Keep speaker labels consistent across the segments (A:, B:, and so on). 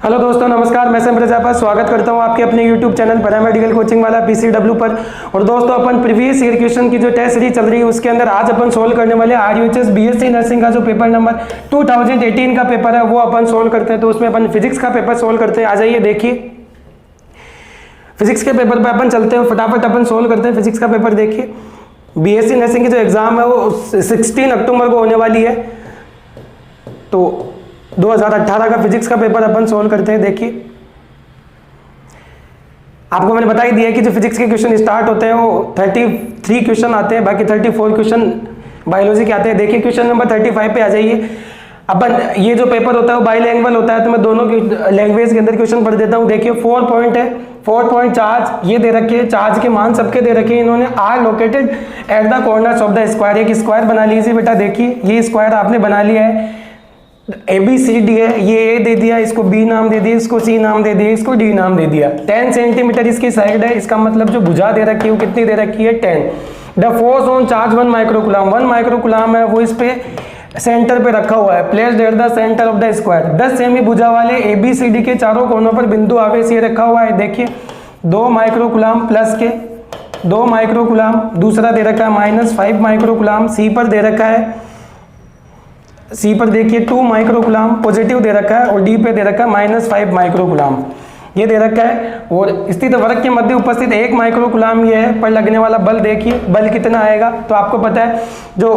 A: Hello दोस्तों, नमस्कार। मैं सैम प्रजापत स्वागत करता हूं आपके अपने यूट्यूब चैनल पैरामेडिकल कोचिंग वाला PCW पर। और दोस्तों, अपन प्रीवियस ईयर क्वेश्चन की जो टेस्ट सीरीज चल रही है उसके अंदर आज अपन सोल्व करने वाले RUHS BSc नर्सिंग का जो पेपर नंबर 2018 का पेपर है वो अपन सोल्व करते हैं। तो उसमें अपन फिजिक्स का पेपर सोल्व करते हैं। आ जाइए, देखिए फिजिक्स के पेपर पर अपन चलते हैं, फटाफट अपन सोल्व करते हैं फिजिक्स का पेपर। देखिए BSc नर्सिंग की जो एग्जाम है वो 16 अक्टूबर को होने वाली है। तो 2018 का फिजिक्स का पेपर अपन सोल्व करते हैं। देखिए आपको मैंने बता ही दिया कि जो फिजिक्स के क्वेश्चन स्टार्ट होते हैं वो 33 क्वेश्चन आते हैं, बाकी 34 क्वेश्चन बायोलॉजी के आते हैं। देखिए क्वेश्चन नंबर 35 पे आ जाइए। अपन ये जो पेपर होता है वो बाइलैंग्वेज होता है, तो मैं दोनों लैंग्वेज के अंदर क्वेश्चन पढ़ देता हूँ। देखिए 4 पॉइंट है, 4 पॉइंट चार्ज ये दे रखे हैं, चार्ज के मान सबके दे रखे हैं। इन्होंने are located at the corners of the square, एक स्क्वायर बना लीजिए बेटा। देखिए ये स्क्वायर आपने बना लिया है, ABCD है, ये A दे दिया, इसको B नाम दे दिया, इसको C नाम दे दिया, इसको D नाम दे दिया। 10 सेंटीमीटर इसकी साइड है, इसका मतलब जो भुजा दे रखी है वो कितनी दे रखी है 10। The force on charge 1 microcoulomb, 1 microcoulomb है वो इस पे सेंटर पे रखा हुआ है, placed at the centre of the square. 10 semi भुजा वाले ABCD के चारों कोनों पर बिंदु आवेश ये रखा हुआ है। देखिए 2 माइक्रोकुलाम प्लस के 2 माइक्रोकुलाम, दूसरा दे रखा है -5 माइक्रोकुलाम। C पर दे रखा है, C पर देखिए 2 माइक्रोकुलाम पॉजिटिव दे रखा है, और D पे दे रखा है -5 माइक्रोकुलाम ये दे रखा है। और स्थित वर्ग के मध्य उपस्थित 1 माइक्रोकुलाम ये है। पर लगने वाला बल देखिए, बल कितना आएगा। तो आपको पता है जो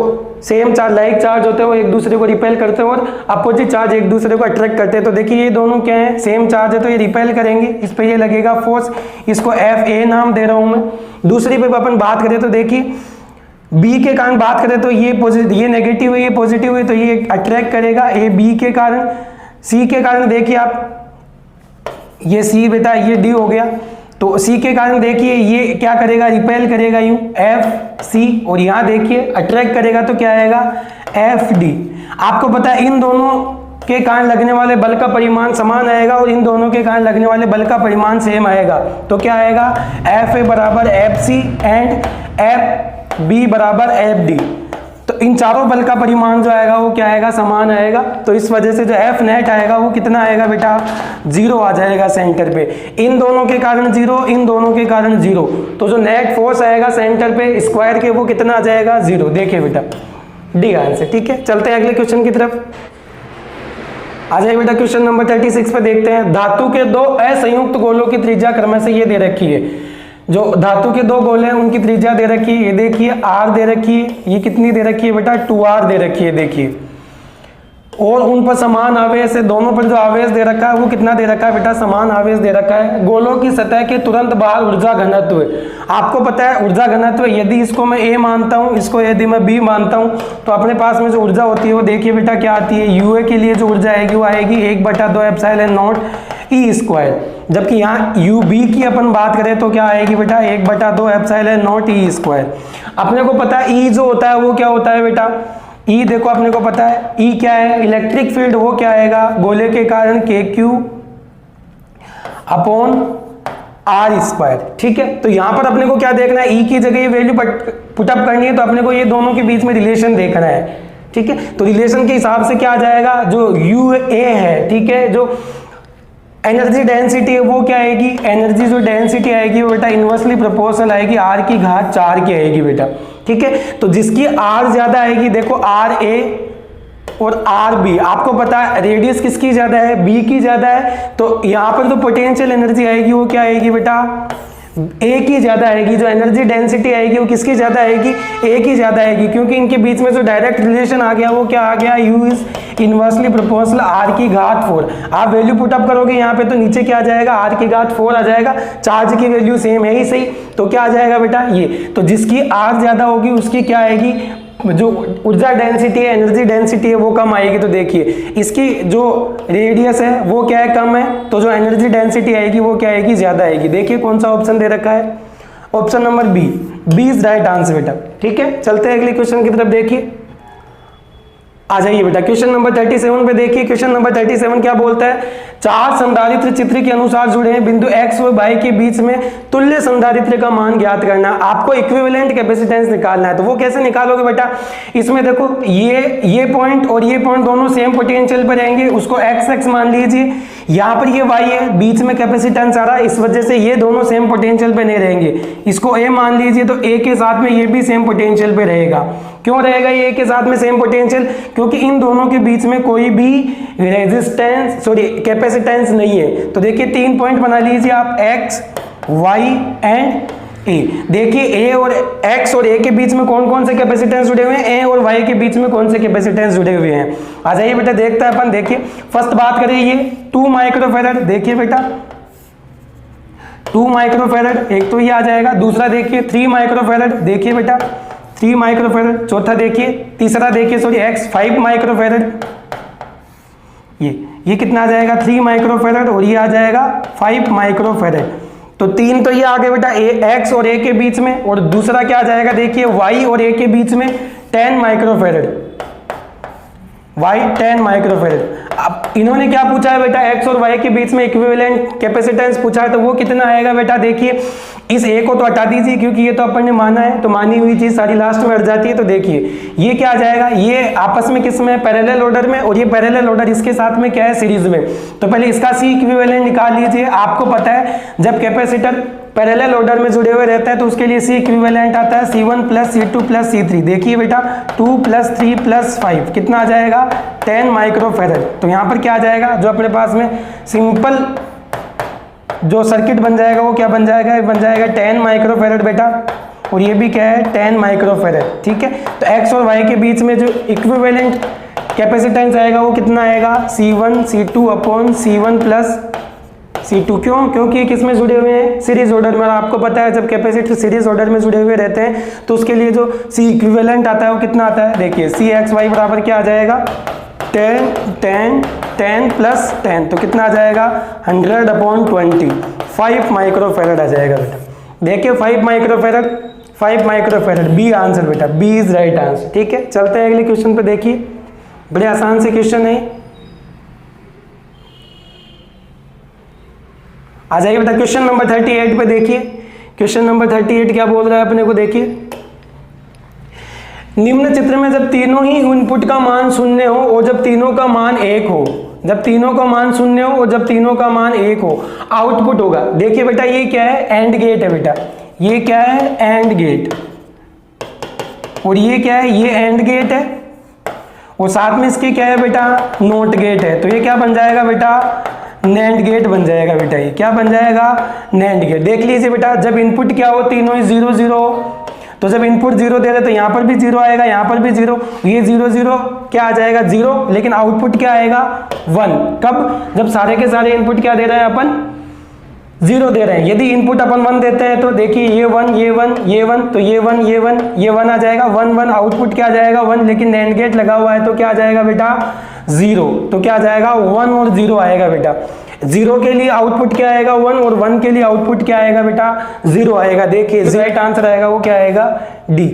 A: सेम चार्ज लाइक चार्ज होते हैं वो एक दूसरे को रिपेल करते हैं और अपोजिट चार्ज एक दूसरे को अट्रैक्ट करते हैं। तो देखिए ये दोनों क्या है, सेम चार्ज है तो ये रिपेल करेंगे, इस पर ये लगेगा फोर्स, इसको FA नाम दे रहा हूँ मैं। दूसरी पे अपन बात करें तो देखिए B के कारण बात करें तो ये नेगेटिव है, ये पॉजिटिव है, तो ये अट्रैक्ट करेगा B के कारण। C के कारण देखिए आप, ये C बेटा ये D हो गया, तो C के कारण देखिए ये क्या करेगा, रिपेल करेगा यूं FC, और यहाँ देखिए अट्रैक्ट करेगा तो क्या आएगा FD। आपको पता है इन दोनों के कारण लगने वाले बल का परिमाण समान आएगा और इन दोनों के कारण लगने वाले बल का परिमाण सेम आएगा। तो क्या आएगा FA बराबर FC एंड FB बराबर FD। तो इन चारों बल का परिमाण जो आएगा वो क्या आएगा, समान आएगा। तो इस वजह से जो F नेट आएगा वो कितना आएगा बेटा, 0 आ जाएगा सेंटर पे। इन दोनों के कारण 0, इन दोनों के कारण 0, तो जो नेट फोर्स आएगा सेंटर पे स्क्वायर के वो कितना आ जाएगा 0। देखिए बेटा D आंसर। ठीक है, चलते हैं अगले क्वेश्चन की तरफ। आ जाए बेटा क्वेश्चन नंबर 36 पे देखते हैं। धातु के 2 असंयुक्त गोलों की त्रिज्या क्रमशः ये दे रखी है। जो धातु के 2 गोले हैं उनकी त्रिज्या दे रखी है, ये देखिए R दे रखी है, ये कितनी दे रखी है बेटा 2R दे रखी है। देखिए और उन पर समान आवेश है, दोनों पर जो आवेश दे रखा है वो कितना दे रखा है बेटा, समान आवेश दे रखा है। गोलों की सतह के तुरंत बाहर ऊर्जा घनत्व है, आपको पता है ऊर्जा घनत्व, यदि इसको मैं A मानता हूँ, इसको यदि मैं B मानता हूँ, तो अपने पास में जो ऊर्जा होती है वो देखिए बेटा क्या आती है, UA के लिए जो ऊर्जा आएगी वो आएगी 1/2 एप्सिलॉन नॉट E स्क्वायर। जबकि यहाँ UB की अपन बात करें तो क्या आएगी बेटा 1/2 एप्सिलॉन नॉट E स्क्वायर। अपने को पता है E जो होता है वो क्या होता है बेटा, E देखो अपने को पता है E क्या है, इलेक्ट्रिक फील्ड वो क्या आएगा, गोले के कारण KQ अपॉन R स्क्वायर। ठीक है, तो यहाँ पर अपने को क्या देखना है, E की जगह ये वैल्यू पुटअप करनी है, तो अपने को ये दोनों के बीच में रिलेशन देखना है। ठीक है, तो रिलेशन के हिसाब से क्या आ जाएगा, जो UA है, ठीक है, जो एनर्जी डेंसिटी है वो क्या आएगी, एनर्जी जो डेंसिटी आएगी वो बेटा इनवर्सली प्रोपोर्शनल आएगी R⁴ की आएगी बेटा। ठीक है, तो जिसकी R ज्यादा आएगी, देखो RA और RB, आपको पता है रेडियस किसकी ज्यादा है, B की ज्यादा है, तो यहाँ पर जो पोटेंशियल एनर्जी आएगी वो क्या आएगी बेटा A की ज्यादा आएगी। जो एनर्जी डेंसिटी आएगी वो किसकी ज्यादा आएगी, A की ज्यादा आएगी, क्योंकि इनके बीच में जो डायरेक्ट रिलेशन आ गया वो क्या आ गया, U is inversely proportional R⁴। आप वैल्यू पुटअप करोगे यहाँ पे तो नीचे क्या आ जाएगा, R⁴ आ जाएगा। चार्ज की वैल्यू सेम है ही सही, तो क्या आ जाएगा बेटा ये, तो जिसकी R ज्यादा होगी उसकी क्या आएगी, जो ऊर्जा डेंसिटी है, एनर्जी डेंसिटी है वो कम आएगी। तो देखिए इसकी जो रेडियस है वो क्या है, कम है, तो जो एनर्जी डेंसिटी आएगी वो क्या आएगी, ज्यादा आएगी। देखिए कौन सा ऑप्शन दे रखा है, option number B is right answer बेटा। ठीक है, चलते हैं अगले क्वेश्चन की तरफ। देखिए आ जाइए बेटा क्वेश्चन नंबर 37 पे देखिए। क्वेश्चन नंबर 37 क्या बोलता है, चार संधारित्र चित्र के अनुसार जुड़े हैं, बिंदु x और y के बीच में तुल्य संधारित्र का मान ज्ञात करना, आपको इक्विवेलेंट कैपेसिटेंस निकालना है। तो वो कैसे निकालोगे बेटा, इसमें देखो ये पॉइंट और ये पॉइंट दोनों सेम पोटेंशियल पर रहेंगे, उसको x मान लीजिए, यहाँ पर ये y है, बीच में कैपेसिटेंस आ रहा है, इस वजह से ये दोनों सेम पोटेंशियल पे नहीं रहेंगे, इसको a मान लीजिए, तो a के साथ में ये भी सेम पोटेंशियल पे रहेगा। क्यों रहेगा ये के साथ में सेम पोटेंशियल, क्योंकि इन दोनों के बीच में कोई भी रेजिस्टेंस कैपेसिटेंस नहीं है। तो देखिए 3 पॉइंट बना लीजिए आप, x y एंड a। देखिए a और x और a के बीच में कौन कौन से कैपेसिटेंस जुड़े हुए हैं, a और y के बीच में कौन से कैपेसिटेंस जुड़े हुए हैं। आ जाइए बेटा देखते हैं अपन। देखिए फर्स्ट बात करें ये 2 माइक्रोफैरड, देखिए बेटा 2 माइक्रोफैरड, एक तो ये आ जाएगा। दूसरा देखिए 3 माइक्रोफैरड, देखिए बेटा 3 माइक्रोफैरड। चौथा देखिए, तीसरा देखिए x 5 माइक्रोफैरड, ये कितना आ जाएगा 3 माइक्रोफैरड और ये आ जाएगा 5 माइक्रोफैरड। तो 3 तो ये आ गए बेटा x और a के बीच में, और दूसरा क्या आ जाएगा देखिए y और a के बीच में 10 माइक्रोफैरड, y 10 माइक्रोफैरड। अब इन्होंने क्या पूछा है बेटा, x और y के बीच में इक्विवेलेंट कैपेसिटेंस पूछा है, तो वो कितना आएगा बेटा। देखिए इस a को तो हटा दीजिए क्योंकि ये तो अपन ने माना है, तो मानी हुई चीज सारी लास्ट में हट जाती है। तो देखिए ये क्या आ जाएगा, ये आपस में किस में, पैरेलल ऑर्डर में, और ये पैरेलल ऑर्डर इसके साथ में क्या है, सीरीज में। तो पहले इसका C इक्विवेलेंट निकाल लीजिए। आपको पता है जब कैपेसिटर पैरेलल ऑर्डर में जुड़े हुए रहता है तो उसके लिए C इक्विवेलेंट आता है C1 plus C2 plus C3। देखिए बेटा 2 प्लस 3 प्लस 5 कितना आ जाएगा 10 माइक्रोफैरड। तो यहाँ पर क्या आ जाएगा, जो अपने पास में सिंपल जो सर्किट बन जाएगा वो क्या बन जाएगा, बन जाएगा 10 माइक्रोफैरड बेटा, और ये भी क्या है 10 माइक्रोफैरड। ठीक है, तो x और y के बीच में जो इक्विवेलेंट कैपेसिटेंस आएगा वो कितना आएगा, C1 C2 upon C1 plus C2। क्यों, क्योंकि ये किस में जुड़े हुए हैं, सीरीज ऑर्डर में। आपको पता है जब कैपेसिटर सीरीज ऑर्डर में जुड़े हुए रहते हैं तो उसके लिए जो C इक्विवेलेंट आता है वो कितना आता है, देखिए CXY बराबर क्या आ जाएगा 10 10 10 प्लस 10, तो कितना आ जाएगा 100 अपॉन 20, 5 माइक्रोफैरड आ जाएगा बेटा। देखिए 5 माइक्रोफैरड, 5 माइक्रोफैरड, बी आंसर बेटा, बी इज राइट आंसर। ठीक है, चलते हैं अगले क्वेश्चन पे। देखिए बड़े आसान से क्वेश्चन है, आ जाइए बेटा क्वेश्चन नंबर 38 पे। देखिए क्वेश्चन नंबर 38 क्या बोल रहा है अपने को, देखिए निम्न चित्र में जब तीनों ही इनपुट का मान 0 हो और जब तीनों का मान 1 हो, जब तीनों का मान 0 हो और जब तीनों का मान 1 हो, आउटपुट होगा। देखिए बेटा ये क्या है, एंड गेट है बेटा, ये क्या है एंड गेट, और ये क्या है, ये एंड गेट है, और साथ में इसके क्या है बेटा, नोट गेट है। तो ये क्या बन जाएगा बेटा, नैंड गेट बन जाएगा बेटा। ये क्या बन जाएगा, नैंड गेट। देख लीजिए बेटा जब इनपुट क्या हो, तीनों ही 0 0 हो, तो जब इनपुट 0 दे रहे तो यहाँ पर भी 0 आएगा, यहाँ पर भी 0, ये 0 0 क्या आ जाएगा 0, लेकिन आउटपुट क्या आएगा 1। कब, जब सारे के सारे इनपुट क्या दे रहे हैं अपन 0 दे रहे हैं। यदि इनपुट अपन 1 देते हैं तो देखिए ये 1 ये 1 ये 1, तो ये 1 ये 1 ये 1 आ जाएगा, 1 1, आउटपुट क्या आ जाएगा 1, लेकिन नैंड गेट लगा हुआ है तो क्या आ जाएगा बेटा 0, तो क्या आ जाएगा 1 और 0 आएगा बेटा। 0 के लिए आउटपुट क्या आएगा 1, और 1 के लिए आउटपुट क्या आएगा बेटा 0 आएगा। देखिए राइट आंसर आएगा वो क्या आएगा, डी।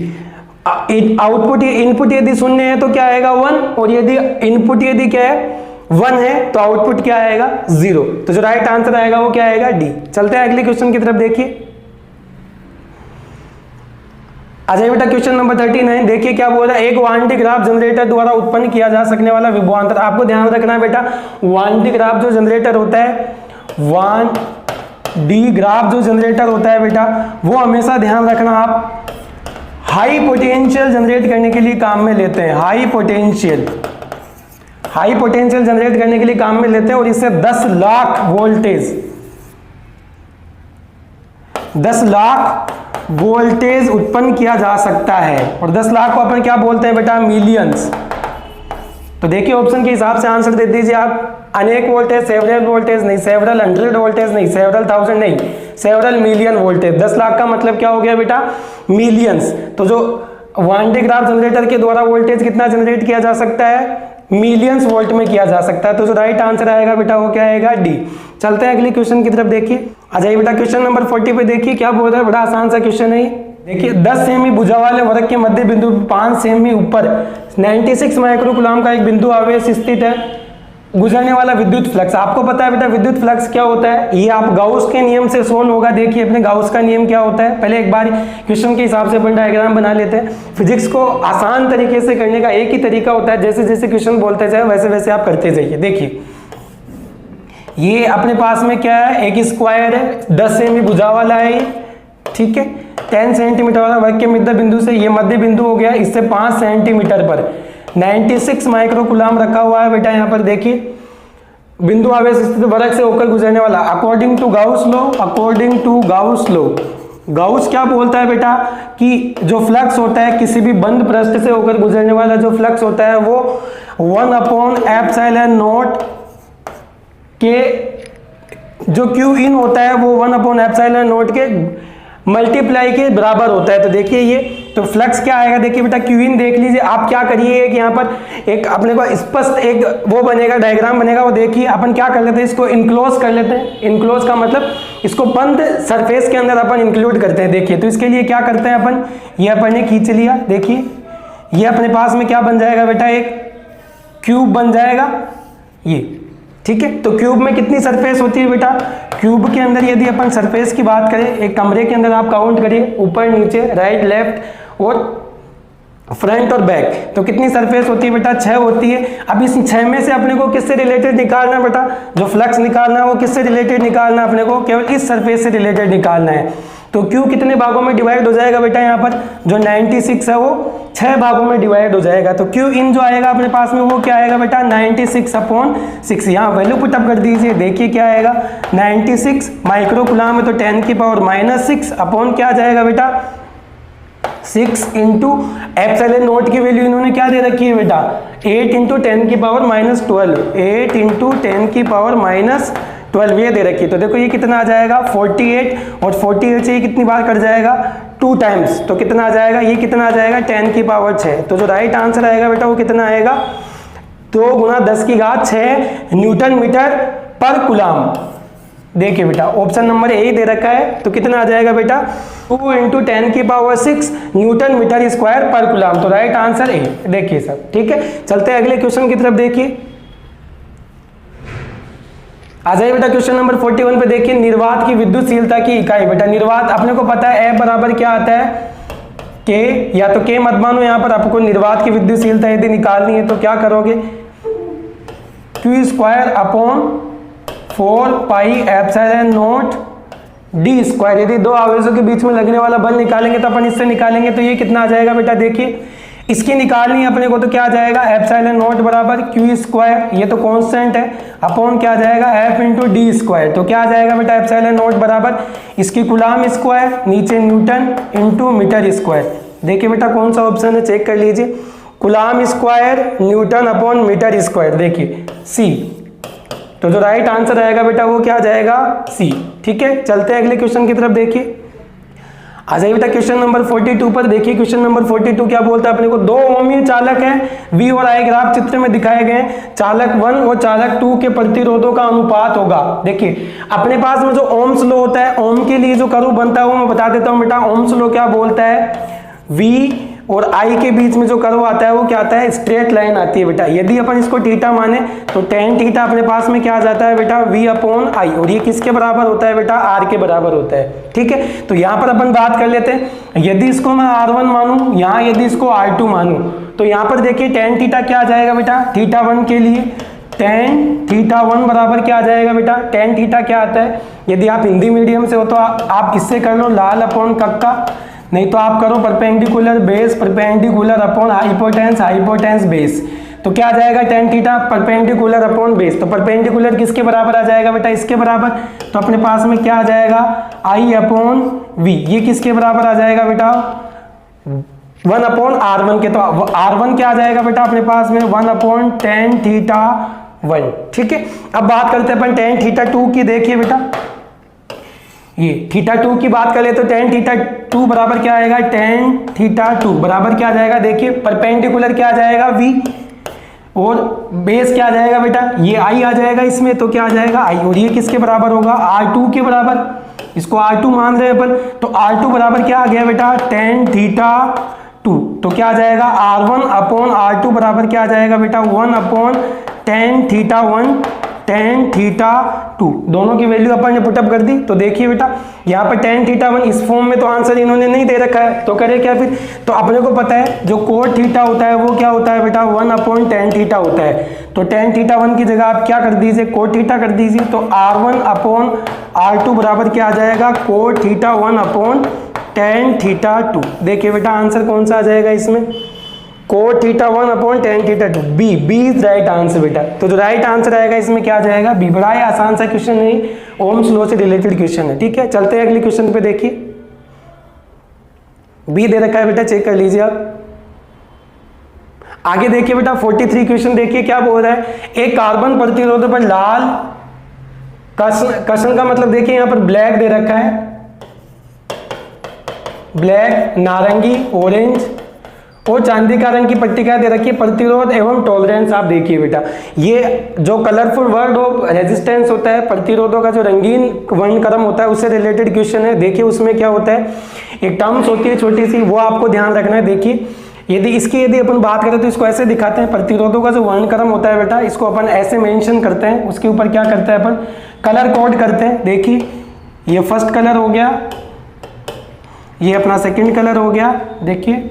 A: आउटपुट इनपुट यदि 0 है तो क्या आएगा 1, और यदि इनपुट यदि क्या है 1 है तो आउटपुट क्या आएगा 0। तो जो राइट आंसर आएगा वो क्या आएगा, डी। चलते हैं अगले क्वेश्चन की तरफ। देखिए आ जाइए बेटा क्वेश्चन नंबर 39। देखिए क्या बोल रहा है, एक वारंटी ग्राफ जनरेटर द्वारा उत्पन्न किया जा सकने वाला विभवांतर। आपको ध्यान रखना है बेटा, वारंटी ग्राफ जो जनरेटर होता है, वारंटी ग्राफ जो जनरेटर होता है बेटा, वो हमेशा ध्यान रखना आप हाई पोटेंशियल जनरेट करने के लिए काम में लेते हैं। हाई पोटेंशियल जनरेट करने के लिए काम में लेते हैं, और इससे 10 लाख वोल्टेज 10 लाख वोल्टेज उत्पन्न किया जा सकता है। और 10 लाख को अपन क्या बोलते हैं बेटा, मिलियंस। तो देखिए ऑप्शन के हिसाब से आंसर दे दीजिए आप। अनेक वोल्टेज, सेवरल वोल्टेज नहीं, सेवरल 100 वोल्टेज नहीं, सेवरल 1000 नहीं, सेवरल मिलियन वोल्टेज। 10 लाख का मतलब क्या हो गया बेटा, मिलियंस। तो जो वारंटी ग्राफ जनरेटर के द्वारा वोल्टेज कितना जनरेट किया जा सकता है, मिलियंस वोल्ट में किया जा सकता है। तो जो राइट आंसर आएगा बेटा वो क्या आएगा, डी। चलते हैं अगले क्वेश्चन की तरफ। देखिए आ जाइए बेटा क्वेश्चन नंबर 40 पे। देखिए क्या बोल रहा है, बड़ा आसान सा क्वेश्चन है। देखिए 10 सेमी भुजा वाले वृत्त के मध्य बिंदु 5 सेमी ऊपर 96 माइक्रोकूलम का एक बिंदु आवेश स्थित है। गुजरने वाला विद्युत फ्लक्स, आपको पता है बेटा विद्युत फ्लक्स क्या होता है, ये आप गाउस के नियम से सोल्व होगा। देखिए अपने गाउस का नियम क्या होता है, पहले एक बार क्वेश्चन के हिसाब से अपन डायग्राम बना लेते हैं। फिजिक्स को आसान तरीके से करने का एक ही तरीका होता है, जैसे जैसे क्वेश्चन बोलते जाए वैसे वैसे आप करते जाइए। देखिए ये अपने पास में क्या है, एक स्क्वायर है, 10 सेमी भुजा वाला है ये, ठीक है। 10 सेंटीमीटर वाला वृत्त के मध्य बिंदु से ये मध्य बिंदु हो गया, इससे 5 सेंटीमीटर पर 96 माइक्रोकूलम रखा हुआ है बेटा। यहाँ पर देखिए बिंदु आवेश स्थित वृत्त से होकर गुजरने वाला according to Gauss law, according to Gauss law, Gauss क्या बोलता है बेटा कि जो फ्लक्स होता है किसी भी बंद पृष्ठ से होकर गुजरने वाला जो फ्लक्स होता है वो 1/ε0 के जो क्यू इन होता है वो 1/ε0 के मल्टीप्लाई के बराबर होता है। तो देखिए ये तो फ्लक्स क्या आएगा, देखिए बेटा क्यू इन देख लीजिए आप, क्या करिए कि यहाँ पर एक अपने को स्पष्ट एक वो बनेगा, डायग्राम बनेगा, वो देखिए अपन क्या कर लेते हैं, इसको इनक्लोज कर लेते हैं। इनक्लोज का मतलब इसको बंद सरफेस के अंदर अपन इंक्लूड करते हैं। देखिए तो इसके लिए क्या करते हैं अपन, ये अपन ने खींच लिया, देखिए ये अपने पास में क्या बन जाएगा बेटा, एक क्यूब बन जाएगा ये, ठीक है। तो क्यूब में कितनी सरफेस होती है बेटा, क्यूब के अंदर यदि अपन सरफेस की बात करें, एक कमरे के अंदर आप काउंट करिए ऊपर नीचे राइट लेफ्ट और फ्रंट और बैक, तो कितनी सरफेस होती है बेटा, 6 होती है। अब इस 6 में से अपने को किससे रिलेटेड निकालना है बेटा, जो फ्लक्स निकालना है वो किससे रिलेटेड निकालना है, अपने को केवल इस सरफेस से रिलेटेड निकालना है। तो क्यू कितने भागों में डिवाइड हो जाएगा बेटा, यहाँ पर जो 96 है वो 6 भागों में डिवाइड हो जाएगा। तो क्यू इन जो आएगा अपने पास में वो क्या आएगा बेटा, 96/6। यहाँ वैल्यू पुटअप कर दीजिए, देखिए क्या आएगा 96 माइक्रोकूलम में, तो 10⁻⁶ अपॉन क्या आ जाएगा बेटा 6 इंटू ε0 की वैल्यू इन्होंने क्या दे रखी है बेटा 8 इंटू 10⁻12, 8 इंटू 10⁻12 ये दे रखी है। तो देखो ये कितना आ जाएगा 48, और 48 से ये कितनी बार कट जाएगा 2 टाइम्स, तो कितना आ जाएगा, ये कितना आ जाएगा 10⁻6। तो जो राइट आंसर आएगा बेटा वो कितना आएगा 2 × 10⁶ न्यूटन मीटर पर कूलम। देखिए बेटा ऑप्शन नंबर ए दे रखा है, तो कितना आ जाएगा बेटा 2 इंटू 10⁻6 न्यूटन मीटर स्क्वायर पर कूलम। तो राइट आंसर ए। देखिए सब ठीक है, चलते हैं अगले क्वेश्चन की तरफ। देखिए आ जाइए बेटा क्वेश्चन नंबर 41 पे। देखिए निर्वात की विद्युतशीलता की इकाई, बेटा निर्वात अपने को पता है F बराबर क्या आता है K, या तो K मत मानो, यहाँ पर आपको निर्वात की विद्युतशीलता यदि निकालनी है तो क्या करोगे Q² / 4πε0 d²। यदि दो आवेशों के बीच में लगने वाला बल निकालेंगे तो अपन इससे निकालेंगे, तो ये कितना आ जाएगा बेटा, देखिए इसकी निकालनी है अपने को, तो क्या आ जाएगा ε0 बराबर Q², ये तो कांस्टेंट है, अपॉन क्या आ जाएगा F इंटू d²। तो क्या आ जाएगा बेटा ε0 बराबर इसकी कूलम स्क्वायर नीचे न्यूटन इंटू मीटर स्क्वायर। देखिए बेटा कौन सा ऑप्शन है चेक कर लीजिए, coulomb square newton upon metre square, देखिए सी। तो जो राइट आंसर आएगा बेटा वो क्या आ जाएगा सी। ठीक है, चलते हैं अगले क्वेश्चन की तरफ। देखिए आ जाइए बेटा क्वेश्चन नंबर 42 पर। देखिए क्वेश्चन नंबर 42 क्या बोलता है अपने को, दो ओमीय चालक हैं V और I ग्राफ चित्र में दिखाए गए, चालक 1 और चालक 2 के प्रतिरोधों का अनुपात होगा। देखिए अपने पास में जो ओम्स लॉ होता है, ओम के लिए जो कर्व बनता है वो मैं बता देता हूँ बेटा। ओम्स लॉ क्या बोलता है, V और I के बीच में जो कर्व आता है वो क्या आता है, स्ट्रेट लाइन आती है बेटा। यदि अपन इसको थीटा माने तो tan थीटा अपने पास में क्या आ जाता है बेटा V/I, और ये किसके बराबर होता है बेटा R के बराबर होता है। ठीक है, तो यहाँ पर अपन बात कर लेते हैं, यदि इसको मैं R1 मानूं, यहाँ यदि इसको R2 मानूं, तो यहाँ पर देखिए tan थीटा क्या आ जाएगा बेटा, θ1 के लिए tan θ1 बराबर क्या आ जाएगा बेटा, tan थीटा क्या आता है, यदि आप हिंदी मीडियम से हो तो आप इससे कर लो लाल अपॉन कक्का, नहीं तो आप करो perpendicular base perpendicular upon hypotenuse base. तो क्या आ जाएगा tan theta perpendicular upon base, तो परपेंडिकुलर किसके बराबर आ जाएगा बेटा, इसके बराबर। तो अपने पास में क्या आ जाएगा I/V, ये किसके बराबर आ जाएगा बेटा 1/R1 के। तो R1 क्या आ जाएगा बेटा अपने पास में 1/tan θ1। ठीक है, अब बात करते हैं अपन tan θ2 की। देखिए बेटा ये θ2 की बात करें तो tan θ2 बराबर क्या आएगा, tan θ2 बराबर क्या आ जाएगा, देखिए परपेंडिकुलर क्या आ जाएगा V और बेस क्या आ जाएगा बेटा, ये I आ जाएगा इसमें, तो क्या आ जाएगा I, और ये किसके बराबर होगा R2 के बराबर। इसको R2 मान रहे हैं अपन, तो R2 बराबर क्या आ गया बेटा tan थीटा 2, तो क्या आ जाएगा R1 अपॉन R2 बराबर क्या आ जाएगा बेटा 1 upon tan theta 1 tan theta 2, दोनों की वैल्यू अपन ने पुटअप कर दी। तो देखिए बेटा यहाँ पर tan थीटा 1 इस फॉर्म में तो आंसर इन्होंने नहीं दे रखा है, तो करे क्या फिर, तो अपने को पता है जो कोट थीटा होता है वो क्या होता है बेटा 1 अपॉन tan थीटा होता है, तो tan थीटा 1 की जगह आप क्या कर दीजिए कोट थीटा कर दीजिए, तो R1 अपॉन R2 बराबर क्या आ जाएगा cot theta 1 upon tan theta 2। देखिए बेटा आंसर कौन सा आ जाएगा इसमें, cot theta 1 upon tan theta 2, B is right answer बेटा। तो जो राइट आंसर आएगा इसमें क्या आ जाएगा बी। बड़ा ही आसान सा क्वेश्चन नहीं, ओम्स लॉ से रिलेटेड क्वेश्चन है, ठीक है। चलते हैं अगले क्वेश्चन पे, देखिए बी दे रखा है बेटा, चेक कर लीजिए आप। आगे देखिए बेटा 43 क्वेश्चन देखिए क्या बोल रहा है, एक कार्बन प्रतिरोध पर लाल कसन का मतलब देखिए यहाँ पर ब्लैक दे रखा है, ब्लैक, नारंगी, ऑरेंज और चांदी का रंग की पट्टिका दे रखी है, प्रतिरोध एवं टॉलरेंस। आप देखिए बेटा ये जो कलरफुल वर्ड ऑफ रेजिस्टेंस होता है, प्रतिरोधों का जो रंगीन वर्णक्रम होता है उससे रिलेटेड क्वेश्चन है। देखिए उसमें क्या होता है, एक टर्म्स होती है छोटी सी, वो आपको ध्यान रखना है। देखिए यदि अपन बात करें तो इसको ऐसे दिखाते हैं, प्रतिरोधों का जो वर्णक्रम होता है बेटा इसको अपन ऐसे मेंशन करते हैं, उसके ऊपर क्या करते हैं अपन कलर कोड करते हैं। देखिए ये फर्स्ट कलर हो गया, ये अपना सेकंड कलर हो गया, देखिए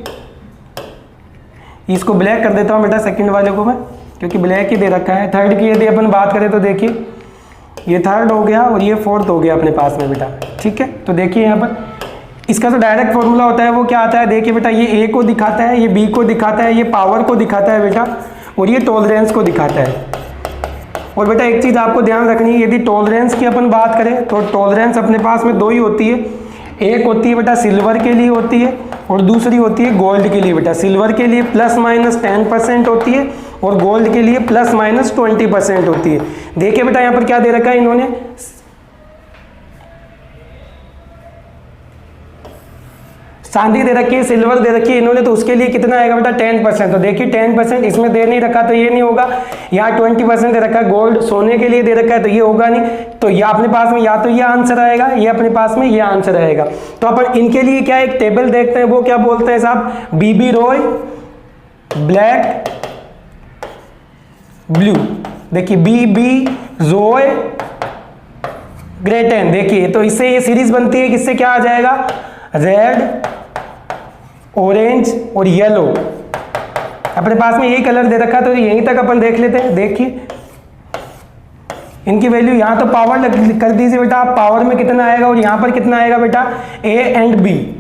A: इसको ब्लैक कर देता हूँ बेटा सेकंड वाले को मैं, क्योंकि ब्लैक ही दे रखा है। थर्ड की यदि अपन बात करें तो देखिए ये थर्ड हो गया और ये फोर्थ हो गया अपने पास में बेटा, ठीक है। तो देखिए यहाँ पर इसका जो डायरेक्ट फॉर्मूला होता है वो क्या आता है, देखिए बेटा ये ए को दिखाता है, ये बी को दिखाता है, ये पावर को दिखाता है बेटा, और ये टॉलरेंस को दिखाता है। और बेटा एक चीज़ आपको ध्यान रखनी है, यदि टॉलरेंस की अपन बात करें तो टॉलरेंस अपने पास में दो ही होती है, एक होती है बेटा सिल्वर के लिए होती है और दूसरी होती है गोल्ड के लिए बेटा। सिल्वर के लिए +-10% होती है और गोल्ड के लिए +-20% होती है। देखिए बेटा यहाँ पर क्या दे रखा है इन्होंने, चांदी दे रखी है, सिल्वर दे रखी है इन्होंने, तो उसके लिए कितना आएगा बेटा 10%। तो देखिए 10% इसमें दे नहीं रखा तो ये नहीं होगा, यहाँ 20% दे रखा है, गोल्ड सोने के लिए दे रखा है तो ये होगा नहीं, तो ये अपने पास में या तो ये आंसर आएगा, ये अपने पास में ये आंसर आएगा। तो अपन इनके लिए क्या एक टेबल देखते हैं, वो क्या बोलते हैं साहब, बीबी रॉय ब्लैक ब्लू। देखिए बीबी रॉय ग्रेटेन, देखिए तो इससे ये सीरीज बनती है, किससे क्या आ जाएगा, रेड, ऑरेंज और येलो। अपने पास में यही कलर दे रखा तो यहीं तक अपन देख लेते हैं। देखिए इनकी वैल्यू यहाँ तो पावर कर दीजिए बेटा, आप पावर में कितना आएगा और यहाँ पर कितना आएगा बेटा, ए एंड बी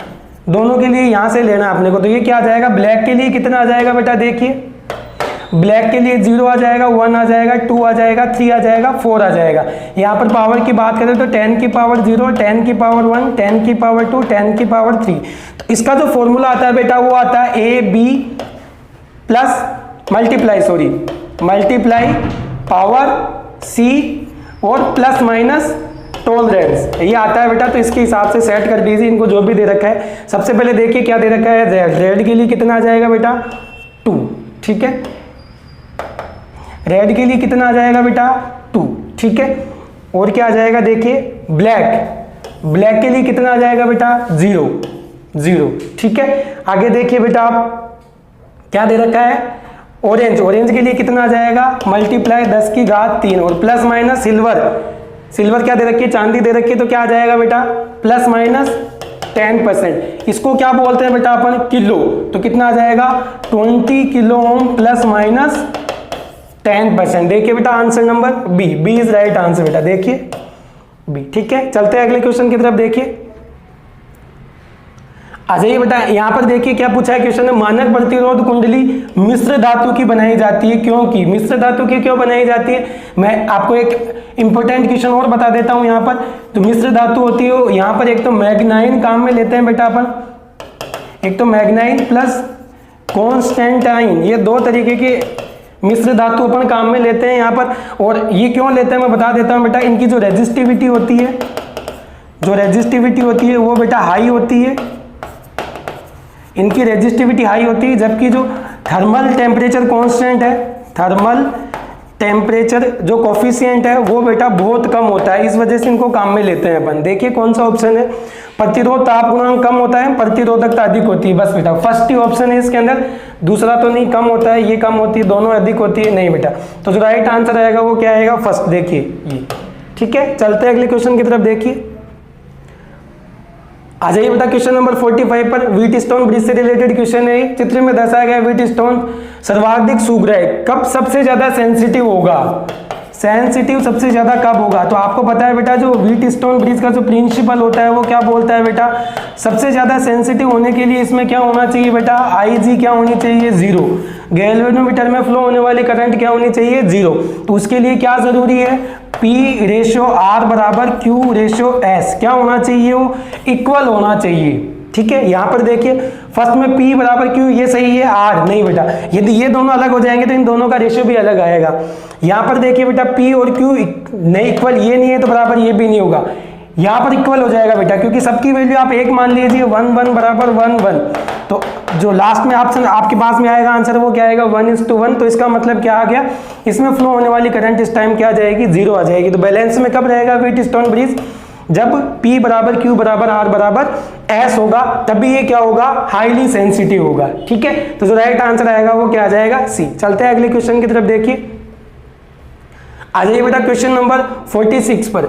A: दोनों के लिए यहाँ से लेना अपने को। तो ये क्या आ जाएगा, ब्लैक के लिए कितना आ जाएगा बेटा, देखिए ब्लैक के लिए 0 आ जाएगा, 1 आ जाएगा, 2 आ जाएगा, 3 आ जाएगा, 4 आ जाएगा। यहाँ पर पावर की बात करें तो 10 की पावर 0, 10 की पावर 1, 10 की पावर 2, 10 की पावर 3। तो इसका जो फॉर्मूला आता है बेटा वो आता है A B plus multiply power C और प्लस माइनस टॉलरेंस, ये आता है बेटा। तो इसके हिसाब से सेट कर दीजिए इनको जो भी दे रखा है। सबसे पहले देखिए क्या दे रखा है, रेड के लिए कितना आ जाएगा बेटा 2, ठीक है, रेड के लिए कितना आ जाएगा बेटा 2, ठीक है। और क्या आ जाएगा, देखिए ब्लैक के लिए कितना आ जाएगा बेटा 0, ठीक है। आगे देखिए बेटा आप क्या दे रखा है, ऑरेंज के लिए कितना आ जाएगा, मल्टीप्लाई 10 की घात 3 और प्लस माइनस सिल्वर क्या दे रखी है, चांदी दे रखी है, तो क्या आ जाएगा बेटा +-10%। इसको क्या बोलते हैं बेटा अपन, किलो। तो कितना आ जाएगा 20 किलो ओम +-10%। देखिए बेटा answer number B is right answer बेटा, देखिए बी, ठीक है। चलते हैं अगले क्वेश्चन की तरफ। देखिए आ जाइए बेटा, यहाँ पर देखिए क्या पूछा है क्वेश्चन में, मानक प्रतिरोध कुंडली मिश्र धातु की बनाई जाती है, क्योंकि मिश्र धातु की क्यों बनाई जाती है, मैं आपको एक इंपॉर्टेंट क्वेश्चन और बता देता हूँ। यहाँ पर तो मिश्र धातु होती है, यहाँ पर एक तो मैग्नाइन काम में लेते हैं बेटा अपन, एक तो मैग्नाइन प्लस कॉन्स्टेंटाइन, ये दो तरीके के मिश्र धातु अपन काम में लेते हैं यहाँ पर। और ये क्यों लेते हैं मैं बता देता हूँ बेटा, इनकी जो रेजिस्टिविटी होती है वो बेटा हाई होती है, इनकी रेजिस्टिविटी हाई होती है, जबकि जो थर्मल टेम्परेचर कांस्टेंट है, थर्मल टेम्परेचर जो कोफिशिएंट है वो बेटा बहुत कम होता है, इस वजह से इनको काम में लेते हैं अपन। देखिए कौन सा ऑप्शन है, प्रतिरोध ताप गुणांक कम होता है, प्रतिरोधकता अधिक होती है, बस बेटा फर्स्ट ही ऑप्शन है इसके अंदर, दूसरा तो नहीं, कम होता है ये कम होती है, दोनों अधिक होती है, नहीं बेटा। तो जो राइट आंसर आएगा वो क्या आएगा, फर्स्ट, देखिए ये, ठीक है। चलते हैं अगले क्वेश्चन की तरफ, देखिए आ जाइए बेटा क्वेश्चन नंबर 45 पर। व्हीटस्टोन ब्रिज से रिलेटेड क्वेश्चन है, चित्र में दर्शाया गया व्हीटस्टोन सर्वाधिक सूख रहे कब सबसे ज्यादा सेंसिटिव होगा, सेंसिटिव सबसे ज्यादा कब होगा। तो आपको पता है बेटा जो व्हीटस्टोन ब्रिज का जो प्रिंसिपल होता है वो क्या बोलता है बेटा, सबसे ज्यादा सेंसिटिव होने के लिए इसमें क्या होना चाहिए बेटा, IG क्या होनी चाहिए, 0। गैल्वेनोमीटर में फ्लो होने वाली करंट क्या होनी चाहिए, 0। तो उसके लिए क्या जरूरी है, P/R बराबर Q/S क्या होना चाहिए, वो इक्वल होना चाहिए, ठीक है। यहां पर देखिए फर्स्ट में P बराबर Q, ये सही है, R नहीं बेटा, यदि ये दोनों अलग हो जाएंगे तो इन दोनों का रेशियो भी अलग आएगा। यहां पर देखिए बेटा P और Q नहीं इक्वल, ये नहीं है तो बराबर ये भी नहीं होगा, यहां पर इक्वल हो जाएगा बेटा, क्योंकि सबकी वैल्यू आप एक मान लीजिए, 1 1 बराबर 1 1, तो जो लास्ट में ऑप्शन आपके पास में आएगा आंसर वो क्या आएगा, 1:1। तो इसका मतलब क्या आ गया, इसमें फ्लो होने वाली करंट इस टाइम क्या आ जाएगी, 0 आ जाएगी। तो बैलेंस में कब रहेगा व्हीटस्टोन ब्रिज, जब P बराबर Q बराबर R बराबर S होगा, तभी ये क्या होगा, हाईली सेंसिटिव होगा, ठीक है। तो जो राइट आंसर आएगा वो क्या आ जाएगा, C। चलते हैं अगले क्वेश्चन की तरफ, देखिए आ जाइए बेटा क्वेश्चन नंबर 46 पर।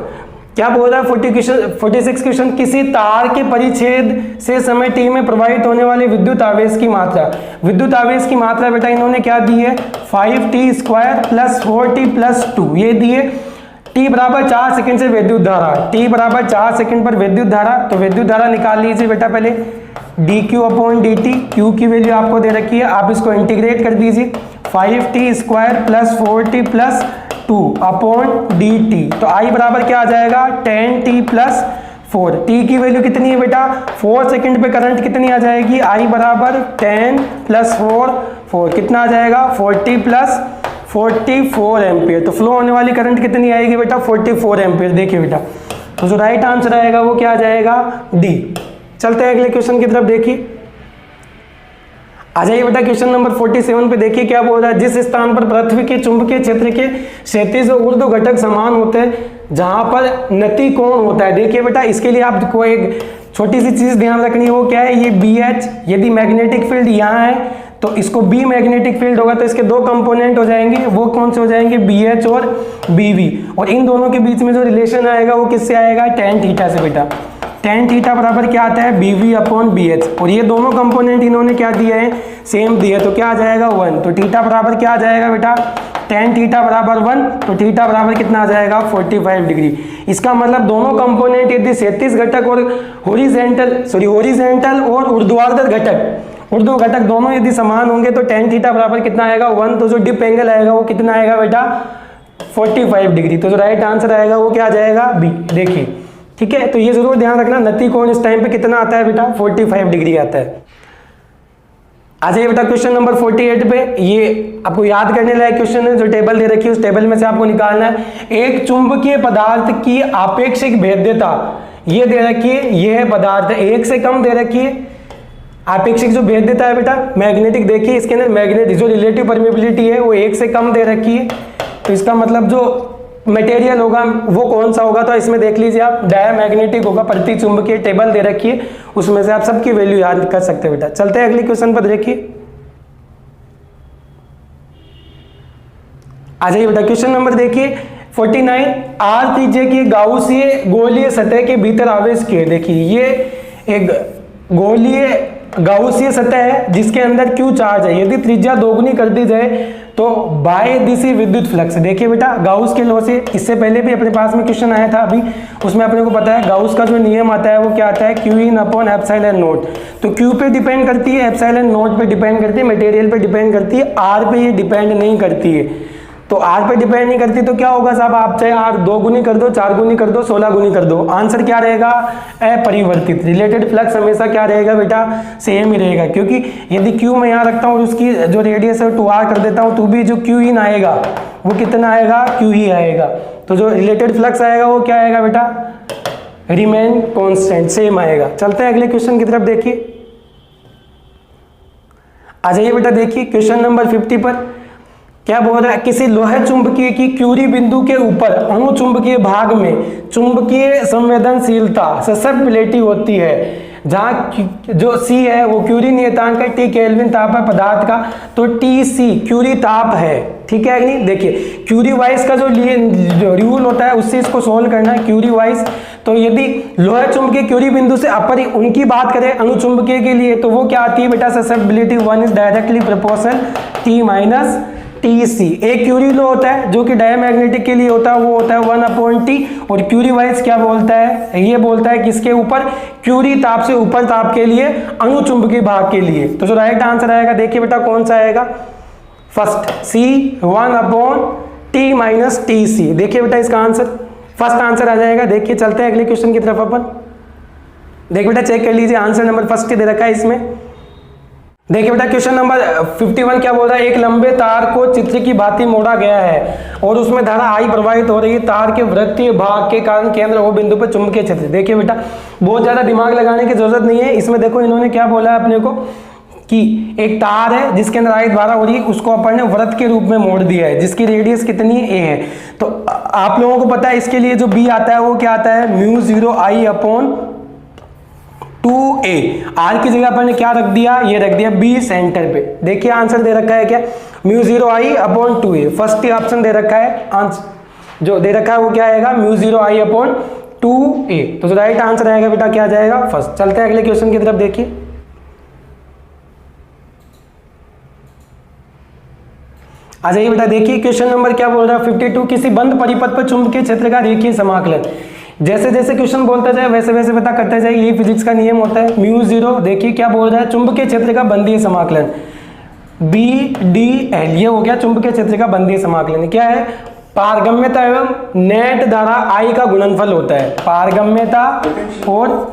A: क्या बोल रहा है 46 क्वेश्चन, किसी तार के परिच्छेद से समय t में प्रवाहित होने वाले विद्युत आवेश की मात्रा, विद्युत आवेश की मात्रा बेटा इन्होंने क्या दी है, 5t² + 4t + 2 ये दिए। t बराबर 4 सेकंड से विद्युत धारा, t बराबर 4 सेकंड पर विद्युत धारा, तो विद्युत धारा निकाल लीजिए बेटा पहले, dq/dt, q की वैल्यू आपको दे रखी है, आप इसको इंटीग्रेट कर दीजिए, 5t² + 4t + 2/dt। तो I बराबर क्या आ जाएगा, 10t + 4, t की वैल्यू कितनी है बेटा, 4 सेकंड पे करंट कितनी आ जाएगी, I बराबर 10 + 4 कितना आ जाएगा, 40 + 44 एम्पियर। तो फ्लो होने वाली करंट कितनी आएगी बेटा, 44 एम्पियर। देखिए बेटा तो जो राइट आंसर आएगा वो क्या आ जाएगा, D। चलते हैं अगले क्वेश्चन की तरफ, देखिए आ जाइए बेटा क्वेश्चन नंबर 47 पे। देखिए क्या बोल रहा है, जिस स्थान पर पृथ्वी के चुंबकीय क्षेत्र के क्षैतिज और ऊर्ध्व घटक समान होते हैं, जहां पर नति कोण होता है। देखिए बेटा इसके लिए आपको एक छोटी सी चीज ध्यान रखनी है, वो क्या है, ये BH, यदि मैग्नेटिक फील्ड यहाँ है तो इसको B मैग्नेटिक फील्ड होगा, तो इसके दो कंपोनेंट हो जाएंगे, वो कौन से हो जाएंगे, BH और BV, और इन दोनों के बीच में जो रिलेशन आएगा वो किससे आएगा, tan थीटा से बेटा। tan थीटा बराबर क्या आता है, BV/BH, और ये दोनों कंपोनेंट इन्होंने क्या दिए हैं, सेम दिए, तो क्या आ जाएगा 1। तो थीटा बराबर क्या आ जाएगा बेटा, tan थीटा बराबर 1, तो थीटा बराबर कितना आ जाएगा, 45 डिग्री। इसका मतलब दोनों कंपोनेंट यदि क्षैतिज घटक और हॉरिजॉन्टल और ऊर्ध्वाधर घटक, ऊर्ध्व घटक दोनों यदि समान होंगे तो tan थीटा बराबर कितना आएगा, 1। तो जो डिप एंगल आएगा वो कितना आएगा बेटा, 45 डिग्री। तो जो राइट आंसर आएगा वो क्या आ जाएगा, B। देखिए ठीक है, तो ये जरूर ध्यान रखना, नति कोण इस टाइम पे कितना आता है बेटा, 45 डिग्री आता है। आ जाइए बेटा क्वेश्चन नंबर 48 पे। ये आपको याद करने लायक क्वेश्चन है, जो टेबल दे रखी है उस टेबल में से आपको निकालना है, एक चुंबकीय पदार्थ की आपेक्षिक भेद्यता, ये दे रखी है, ये है पदार्थ 1 से कम दे रखी है। आपेक्षिक जो भेद्यता है बेटा मैग्नेटिक, देखिए इसके अंदर मैग्नेटिक जो रिलेटिव परमिबिलिटी है वो 1 से कम दे रखी है, तो इसका मतलब जो मटेरियल होगा वो कौन सा होगा, तो इसमें देख लीजिए आप, डायमैग्नेटिक होगा। प्रति चुंबकीय टेबल दे रखी है, उसमें से आप सबकी वैल्यू याद कर सकते हैं बेटा। चलते हैं अगले क्वेश्चन पर, देखिए आ जाइए बेटा क्वेश्चन नंबर देखिए 49। R त्रिज्या की गाउसीय गोलीय सतह के भीतर आवेश Q। देखिए ये एक गोलीय गाउसीय सतह है जिसके अंदर Q चार्ज है, यदि त्रिज्या दोगुनी कर दी जाए तो बाह्य दिशी विद्युत फ्लक्स। देखिए बेटा गाउस के लॉ से, इससे पहले भी अपने पास में क्वेश्चन आया था अभी, उसमें अपने को पता है गाउस का जो नियम आता है वो क्या आता है, Q/ε0। तो Q पे डिपेंड करती है, ε0 पे डिपेंड करती है, मटेरियल पे डिपेंड करती है, R पे ये डिपेंड नहीं करती है। तो R पे डिपेंड नहीं करती तो क्या होगा साहब, आप चाहे R 2 गुनी कर दो, 4 गुनी कर दो, 16 गुनी कर दो, आंसर क्या रहेगा, अपरिवर्तित। रिलेटेड फ्लक्स हमेशा क्या रहेगा बेटा, सेम ही रहेगा, क्योंकि यदि Q मैं यहाँ रखता हूँ और उसकी जो रेडियस है 2R कर देता हूँ, तो भी जो Q इन आएगा वो कितना आएगा, Q ही आएगा। तो जो रिलेटेड फ्लक्स आएगा वो क्या आएगा बेटा, रिमेन कॉन्स्टेंट, सेम आएगा। चलते हैं अगले क्वेश्चन की तरफ, देखिए आ जाइए बेटा। देखिए क्वेश्चन नंबर 50 पर क्या बोल रहा है, किसी लोहे चुंबकीय की क्यूरी बिंदु के ऊपर अणुचुंबकीय भाग में चुंबकीय संवेदनशीलता ससेप्टिबिलिटी होती है, जहाँ जो C है वो क्यूरी नियतांक है, T केल्विन ताप है पदार्थ का, तो TC क्यूरी ताप है, ठीक है नहीं। देखिए क्यूरी वाइज का जो रूल होता है उससे इसको सोल्व करना है क्यूरी वाइज। तो यदि लोहे चुंबकीय क्यूरी बिंदु से अपर उनकी बात करें अणुचुंबकीय के लिए, तो वो क्या आती है बेटा, susceptibility 1 is directly proportional T minus TC। एक क्यूरी लो होता है जो कि डायमैग्नेटिक के लिए होता है, वो होता है 1/T, और क्यूरी वाइज क्या बोलता है, ये बोलता है किसके ऊपर, क्यूरी ताप से ऊपर ताप के लिए अणुचुंबकीय भाग के लिए। तो जो राइट आंसर आएगा देखिए बेटा कौन सा आएगा, first C 1/T minus TC। देखिए बेटा इसका आंसर फर्स्ट आंसर आ जाएगा। देखिए चलते हैं अगले क्वेश्चन की तरफ अपन। देखिए बेटा चेक कर लीजिए आंसर नंबर फर्स्ट दे रखा है इसमें। देखिए बेटा क्वेश्चन नंबर 51 क्या बोल रहा है, एक लंबे तार को चित्र की भांति मोड़ा गया है और उसमें धारा I प्रवाहित हो रही है, तार के वृत्तीय भाग के कारण केंद्र O बिंदु पर चुंबकीय क्षेत्र। देखिए बेटा बहुत ज्यादा दिमाग लगाने की जरूरत नहीं है इसमें। देखो इन्होंने क्या बोला है अपने को कि एक तार है जिसके अंदर I धारा हो रही है, उसको अपन ने वृत्त के रूप में मोड़ दिया है जिसकी रेडियस कितनी है, A है। तो आप लोगों को पता है इसके लिए जो B आता है वो क्या आता है, μ0I/2a। R की जगह पर ने क्या रख दिया, ये रख दिया B सेंटर पे। देखिए आंसर दे रखा है क्या, μ0I/2a। फर्स्ट ही ऑप्शन दे रखा है, आंसर जो दे रखा है वो क्या आएगा, μ0I/2a। तो राइट आंसर आएगा बेटा क्या जाएगा, फर्स्ट। चलते हैं अगले क्वेश्चन की तरफ। देखिए आ जाइए बेटा, देखिए क्वेश्चन नंबर क्या बोल रहा है 52, किसी बंद परिपथ पर चुंबकीय क्षेत्र का रेखीय समाकलन। जैसे जैसे क्वेश्चन बोलता जाए वैसे वैसे पता करते जाए, यही फिजिक्स का नियम होता है। μ0 देखिए क्या बोल रहा है, चुंबकीय क्षेत्र का बंधीय समाकलन BDL, ये हो गया चुंबकीय क्षेत्र का बंधीय समाकलन। क्या है, पारगम्यता एवं नेट धारा I का गुणनफल होता है। पारगम्यता और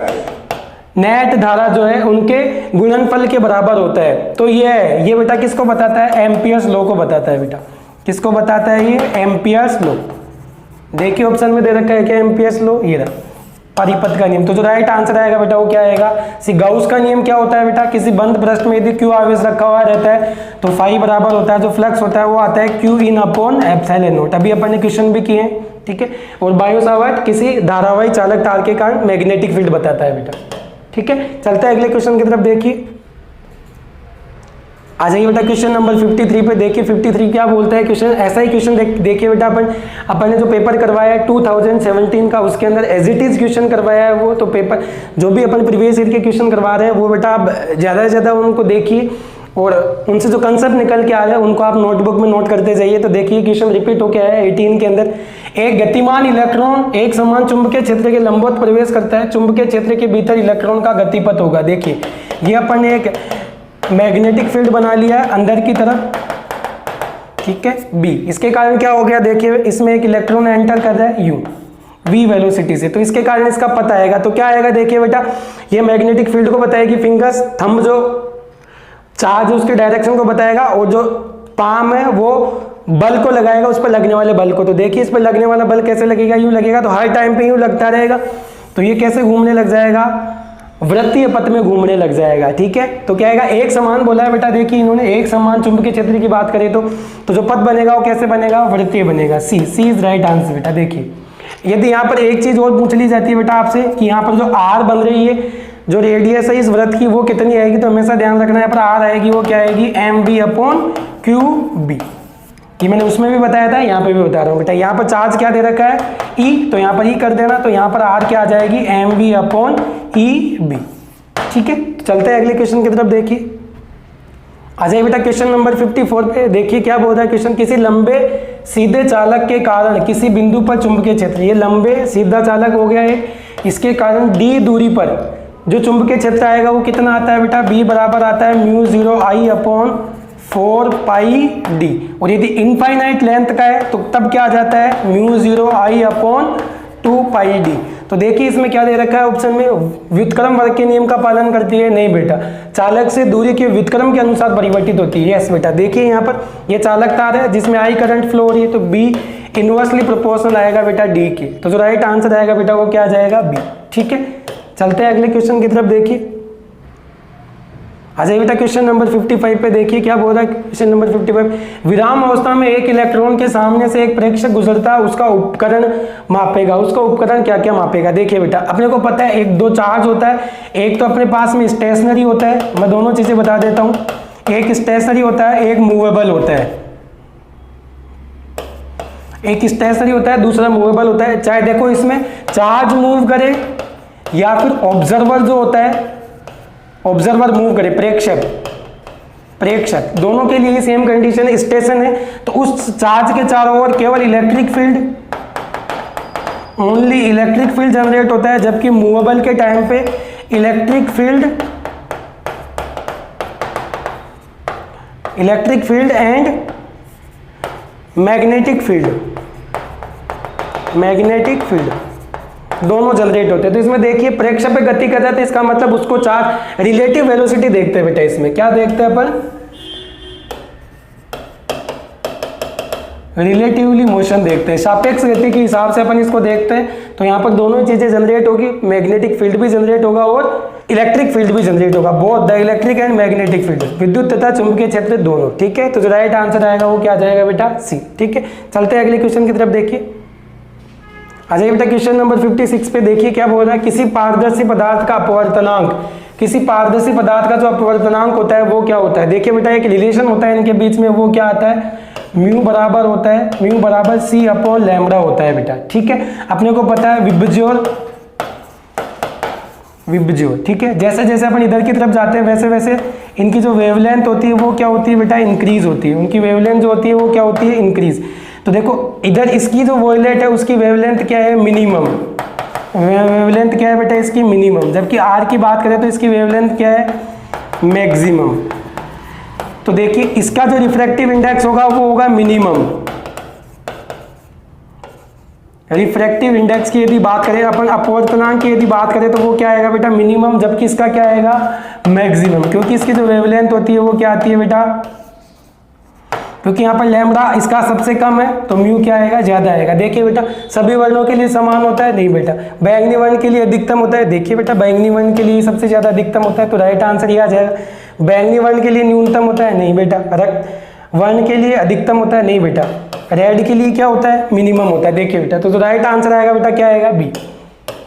A: नेट धारा जो है उनके गुणनफल के बराबर होता है। तो ये बेटा किसको बताता है, एम्पियर्स लॉ को बताता है बेटा। किसको बताता है ये, एम्पियर्स लॉ। देखिए ऑप्शन में दे रखा है क्या, एम्पियर्स लॉ, ये रहा परिपथ का नियम। तो जो राइट आंसर आएगा बेटा वो क्या आएगा, गाउस का नियम क्या होता है बेटा, किसी बंद पृष्ठ में यदि Q आवेश रखा हुआ रहता है तो फाई बराबर होता है, जो फ्लक्स होता है वो आता है Q/ε0। अभी अपन ने क्वेश्चन भी किए हैं, ठीक है। और बायो सावर्ट किसी धारावाही चालक तार के कारण मैग्नेटिक फील्ड बताता है बेटा, ठीक है। चलते हैं अगले क्वेश्चन की तरफ। देखिए आ जाइए बेटा क्वेश्चन नंबर 53 पे। देखिए 53 क्या बोलता है क्वेश्चन, ऐसा ही क्वेश्चन देखिए बेटा अपन ने जो पेपर करवाया है 2017 का, उसके अंदर एज इट इज क्वेश्चन करवाया है वो। तो पेपर जो भी अपन प्रीवियस ईयर के क्वेश्चन करवा रहे हैं वो बेटा आप ज़्यादा से ज़्यादा उनको देखिए और उनसे जो कंसेप्ट निकल के आ रहा है उनको आप नोटबुक में नोट करते जाइए। तो देखिए क्वेश्चन रिपीट होकर आया है 18 के अंदर, एक गतिमान इलेक्ट्रॉन एक समान चुंबकीय क्षेत्र के लंबवत प्रवेश करता है, चुंबकीय क्षेत्र के भीतर इलेक्ट्रॉन का गतिपथ होगा। देखिए ये अपन ने एक मैग्नेटिक फील्ड बना लिया है अंदर की तरफ, ठीक है B। इसके कारण क्या हो गया, देखिए इसमें एक इलेक्ट्रॉन एंटर कर रहा है v वेलोसिटी से, तो इसके कारण इसका पता आएगा। तो क्या आएगा, देखिए बेटा ये मैग्नेटिक फील्ड को बताएगी फिंगर्स, थंब जो चार्ज उसके डायरेक्शन को बताएगा, और जो पाम है वो बल को लगाएगा, उस पर लगने वाले बल को। तो देखिए इस पर लगने वाला बल कैसे लगेगा, यूं लगेगा, तो हर टाइम पे यूं लगता रहेगा। तो ये कैसे घूमने लग जाएगा, वृत्तीय पथ में घूमने लग जाएगा, ठीक है। तो क्या आएगा, एक समान बोला है बेटा। देखिए इन्होंने एक समान चुंबकीय क्षेत्र की बात करें तो जो पथ बनेगा वो कैसे बनेगा, वृत्तीय बनेगा। सी इज राइट आंसर बेटा। देखिए यदि यहाँ पर एक चीज और पूछ ली जाती है बेटा आपसे कि यहाँ पर जो आर बन रही है, जो रेडियस है इस वृत्त की, वो कितनी आएगी, तो हमेशा ध्यान रखना है यहाँ पर आर आएगी, वो क्या आएगी, mv/QB। कि मैंने उसमें भी बताया था, यहाँ पे भी बता रहा हूँ बेटा। यहाँ पर चार्ज क्या दे रखा है, E, तो यहाँ पर E कर देना, तो यहाँ पर R क्या आ जाएगी, mv/EB, ठीक है। चलते हैं अगले क्वेश्चन की तरफ। देखिए आ जाइए बेटा क्वेश्चन नंबर 54 पे। देखिए क्या बोल रहा है क्वेश्चन, किसी लंबे सीधे चालक के कारण किसी बिंदु पर चुंबकीय क्षेत्र, ये लंबे सीधा चालक हो गया है, इसके कारण d दूरी पर जो चुंबकीय क्षेत्र आएगा वो कितना आता है बेटा, B बराबर आता है μ0I/4πd। और यदि इनफाइनाइट लेंथ का है तो तब क्या आ जाता है, μ0I/2πd। तो देखिए इसमें क्या दे रखा है ऑप्शन में, व्युत्क्रम वर्ग के नियम का पालन करती है, नहीं बेटा, चालक से दूरी के व्युत्क्रम के अनुसार परिवर्तित होती है। यस बेटा, देखिए यहाँ पर ये चालक तार है जिसमें I करंट फ्लो हो रही है, तो B इनवर्सली प्रोपोर्शनल आएगा बेटा D के। तो जो राइट आंसर आएगा बेटा वो क्या आ जाएगा, B, ठीक है। चलते हैं अगले क्वेश्चन की तरफ। देखिए आ जाइए बेटा क्वेश्चन नंबर 55 पे देखिए क्या बोल रहा है क्वेश्चन नंबर 55। विराम अवस्था में एक इलेक्ट्रॉन के सामने से एक प्रेक्षक गुजरता है, उसका उपकरण मापेगा। उसका उपकरण क्या क्या मापेगा? देखिए बेटा अपने को पता है एक दो चार्ज होता है, एक तो अपने पास में स्टेशनरी होता है, मैं दोनों चीजें बता देता हूं, एक स्टेशनरी होता है एक मूवेबल होता है। एक स्टेशनरी होता है दूसरा मूवेबल होता है। चाहे देखो इसमें चार्ज मूव करे या फिर ऑब्जर्वर जो होता है ऑब्जर्वर मूव करे, प्रेक्षक दोनों के लिए सेम कंडीशन स्टेशन है। तो उस चार्ज के चारों ओर केवल electric field, only electric field generate होता है, जबकि मूवेबल के टाइम पे electric field and magnetic field दोनों जनरेट होते हैं। तो इसमें देखिए प्रेक्षक पे गति कर जाते हैं, इसका मतलब उसको चार्ज रिलेटिव वेलोसिटी देखते हैं बेटा। इसमें क्या देखते हैं अपन? रिलेटिवली मोशन देखते हैं, सापेक्ष गति के हिसाब से अपन इसको देखते हैं। तो यहाँ पर दोनों ही चीजें जनरेट होगी, मैग्नेटिक फील्ड भी जनरेट होगा और इलेक्ट्रिक फील्ड भी जनरेट होगा, both the electric and magnetic field, विद्युत तथा चुंबकीय क्षेत्र दोनों। ठीक है, तो जो राइट आंसर आएगा वो क्या आ जाएगा बेटा? सी। ठीक है, चलते हैं अगले क्वेश्चन की तरफ। देखिए आ जाइए बेटा क्वेश्चन नंबर 56 पे देखिए क्या बोल रहा है। किसी पारदर्शी पदार्थ का अपवर्तनांक, किसी पारदर्शी पदार्थ का जो अपवर्तनांक होता है वो क्या होता है? देखिए बेटा एक रिलेशन होता है इनके बीच में, वो क्या आता है? म्यू बराबर होता है, म्यू बराबर सी अपॉन लैम्बडा होता है बेटा। ठीक है, अपने को पता है विबज्योर। ठीक है, जैसे जैसे अपन इधर की तरफ जाते हैं वैसे वैसे इनकी जो वेवलेंथ होती है वो क्या होती है बेटा? इंक्रीज होती है। उनकी वेवलेंथ जो होती है वो क्या होती है? इंक्रीज। तो देखो इधर इसकी जो वॉयलेट है उसकी वेवलेंथ क्या है? मिनिमम। वेवलेंथ क्या है बेटा? इसकी मिनिमम। जबकि आर की बात करें तो इसकी वेवलेंथ क्या है? मैक्सिमम। तो देखिए इसका जो रिफ्रैक्टिव इंडेक्स होगा वो होगा मिनिमम। रिफ्रैक्टिव इंडेक्स की यदि बात करें अपन, अपवर्तनांक की यदि बात करें तो वो क्या आएगा बेटा? मिनिमम। जबकि इसका क्या आएगा? मैक्सिमम, क्योंकि इसकी जो वेवलेंथ होती है वो क्या आती है बेटा? क्योंकि यहाँ पर लैम्बडा इसका सबसे कम है तो म्यू क्या आएगा? ज्यादा आएगा। देखिए बेटा सभी वर्णों के लिए समान होता है? नहीं बेटा। बैंगनी वर्ण के लिए अधिकतम होता है? देखिए बेटा बैंगनी वर्ण के लिए सबसे ज्यादा अधिकतम होता है, तो राइट आंसर ये आ जाएगा। बैंगनी वर्ण के लिए न्यूनतम होता है? नहीं बेटा। रक्त वर्ण के लिए अधिकतम होता है? नहीं बेटा। रेड के लिए क्या होता है? मिनिमम होता है। देखिए बेटा तो राइट आंसर आएगा बेटा क्या आएगा? बी।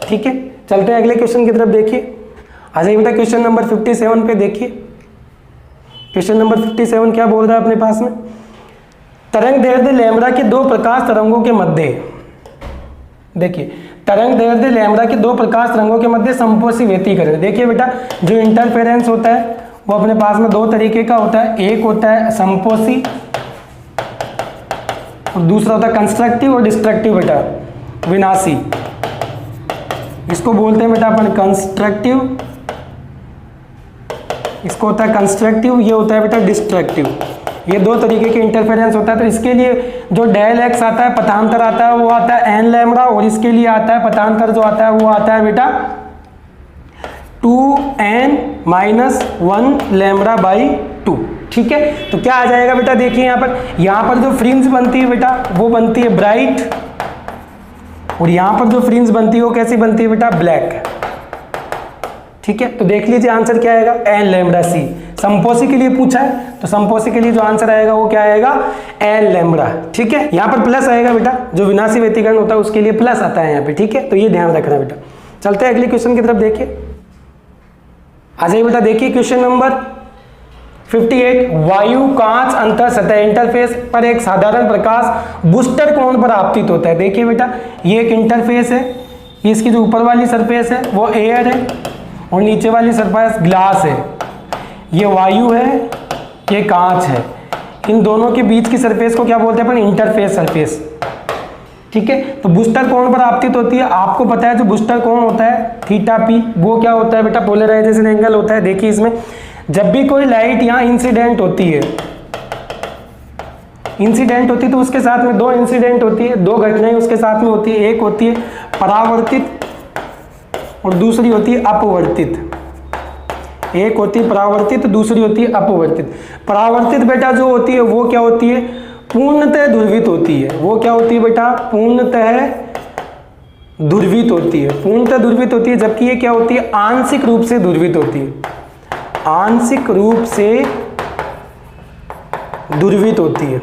A: ठीक है, चलते हैं अगले क्वेश्चन की तरफ। देखिए आ जाइए बेटा क्वेश्चन नंबर 57 पे देखिए। क्वेश्चन नंबर 57 क्या बोल रहा है अपने पास में? तरंग दैर्ध्य लैम्बडा के दो प्रकाश तरंगों के मध्य, देखिए तरंग दैर्ध्य लैम्बडा के दो प्रकाश तरंगों के मध्य समपोषी व्यतिकरण। देखिए बेटा जो इंटरफेरेंस होता है वो अपने पास में दो तरीके का होता है, एक होता है समपोषी और दूसरा होता है कंस्ट्रक्टिव और डिस्ट्रक्टिव बेटा, विनाशी। इसको बोलते हैं बेटा अपन कंस्ट्रक्टिव, इसको होता है कंस्ट्रक्टिव, ये होता है बेटा डिस्ट्रक्टिव। ये दो तरीके के इंटरफेरेंस होता है। तो इसके लिए जो डेल एक्स आता है, पथांतर आता है, वो आता है एन लैम्बडा, और इसके लिए आता है पथांतर जो आता है वो आता है बेटा 2n-1 लैम्बडा बाई 2। ठीक है, तो क्या आ जाएगा बेटा? देखिए यहाँ पर जो फ्रिंज बनती है बेटा वो बनती है ब्राइट, और यहाँ पर जो फ्रिंज बनती है वो कैसी बनती है बेटा? ब्लैक। ठीक है, तो देख लीजिए आंसर क्या आएगा? एन लैम्बडा सी। समपोषी के लिए पूछा है तो समपोषी के लिए जो आंसर आएगा वो क्या आएगा? N lambda. ठीक है, यहाँ पर प्लस आएगा बेटा, जो विनाशी व्यतिकरण होता है उसके लिए प्लस आता है यहाँ पे। ठीक है, तो ये ध्यान रखना बेटा। चलते हैं अगले क्वेश्चन की तरफ। देखिए आ जाइए बेटा, देखिए क्वेश्चन नंबर 58। वायु कांच अंतर सतह इंटरफेस पर एक साधारण प्रकाश बूस्टर कोण पर आपतित होता है। देखिए बेटा ये एक इंटरफेस है, ये इसकी जो ऊपर वाली सरफेस है वो एयर है और नीचे वाली सरफेस ग्लास है। ये वायु है, ये कांच है, इन दोनों के बीच की सरफेस को क्या बोलते हैं अपन? Interface surface. ठीक है, तो बूस्टर कोण पर आपतित होती है। आपको पता है जो बूस्टर कोण होता है थीटा पी, वो क्या होता है बेटा? पोलराइजेशन एंगल होता है। देखिए इसमें जब भी कोई लाइट यहाँ इंसिडेंट होती है तो उसके साथ में दो इंसिडेंट होती है, दो घटनाएं उसके साथ में होती है। एक होती है परावर्तित और दूसरी होती है अपवर्तित। एक होती है परावर्तित, दूसरी होती है अपवर्तित। परावर्तित बेटा जो होती है वो क्या होती है? पूर्णतः ध्रुवित होती है। वो क्या होती है बेटा? पूर्णतः ध्रुवित होती है। पूर्णतः ध्रुवित होती है, जबकि ये क्या होती है? आंशिक रूप से ध्रुवित होती है। आंशिक रूप से ध्रुवित होती है।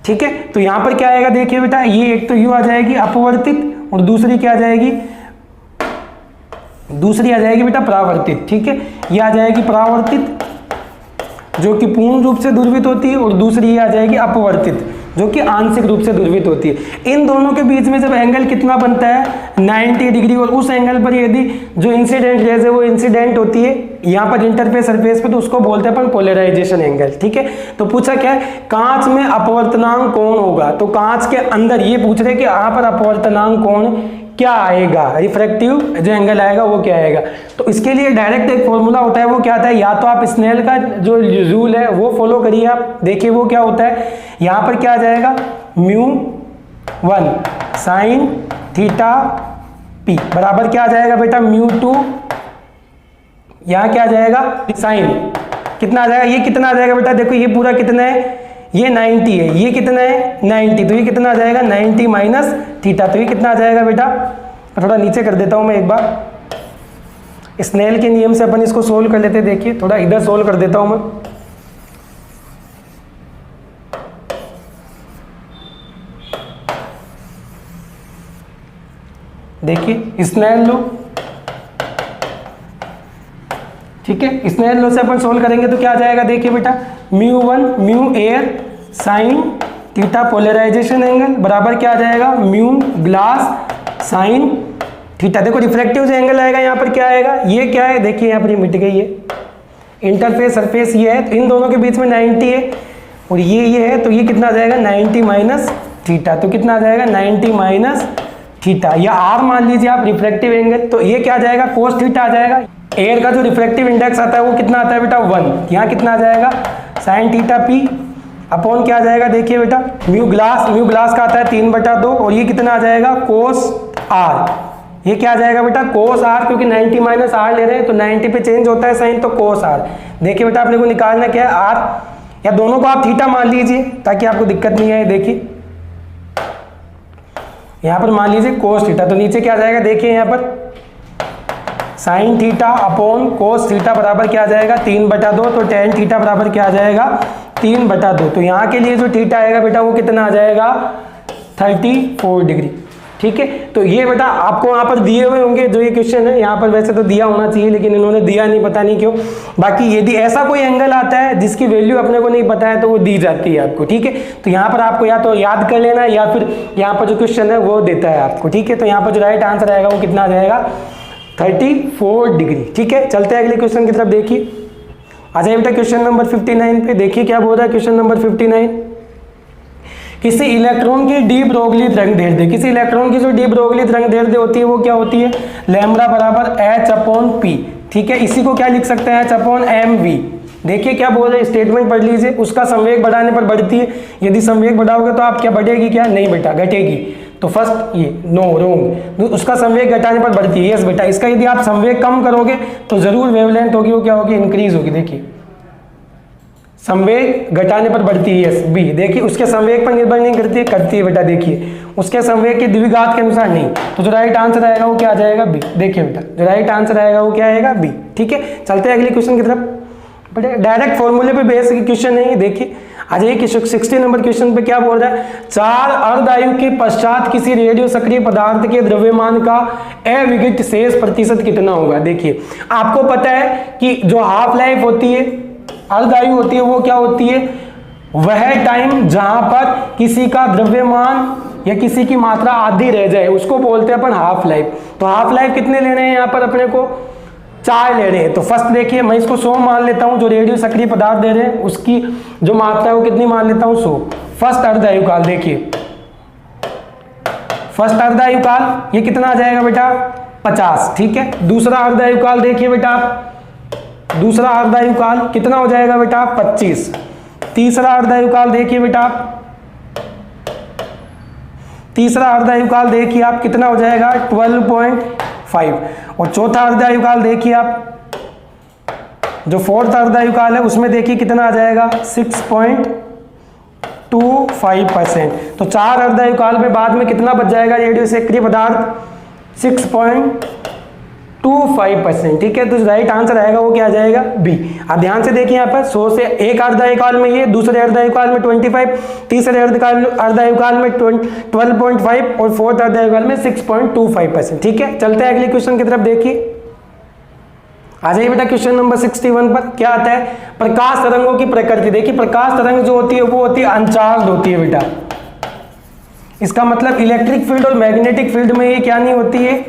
A: ठीक है, तो यहां पर क्या आएगा देखिए बेटा, ये एक तो यू आ जाएगी अपवर्तित और दूसरी क्या आ जाएगी, दूसरी आ जाएगी बेटा परावर्तित। ठीक है, ये आ जाएगी परावर्तित जो कि पूर्ण रूप से ध्रुवित होती है और दूसरी ये आ जाएगी अपवर्तित जो कि आंशिक रूप से ध्रुवित होती है। इन दोनों के बीच में जब एंगल कितना बनता है 90 डिग्री, और उस एंगल पर यदि जो इंसिडेंट रेज है वो इंसिडेंट होती है यहाँ पर इंटरफेस सरफेस पे, तो उसको बोलते हैं अपन पोलराइजेशन एंगल। ठीक है, तो पूछा क्या है, कांच में अपवर्तनांक कौन होगा, तो कांच के अंदर ये पूछ रहे कि यहाँ पर अपवर्तनांक कौन क्या आएगा, रिफ्रैक्टिव जो एंगल आएगा वो क्या आएगा। तो इसके लिए डायरेक्ट एक फॉर्मूला होता है, वो क्या आता है, या तो आप स्नेल का जो रूल है वो फॉलो करिए आप, देखिए वो क्या होता है। यहाँ पर क्या आ जाएगा, μ1 साइन थीटा p बराबर क्या आ जाएगा बेटा, μ2, यहाँ क्या आ जाएगा साइन, कितना आ जाएगा, ये कितना आ जाएगा बेटा, देखो ये पूरा कितना है, ये 90 है, ये कितना है 90, तो ये कितना आ जाएगा 90 माइनस थीटा, तो ये कितना आ जाएगा बेटा, थोड़ा नीचे कर देता हूं मैं एक बार, स्नेल के नियम से अपन इसको सोल्व कर लेते हैं। देखिए थोड़ा इधर सोल्व कर देता हूं मैं, देखिए स्नेल लो। ठीक है, स्नेल लो से अपन सोल्व करेंगे तो क्या आ जाएगा, देखिए बेटा μ1 mu air sine theta polarization angle बराबर क्या आ जाएगा, म्यू ग्लास साइन थीटा। देखो रिफ्रैक्टिव जो एंगल आएगा यहाँ पर क्या आएगा, ये क्या है, देखिए यहाँ पर ये मिट गई है, इंटरफेस सरफेस ये है, तो इन दोनों के बीच में 90 है और ये है, तो ये कितना आ जाएगा 90 माइनस थीटा, तो कितना आ जाएगा 90 माइनस थीटा, या आर मान लीजिए आप रिफ्रैक्टिव एंगल, तो ये क्या आ जाएगा कोस थीटा आ जाएगा। एयर का जो रिफ्रैक्टिव इंडेक्स आता है वो कितना आता है बेटा 1, यहाँ कितना आ जाएगा साइन थीटा पी अपॉन क्या आ जाएगा, देखिए बेटा म्यू ग्लास का आता है 3/2 और ये कितना आ जाएगा कोस आर, ये क्या आ जाएगा बेटा कोस आर, क्योंकि 90 माइनस आर ले रहे हैं तो 90 पे चेंज होता है साइन, तो कोस आर। देखिए बेटा अपने को निकालना क्या है आर, या दोनों को आप थीटा मान लीजिए ताकि आपको दिक्कत नहीं आए। देखिए यहाँ पर मान लीजिए कोस थीटा, तो नीचे क्या आ जाएगा, देखिए यहाँ पर sine theta upon cos theta बराबर क्या आ जाएगा 3/2, तो टेन थीटा बराबर क्या आ जाएगा 3/2, तो यहाँ के लिए जो थीटा आएगा बेटा वो कितना आ जाएगा 34 डिग्री। ठीक है, तो ये बेटा आपको यहाँ पर दिए हुए होंगे जो ये क्वेश्चन है, यहाँ पर वैसे तो दिया होना चाहिए लेकिन इन्होंने दिया नहीं, पता नहीं क्यों। बाकी यदि ऐसा कोई एंगल आता है जिसकी वैल्यू अपने को नहीं पता है तो वो दी जाती है आपको। ठीक है, तो यहाँ पर आपको या तो याद कर लेना या फिर यहाँ पर जो क्वेश्चन है वो देता है आपको। ठीक है, तो यहाँ पर जो राइट आंसर आएगा वो कितना आ जाएगा 34 डिग्री। ठीक है, चलते हैं अगले क्वेश्चन की तरफ। देखिए आ जाइए बेटा क्वेश्चन नंबर 59 पे, देखिए क्या बोल रहा है क्वेश्चन नंबर 59, किसी इलेक्ट्रॉन की डी ब्रोगली तरंगदैर्ध्य, किसी इलेक्ट्रॉन की जो डी ब्रोगली तरंगदैर्ध्य होती है वो क्या होती है लैम्ब्डा बराबर h/p। ठीक है, इसी को क्या लिख सकते हैं h/mv। देखिए क्या बोल रहे हैं, स्टेटमेंट पढ़ लीजिए, उसका संवेग बढ़ाने पर बढ़ती है, यदि संवेग बढ़ाओगे तो आप क्या बढ़ेगी, क्या नहीं बेटा घटेगी, तो फर्स्ट ये नो रोंग, उसका संवेग घटाने पर बढ़ती है, यस बेटा। इसका यदि आप संवेग कम करोगे तो जरूर वेवलेंथ होगी वो क्या होगी इंक्रीज होगी। देखिए संवेग घटाने पर बढ़ती है, यस बी। देखिए उसके संवेग पर निर्भर नहीं करती है, करती है बेटा, देखिए उसके संवेग के द्विघात के अनुसार नहीं, तो जो राइट आंसर आएगा वो क्या आ जाएगा बी। देखिए बेटा जो राइट आंसर आएगा वो क्या आएगा बी। ठीक है, चलते हैं अगले क्वेश्चन की तरफ। बेटा डायरेक्ट फॉर्मूले पे बेस क्वेश्चन नहीं है। देखिए आ जाइए 60 नंबर क्वेश्चन पे क्या बोल रहा है, 4 अर्धआयु के पश्चात किसी रेडियो सक्रिय पदार्थ के द्रव्यमान का अविघटित शेष प्रतिशत कितना होगा। देखिए आपको पता है कि जो हाफ लाइफ होती है अर्धआयु होती है वो क्या होती है, वह टाइम जहां पर किसी का द्रव्यमान या किसी की मात्रा आधी रह जाए उसको बोलते हैं अपन हाफ लाइफ। तो हाफ लाइफ कितने लेने हैं यहाँ पर अपने को 4 ले रहे हैं। तो फर्स्ट देखिए मैं इसको 100 मान लेता हूं, जो रेडियो सक्रिय पदार्थ दे रहे हैं उसकी जो मात्रा है वो कितनी मान लेता हूं 100। फर्स्ट अर्धआयु काल, देखिए फर्स्ट अर्धआयु काल ये कितना आ जाएगा बेटा 50। ठीक है, दूसरा अर्धआयु काल देखिए बेटा, दूसरा अर्धआयु काल कितना हो जाएगा बेटा 25। तीसरा अर्धआयु काल देखिए बेटा, तीसरा अर्धआयु काल देखिए आप कितना हो जाएगा 12.5। और चौथा अर्धआयु काल देखिए आप, जो फोर्थ अर्धआयु काल है उसमें देखिए कितना आ जाएगा 6.25%। तो 4 अर्धआयु काल में बाद में कितना बच जाएगा रेडियो सक्रिय पदार्थ 6.25 6.25%। ठीक है, तो राइट आंसर आएगा वो क्या आ जाएगा बी। अब ध्यान से देखिए यहाँ पर 100 से एक अर्धकाल में ये, दूसरे अर्धकाल में 25, तीसरे अर्धकाल में 12.5 और फोर्थ अर्धकाल में 6.25%। ठीक है, चलते हैं अगले क्वेश्चन की तरफ। देखिए आ जाइए बेटा क्वेश्चन नंबर 61 पर। क्या आता है, प्रकाश तरंगों की प्रकृति। देखिए प्रकाश तरंग जो होती है वो होती है अनचार्ज होती है बेटा। इसका मतलब इलेक्ट्रिक फील्ड और मैग्नेटिक फील्ड में ये क्या नहीं होती है,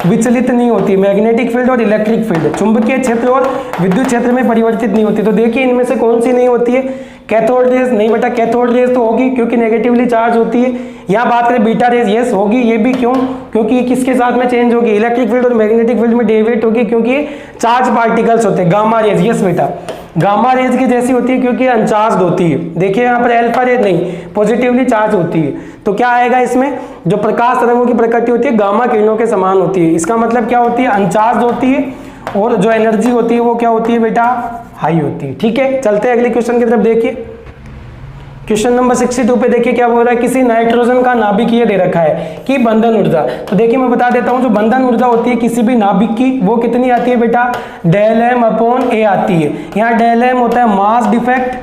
A: विचलित नहीं होती। मैग्नेटिक फील्ड और इलेक्ट्रिक फील्ड चुंबकीय क्षेत्र और विद्युत क्षेत्र में परिवर्तित नहीं होती। तो देखिए इनमें से कौन सी नहीं होती है, कैथोड रेज। नहीं बेटा कैथोड रेज तो होगी क्योंकि नेगेटिवली चार्ज होती है। यहाँ बात करें बीटा रेज, यस होगी, ये भी क्यों, क्योंकि किसके साथ में चेंज होगी, इलेक्ट्रिक फील्ड और मैग्नेटिक फील्ड में डेविएट होगी क्योंकि चार्ज पार्टिकल्स होते हैं। गामा रेज, यस बेटा गामा रेज की जैसी होती है क्योंकि अनचार्ज होती है। देखिए यहाँ पर अल्फा रेज नहीं, पॉजिटिवली चार्ज होती है। तो क्या आएगा इसमें, जो प्रकाश तरंगों की प्रकृति होती है गामा किरणों के समान होती है। इसका मतलब क्या होती है, अनचार्ज होती है और जो एनर्जी होती है वो क्या होती है बेटा, हाई होती है। ठीक है, चलते हैं अगले क्वेश्चन की तरफ। देखिए क्वेश्चन नंबर 62 पे देखिए क्या बोल रहा है, किसी नाइट्रोजन का नाभिक ये दे रखा है कि बंधन ऊर्जा। तो देखिए मैं बता देता हूं, जो बंधन ऊर्जा होती है किसी भी नाभिक की वो कितनी आती है बेटा, डेल एम अपॉन ए आती है। यहाँ डेल एम होता है मास डिफेक्ट,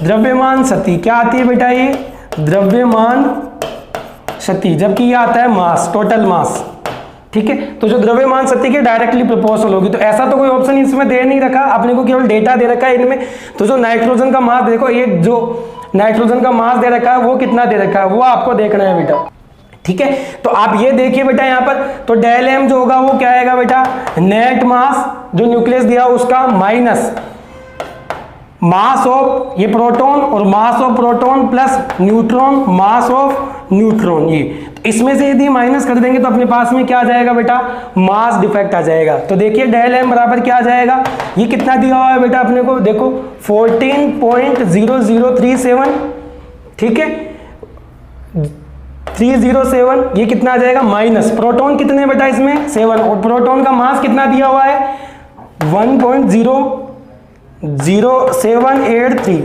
A: द्रव्यमान शक्ति क्या आती है बेटा, ये द्रव्यमान शक्ति, जबकि ये आता है मास, टोटल मास। ठीक है, तो जो द्रव्यमान शक्ति के डायरेक्टली प्रोपोर्शनल होगी। तो ऐसा तो कोई ऑप्शन इसमें दे नहीं रखा, आपने को केवल डेटा दे रखा है इनमें। तो जो नाइट्रोजन का मास देखो, ये जो नाइट्रोजन का मास दे रखा है वो कितना दे रखा है वो आपको देखना है बेटा। ठीक है, तो आप ये देखिए बेटा यहाँ पर, तो डेल एम जो होगा वो क्या आएगा बेटा, नेट मास जो न्यूक्लियस दिया उसका माइनस मास ऑफ ये प्रोटॉन और mass of proton plus neutron mass of neutron. ये तो इसमें से यदि माइनस कर देंगे तो अपने पास में क्या आ जाएगा बेटा, मास डिफेक्ट आ जाएगा। तो देखिए डेल एम बराबर क्या आ जाएगा, ये कितना दिया हुआ है बेटा अपने को, देखो 14.0037। ठीक है 307, ये कितना आ जाएगा माइनस, प्रोटॉन कितने बेटा इसमें 7 और प्रोटॉन का मास कितना दिया हुआ है 1.00783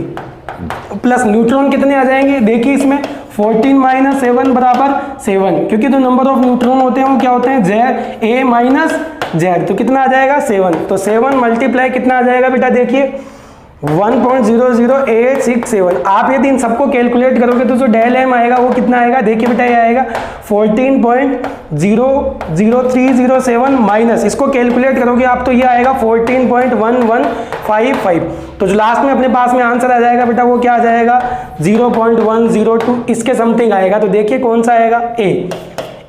A: प्लस न्यूट्रॉन कितने आ जाएंगे, देखिए इसमें 14 माइनस 7 बराबर 7, क्योंकि जो नंबर ऑफ न्यूट्रॉन होते हैं वो क्या होते हैं जेड, ए माइनस जेड, तो कितना आ जाएगा 7। तो 7 मल्टीप्लाई कितना आ जाएगा बेटा, देखिए 1.00867। आप यदि इन सबको कैलकुलेट करोगे तो जो डेल एम आएगा वो कितना आएगा, देखिए बेटा ये आएगा 14.00307 माइनस, इसको कैलकुलेट करोगे आप तो ये आएगा 14.1155। तो जो लास्ट में अपने पास में आंसर आ जाएगा बेटा वो क्या आ जाएगा 0.102 इसके समथिंग आएगा। तो देखिए कौन सा आएगा, ए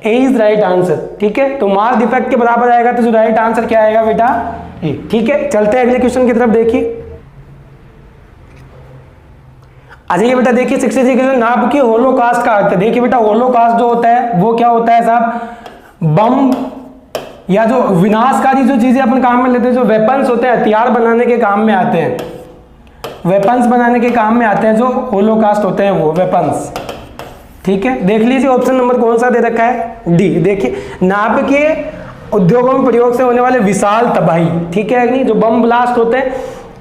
A: इज राइट आंसर। ठीक है, तो मास डिफेक्ट के बराबर आएगा तो जो राइट आंसर क्या आएगा बेटा ए। ठीक है, चलते हैं अगले क्वेश्चन की तरफ। देखिए अच्छा ये बेटा देखिए 63 क्वेश्चन, नाभ की होलोकास्ट का अर्थ है। देखिए बेटा होलोकास्ट जो होता है वो क्या होता है साहब, बम या जो विनाशकारी जो चीजें अपन काम में लेते हैं, जो वेपन्स होते हैं हथियार बनाने के काम में आते हैं, वेपन्स बनाने के काम में आते हैं जो होलोकास्ट होते हैं वो वेपन्स। ठीक है, देख लीजिए ऑप्शन नंबर कौन सा दे रखा है, डी। देखिए नाभ के उद्योगों में प्रयोग से होने वाले विशाल तबाही, ठीक है नहीं, जो बम ब्लास्ट होते हैं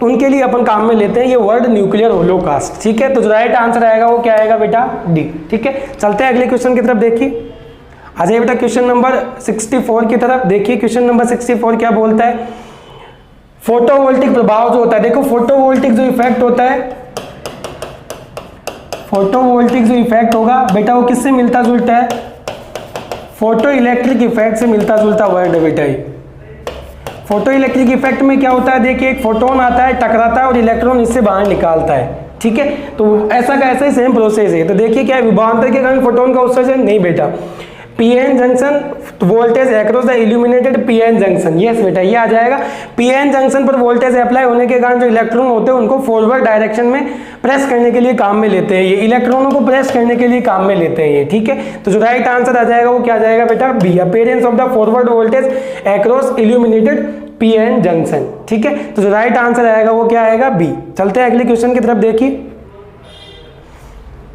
A: उनके लिए अपन काम में लेते हैं ये वर्ड न्यूक्लियर होलोकास्ट। ठीक है, तो जो राइट आंसर आएगा वो क्या आएगा बेटा डी। ठीक है, चलते हैं अगले क्वेश्चन की तरफ। देखिए आ जाइए बेटा क्वेश्चन नंबर 64 की तरफ। देखिए क्वेश्चन नंबर 64 क्या बोलता है, फोटोवोल्टिक प्रभाव जो होता है, देखो फोटोवोल्टिक जो इफेक्ट होता है, फोटोवोल्टिक जो इफेक्ट होगा बेटा वो किससे मिलता जुलता है, फोटो इलेक्ट्रिक इफेक्ट से मिलता जुलता वर्ड है बेटा ये। फोटो इलेक्ट्रिक इफेक्ट में क्या होता है, देखिए एक फोटोन आता है, टकराता है और इलेक्ट्रॉन इससे बाहर निकालता है। ठीक है, तो ऐसा का ऐसा ही सेम प्रोसेस है। तो देखिए क्या है, विभवांतर के कारण फोटोन का उत्सर्जन नहीं बेटा, PN junction voltage across the illuminated PN junction, yes बेटा ये आ जाएगा। पीएन जंक्शन पर वोल्टेज अप्लाई होने के कारण जो इलेक्ट्रॉन होते हैं उनको फॉरवर्ड डायरेक्शन में प्रेस करने के लिए काम में लेते हैं, ये इलेक्ट्रॉनों को प्रेस करने के लिए काम में लेते हैं ये। ठीक है, तो जो राइट आंसर आ जाएगा वो क्या आ जाएगा बेटा B, appearance of the forward voltage across illuminated PN junction. ठीक है, तो जो राइट आंसर आएगा वो क्या आएगा बी। चलते हैं अगले क्वेश्चन की तरफ। देखिए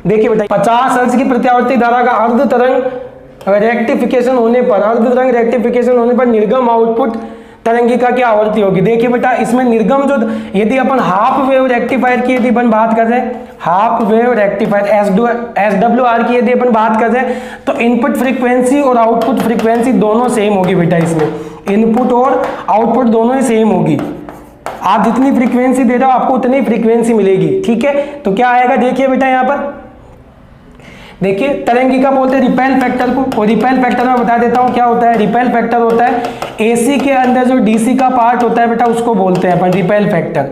A: बेटा 50 हर्ट्ज की प्रत्यावर्ती धारा का अर्ध तरंग रेक्टिफिकेशन होने पर, अर्ध तरंग रेक्टिफिकेशन होने पर निर्गम आउटपुट तरंगिका की आवृत्ति होगी। देखिए बेटा इसमें निर्गम जो, यदि अपन हाफ वेव रेक्टिफायर की यदि अपन बात कर रहे हैं, हाफ वेव रेक्टिफायर SWR की यदि अपन बात कर रहे हैं, तो इनपुट फ्रीक्वेंसी और आउटपुट फ्रीक्वेंसी दोनों सेम होगी बेटा। इसमें इनपुट और आउटपुट दोनों ही सेम होगी। आप जितनी फ्रीक्वेंसी दे रहे हो आपको उतनी फ्रीक्वेंसी मिलेगी, ठीक है। तो क्या आएगा देखिए बेटा यहाँ पर, देखिए तरंगिका बोलते हैं रिपेल फैक्टर को, और रिपेल फैक्टर मैं बता देता हूँ क्या होता है। रिपेल फैक्टर होता है AC के अंदर जो DC का पार्ट होता है बेटा, उसको बोलते हैं अपन रिपेल फैक्टर,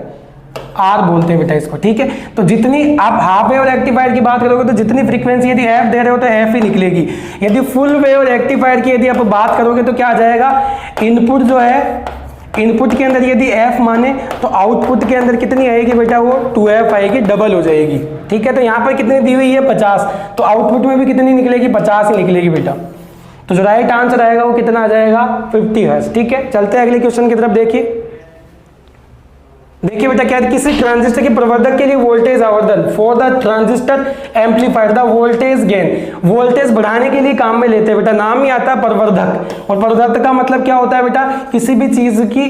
A: R बोलते हैं बेटा इसको, ठीक है। तो जितनी आप हाफ वेव रेक्टिफायर की बात करोगे तो जितनी फ्रीक्वेंसी यदि F दे रहे हो तो F ही निकलेगी। यदि फुल वेव रेक्टिफायर की यदि आप बात करोगे तो क्या आ जाएगा, इनपुट जो है, इनपुट के अंदर यदि F माने तो आउटपुट के अंदर कितनी आएगी बेटा, वो 2F आएगी, डबल हो जाएगी, ठीक है। तो यहाँ पर कितनी दी हुई है 50, तो आउटपुट में भी कितनी निकलेगी 50 ही निकलेगी बेटा। तो जो राइट आंसर आएगा वो कितना आ जाएगा 50 हर्ट्ज, ठीक है। चलते हैं अगले क्वेश्चन की तरफ। देखिए बेटा क्या है, किसी ट्रांजिस्टर के प्रवर्धक के लिए वोल्टेज आवर्धन for the transistor amplifier the voltage gain, voltage बढ़ाने के लिए काम में लेते हैं बेटा। नाम ही आता है प्रवर्धक, और प्रवर्धक का मतलब क्या होता है बेटा, किसी भी चीज की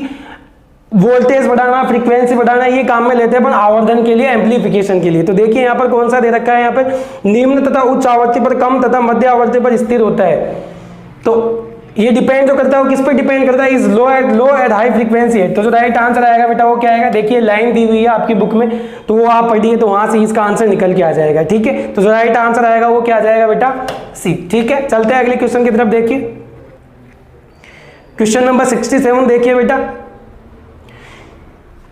A: वोल्टेज बढ़ाना, फ्रीक्वेंसी बढ़ाना, ये काम में लेते हैं अपन आवर्धन के लिए, एम्पलीफिकेशन के लिए। तो देखिए यहाँ पर कौन सा दे रखा है, यहाँ पर निम्न तथा उच्च आवृत्ति पर, कम तथा मध्य आवृत्ति पर स्थिर होता है। तो ये डिपेंड जो करता है वो किस पे डिपेंड करता है, is low at high frequency है। तो जो राइट आंसर आएगा बेटा वो क्या आएगा, देखिए लाइन दी हुई है आपकी बुक में, तो वो आप पढ़िए तो वहां से इसका आंसर निकल के आ जाएगा, ठीक है। तो जो राइट आंसर आएगा वो क्या आ जाएगा बेटा, C, ठीक है। चलते हैं अगले क्वेश्चन की तरफ। देखिए क्वेश्चन नंबर 67 देखिए बेटा,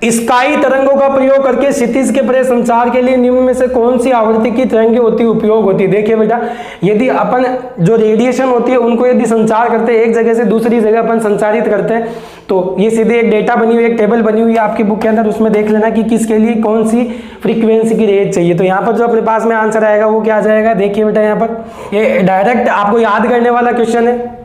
A: स्काई तरंगों का प्रयोग करके क्षितिज के परे संचार के लिए निम्न में से कौन सी आवृत्ति की तरंगें उपयोग होती है। देखिए बेटा यदि अपन जो रेडिएशन होती है उनको यदि संचार करते हैं, एक जगह से दूसरी जगह अपन संचारित करते हैं, तो ये सीधे एक डेटा बनी हुई, एक टेबल बनी हुई है आपकी बुक के अंदर, उसमें देख लेना कि किसके लिए कौन सी फ्रीक्वेंसी की रेंज चाहिए। तो यहाँ पर जो अपने पास में आंसर आएगा वो क्या आ जाएगा, देखिए बेटा यहाँ पर ये डायरेक्ट आपको याद करने वाला क्वेश्चन है।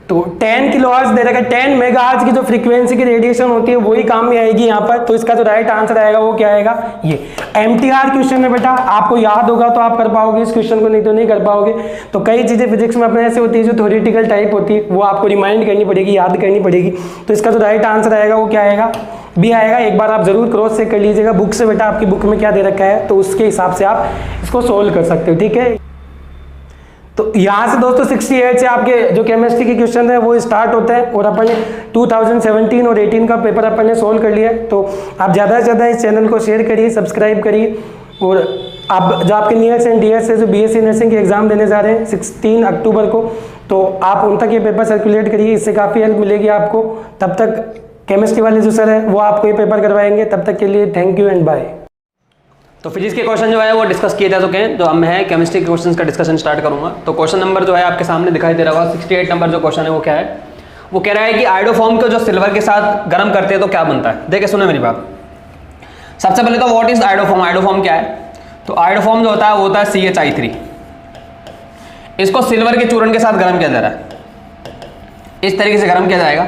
A: तो 10 किलोहर्ट्ज दे रखा है, 10 मेगाहर्ट्ज की जो फ्रीक्वेंसी की रेडिएशन होती है वही काम में आएगी यहाँ पर। तो इसका जो राइट आंसर आएगा वो क्या आएगा, ये MTR क्वेश्चन है बेटा, आपको याद होगा तो आप कर पाओगे इस क्वेश्चन को, नहीं तो नहीं कर पाओगे। तो कई चीजें फिजिक्स में अपने ऐसे होती है जो थ्योरेटिकल टाइप होती है, वो आपको रिमाइंड करनी पड़ेगी, याद करनी पड़ेगी। तो इसका जो राइट आंसर आएगा वो क्या आएगा, B आएगा। एक बार आप जरूर क्रॉस चेक कर लीजिएगा बुक से बेटा, आपकी बुक में क्या दे रखा है, तो उसके हिसाब से आप इसको सोल्व कर सकते हो, ठीक है। तो यहाँ से दोस्तों 68 से आपके जो केमिस्ट्री के क्वेश्चन है वो स्टार्ट होते हैं, और अपन ने 2017 और 18 का पेपर अपन ने सोल्व कर लिया। तो आप ज़्यादा से ज़्यादा इस चैनल को शेयर करिए, सब्सक्राइब करिए, और आप जो आपके नियर्स एंड डियर्स है जो BSc नर्सिंग के एग्जाम देने जा रहे हैं 16 अक्टूबर को, तो आप उन तक ये पेपर सर्कुलेट करिए, इससे काफ़ी हेल्प मिलेगी आपको। तब तक केमिस्ट्री वाले जो सर है वो आपको ये पेपर करवाएंगे। तब तक के लिए थैंक यू एंड बाय।
B: तो फिजिक्स के क्वेश्चन जो है वो डिस्कस किए जा चुके हैं, तो अब मैं केमिस्ट्री के क्वेश्चंस का डिस्कशन स्टार्ट करूंगा। तो क्वेश्चन नंबर जो है आपके सामने दिखाई दे रहा होगा, 68 नंबर जो क्वेश्चन है वो क्या है, वो कह रहा है कि आयोडोफॉर्म को जो सिल्वर के साथ गर्म करते हैं तो क्या बनता है। देखिए सुनो मेरी बात, सबसे पहले तो व्हाट इज आयोडोफॉर्म, आयोडोफॉर्म क्या है। तो आयोडोफॉर्म जो होता है वो होता है CHI3, इसको सिल्वर के चूर्ण के साथ गर्म किया जा रहा है, इस तरीके से गर्म किया जाएगा।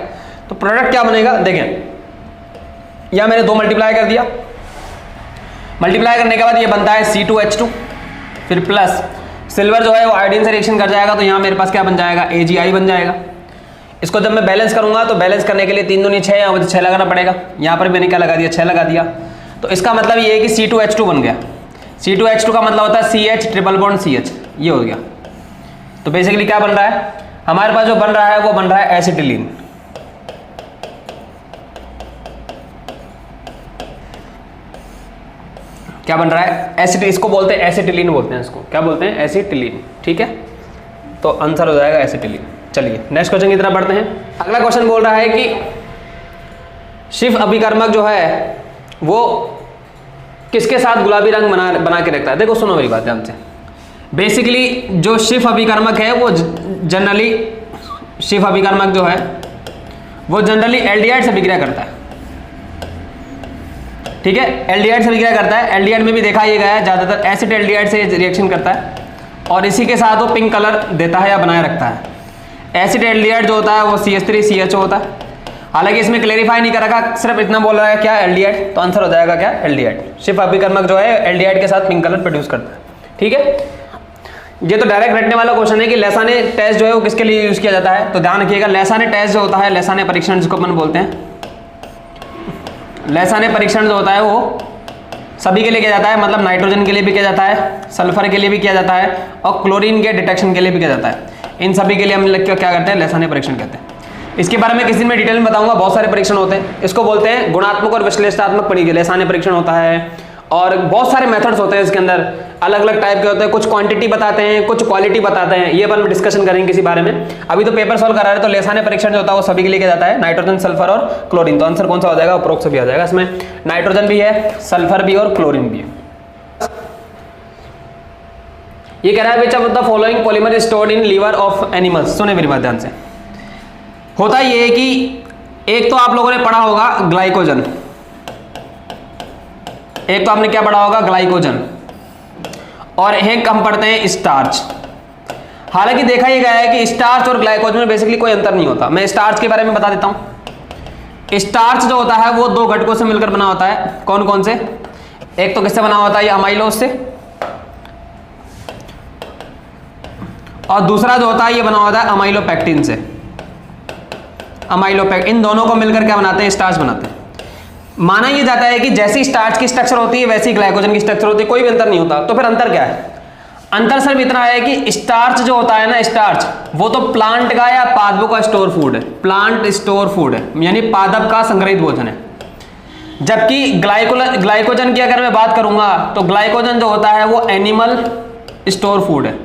B: तो प्रोडक्ट क्या बनेगा, देखें यह मैंने 2 मल्टीप्लाई कर दिया, मल्टीप्लाई करने के बाद ये बनता है C2H2, फिर प्लस सिल्वर जो है वो आयोडीन से रिएक्शन कर जाएगा, तो यहाँ मेरे पास क्या बन जाएगा, AgI बन जाएगा। इसको जब मैं बैलेंस करूंगा तो बैलेंस करने के लिए 3 दूनी 6, यहाँ मुझे 6 लगाना पड़ेगा, यहाँ पर मैंने क्या लगा दिया, 6 लगा दिया। तो इसका मतलब ये है कि C2H2 बन गया। C2H2 का मतलब होता है CH ट्रिपल बॉन्ड CH, ये हो गया। तो बेसिकली क्या बन रहा है हमारे पास, जो बन रहा है वो बन रहा है एसिटिलीन। क्या बन रहा है, इसको बोलते हैं एसिटिलीन, बोलते हैं इसको, क्या बोलते हैं, एसिटिलीन, ठीक है। तो आंसर हो जाएगा एसिटिलीन। चलिए नेक्स्ट क्वेश्चन की तरफ बढ़ते हैं। अगला क्वेश्चन बोल रहा है कि शिव अभिकर्मक जो है वो किसके साथ गुलाबी रंग बना के रखता है। देखो सुनो मेरी बात ध्यान से, बेसिकली जो शिव अभिकर्मक है वो जनरली, शिव अभिकर्मक जो है वो जनरली एल्डिहाइड से विक्रिया करता है, ठीक है, एल्डिहाइड से विक्रिया करता है। एल्डिहाइड में भी देखा ये गया है ज़्यादातर एसिड एल्डिहाइड से रिएक्शन करता है, और इसी के साथ वो पिंक कलर देता है या बनाए रखता है। एसिड एल्डिहाइड जो होता है वो CH3CHO होता है। हालांकि इसमें क्लेरिफाई नहीं कर रखा, सिर्फ इतना बोल रहा है क्या, एल्डिहाइड। तो आंसर हो जाएगा क्या, एल्डिहाइड। शिव अभिकर्मक जो है एल्डिहाइड के साथ पिंक कलर प्रोड्यूस करता है, ठीक है। ये तो डायरेक्ट रटने वाला क्वेश्चन है कि लैसाने टेस्ट जो है वो किसके लिए यूज किया जाता है, तो ध्यान रखिएगा लैसाने टेस्ट जो होता है, लैसाने परीक्षण जिसको अपन बोलते हैं, लैसाने परीक्षण जो होता है वो सभी के लिए किया जाता है, मतलब नाइट्रोजन के लिए भी किया जाता है, सल्फर के लिए भी किया जाता है और क्लोरीन के डिटेक्शन के लिए भी किया जाता है। इन सभी के लिए हम क्या करते हैं, लैसाने परीक्षण कहते हैं। इसके बारे में किसी में डिटेल में बताऊंगा, बहुत सारे परीक्षण होते हैं। इसको बोलते हैं गुणात्मक और विश्लेषणात्मक परीक्षण, लैसाने परीक्षण होता है और बहुत सारे मेथड्स होते हैं इसके अंदर, अलग अलग टाइप के होते हैं, कुछ क्वांटिटी बताते हैं, कुछ क्वालिटी बताते हैं, ये अपन डिस्कशन करेंगे किसी बारे में। अभी तो पेपर सॉल्व करा रहे हैं, तो लैसाने परीक्षण जो होता है वो सभी के लिए किया जाता है, नाइट्रोजन, सल्फर और क्लोरीन। तो आंसर कौन सा हो जाएगा, उपरोक्त सभी आ जाएगा। इसमें नाइट्रोजन भी है, सल्फर भी और क्लोरीन भी है। ये कह रहा है which of the following polymer is stored in liver of animals. सुने मेरी बात ध्यान से। होता ये है कि एक तो आप लोगों ने पढ़ा होगा ग्लाइकोजन, एक तो आपने क्या पढ़ा होगा, ग्लाइकोजन, और एक हम पढ़ते हैं स्टार्च। हालांकि देखा ये गया है कि स्टार्च और ग्लाइकोजन में बेसिकली कोई अंतर नहीं होता। मैं स्टार्च के बारे में बता देता हूं। स्टार्च जो होता है वो दो घटकों से मिलकर बना होता है। कौन कौन से, एक तो किससे बना होता है, ये अमाइलोज से, और दूसरा जो होता है ये बना होता है अमाइलोपेक्टिन से। इन दोनों को मिलकर क्या बनाते हैं, स्टार्च बनाते हैं। माना यह जाता है कि जैसी स्टार्च की स्ट्रक्चर होती है वैसी ग्लाइकोजन की स्ट्रक्चर होती है, कोई भी अंतर नहीं होता। तो फिर अंतर क्या है, अंतर सिर्फ इतना है कि स्टार्च जो होता है ना, स्टार्च वो तो प्लांट का या पादपों का स्टोर फूड है, प्लांट स्टोर फूड है, यानी पादप का संग्रहित भोजन है। जबकि ग्लाइकोजन की अगर मैं बात करूंगा तो ग्लाइकोजन जो होता है वो एनिमल स्टोर फूड है।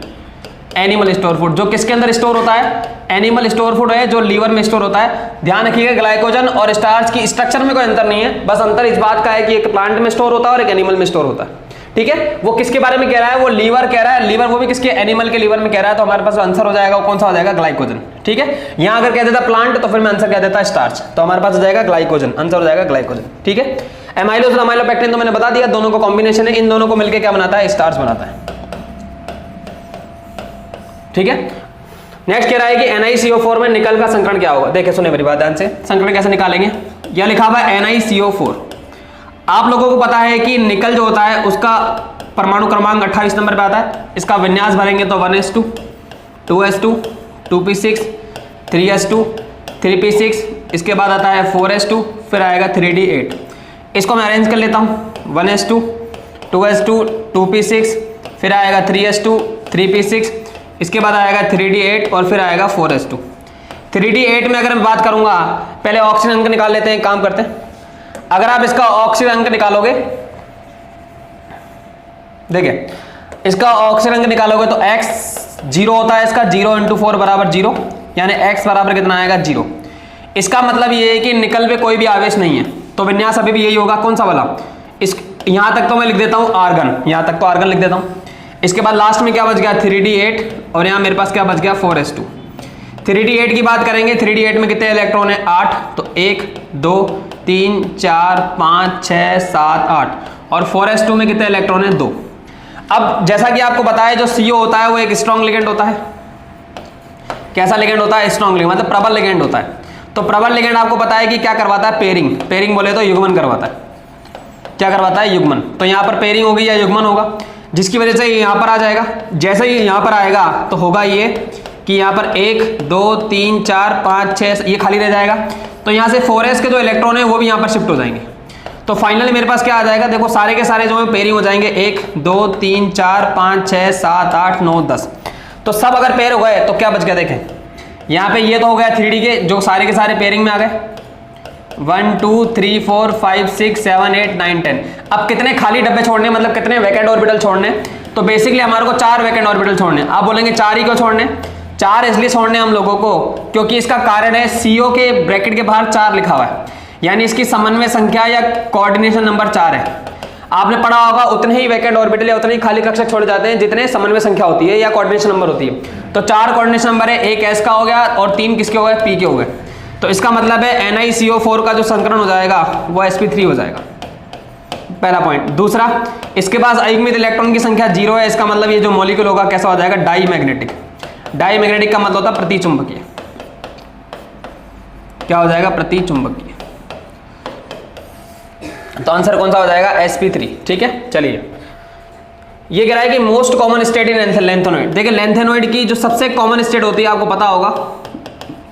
B: एनिमल स्टोर फूड जो किसके अंदर स्टोर होता है, एनिमल स्टोर फूड है, जो लीवर में स्टोर होता है। ध्यान रखिएगा ग्लाइकोजन और स्टार्च की स्ट्रक्चर में कोई अंतर नहीं है, बस अंतर इस बात का है कि एक प्लांट में स्टोर होता है और एक एनिमल में स्टोर होता है। ठीक है, वो किसके बारे में कह रहा है, वो लीवर कह रहा है, लीवर वो भी किसके, एनिमल के लीवर में कह रहा है। तो हमारे पास आंसर हो जाएगा वो कौन सा हो जाएगा, ग्लाइकोजन। ठीक है, यहां अगर कह देता प्लांट तो फिर मैं आंसर कह देता स्टार्च, तो हमारे पास हो जाएगा ग्लाइकोजन, आंसर हो जाएगा ग्लाइकोजन। ठीक है, एमाइलोज और अमाइलोपेक्टिन तो मैंने बता दिया, दोनों का कॉम्बिनेशन है, इन दोनों को मिलकर क्या बनाता है, स्टार्च बनाता है। ठीक है, नेक्स्ट कह रहा है कि NiCO4 में निकल का संकरण क्या होगा। देखिए सुने मेरी बात ध्यान से, संकरण कैसे निकालेंगे, यह लिखा हुआ है NiCO4। आप लोगों को पता है कि निकल जो होता है उसका परमाणु क्रमांक 28 नंबर पे आता है। इसका विन्यास भरेंगे तो 1s2 2s2 2p6 3s2 3p6, इसके बाद आता है 4s2, फिर आएगा 3d8। इसको मैं अरेंज कर लेता हूं, 1s2 2s2 2p6, फिर आएगा 3s2 3p6, इसके बाद आएगा 3d8 और फिर आएगा 4s2। 3d8 में अगर मैं बात करूंगा, पहले ऑक्सीजन अंक निकाल लेते हैं, काम करते हैं। अगर आप इसका ऑक्सीजन अंक निकालोगे, देखिए इसका ऑक्सीजन अंक निकालोगे तो x 0 होता है, इसका 0 × 4 बराबर 0, यानी x बराबर कितना आएगा 0। इसका मतलब ये है कि निकल पे कोई भी आवेश नहीं है, तो विन्यास अभी भी यही होगा, कौन सा वाला, इस यहां तक तो मैं लिख देता हूं आर्गन, यहां तक तो आर्गन लिख देता हूं। इसके बाद लास्ट में क्या बच गया 3d8 और यहाँ मेरे पास क्या बच गया 4s2। 3d8 की बात करेंगे, 3d8 में कितने इलेक्ट्रॉन है 8, तो 1 2 3 4 5 6 7 8, और 4s2 में कितने इलेक्ट्रॉन है 2। अब जैसा कि आपको पता है जो CO होता है वो एक स्ट्रॉन्ग लिगेंड होता है। कैसा लिगेंड होता है, स्ट्रॉन्ग लिगेंड, मतलब प्रबल लिगेंड होता है। तो प्रबल लिगेंड आपको पता है कि क्या करवाता है, पेयरिंग, पेयरिंग बोले तो युग्मन करवाता है। क्या करवाता है, युग्मन। तो यहाँ पर पेयरिंग होगी या युग्मन होगा, जिसकी वजह से यहाँ पर आ जाएगा। जैसे ही यहाँ पर आएगा तो होगा ये कि यहाँ पर 1 2 3 4 5 6 ये खाली रह जाएगा, तो यहाँ से 4s के जो इलेक्ट्रॉन है वो भी यहाँ पर शिफ्ट हो जाएंगे। तो फाइनली मेरे पास क्या आ जाएगा, देखो सारे के सारे जो है पेयरिंग हो जाएंगे, 1 2 3 4 5 6 7 8 9 10। तो सब अगर पेयर हो गए तो क्या बच गया, देखें यहाँ पे ये तो हो गया 3D के जो सारे के सारे पेयरिंग में आ गए, 1 2 3 4 5 6 7 8 9 10। अब कितने खाली डब्बे छोड़ने, मतलब कितने वैकेंट ऑर्बिटल छोड़ने, तो बेसिकली हमारे को 4 वैकेंट ऑर्बिटल छोड़ने। आप बोलेंगे 4 ही क्यों छोड़ने, 4 इसलिए छोड़ने हम लोगों को क्योंकि इसका कारण है CO के ब्रैकेट के बाहर 4 लिखा हुआ है, यानी इसकी समन्वय संख्या या कोऑर्डिनेशन नंबर 4 है। आपने पढ़ा होगा उतने ही वैकेंट ऑर्बिटल या उतने ही खाली कक्षक छोड़े जाते हैं जितने समन्वय संख्या होती है या कोऑर्डिनेशन नंबर होती है। तो 4 कोऑर्डिनेशन नंबर है, एक S का हो गया और 3 किसके हो गए, P के हो गए। तो इसका मतलब है NiCO4 का जो संकरण हो जाएगा वो sp3 हो जाएगा, पहला पॉइंट। दूसरा, इसके पास अयुग्मित इलेक्ट्रॉन की संख्या 0 है, इसका मतलब ये जो मॉलिक्यूल होगा कैसा हो जाएगा, डाई मैग्नेटिक। डाई मैग्नेटिक का मतलब होता है प्रतिचुंबकीय। क्या हो जाएगा, प्रतिचुंबकीय। तो आंसर कौन सा हो जाएगा, sp3। ठीक है, चलिए ये कह रहा है कि most common state in lanthanoid. देखिए लेंथेनॉइड की जो सबसे कॉमन स्टेट होती है आपको पता होगा,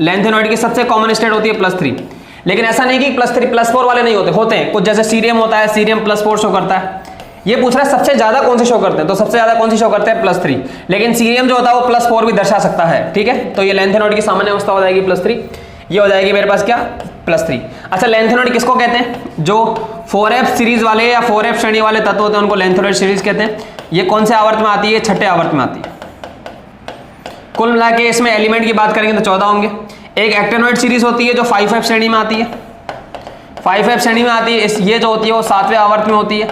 B: लेंथेनॉइड की सबसे कॉमन स्टेट होती है +3। लेकिन ऐसा नहीं कि +3 +4 वाले नहीं होते हैं कुछ, जैसे सीरियम होता है, सीरियम +4 शो करता है। ये पूछ रहा है सबसे ज्यादा कौन सी शो करते हैं, तो सबसे ज्यादा कौन सी शो करते हैं +3, लेकिन सीरियम जो होता है वो +4 भी दर्शा सकता है, ठीक है। तो ये लेंथेनॉइड की सामान्य अवस्था हो जाएगी +3, ये हो जाएगी मेरे पास क्या +3। अच्छा लेंथेनॉइड किसको कहते हैं, जो 4f सीरीज वाले या 4f श्रेणी वाले तत्व होते हैं उनको लेंथेनॉइड सीरीज कहते हैं। ये कौन से आवर्त में आती है, छठे आवर्त में आती है। कुल मिला के इसमें एलिमेंट की बात करेंगे तो 14 होंगे। एक एक्टेनॉइड सीरीज होती है जो 5f श्रेणी में आती है, 5f श्रेणी में आती है। ये जो होती है वो 7वें आवर्त में होती है,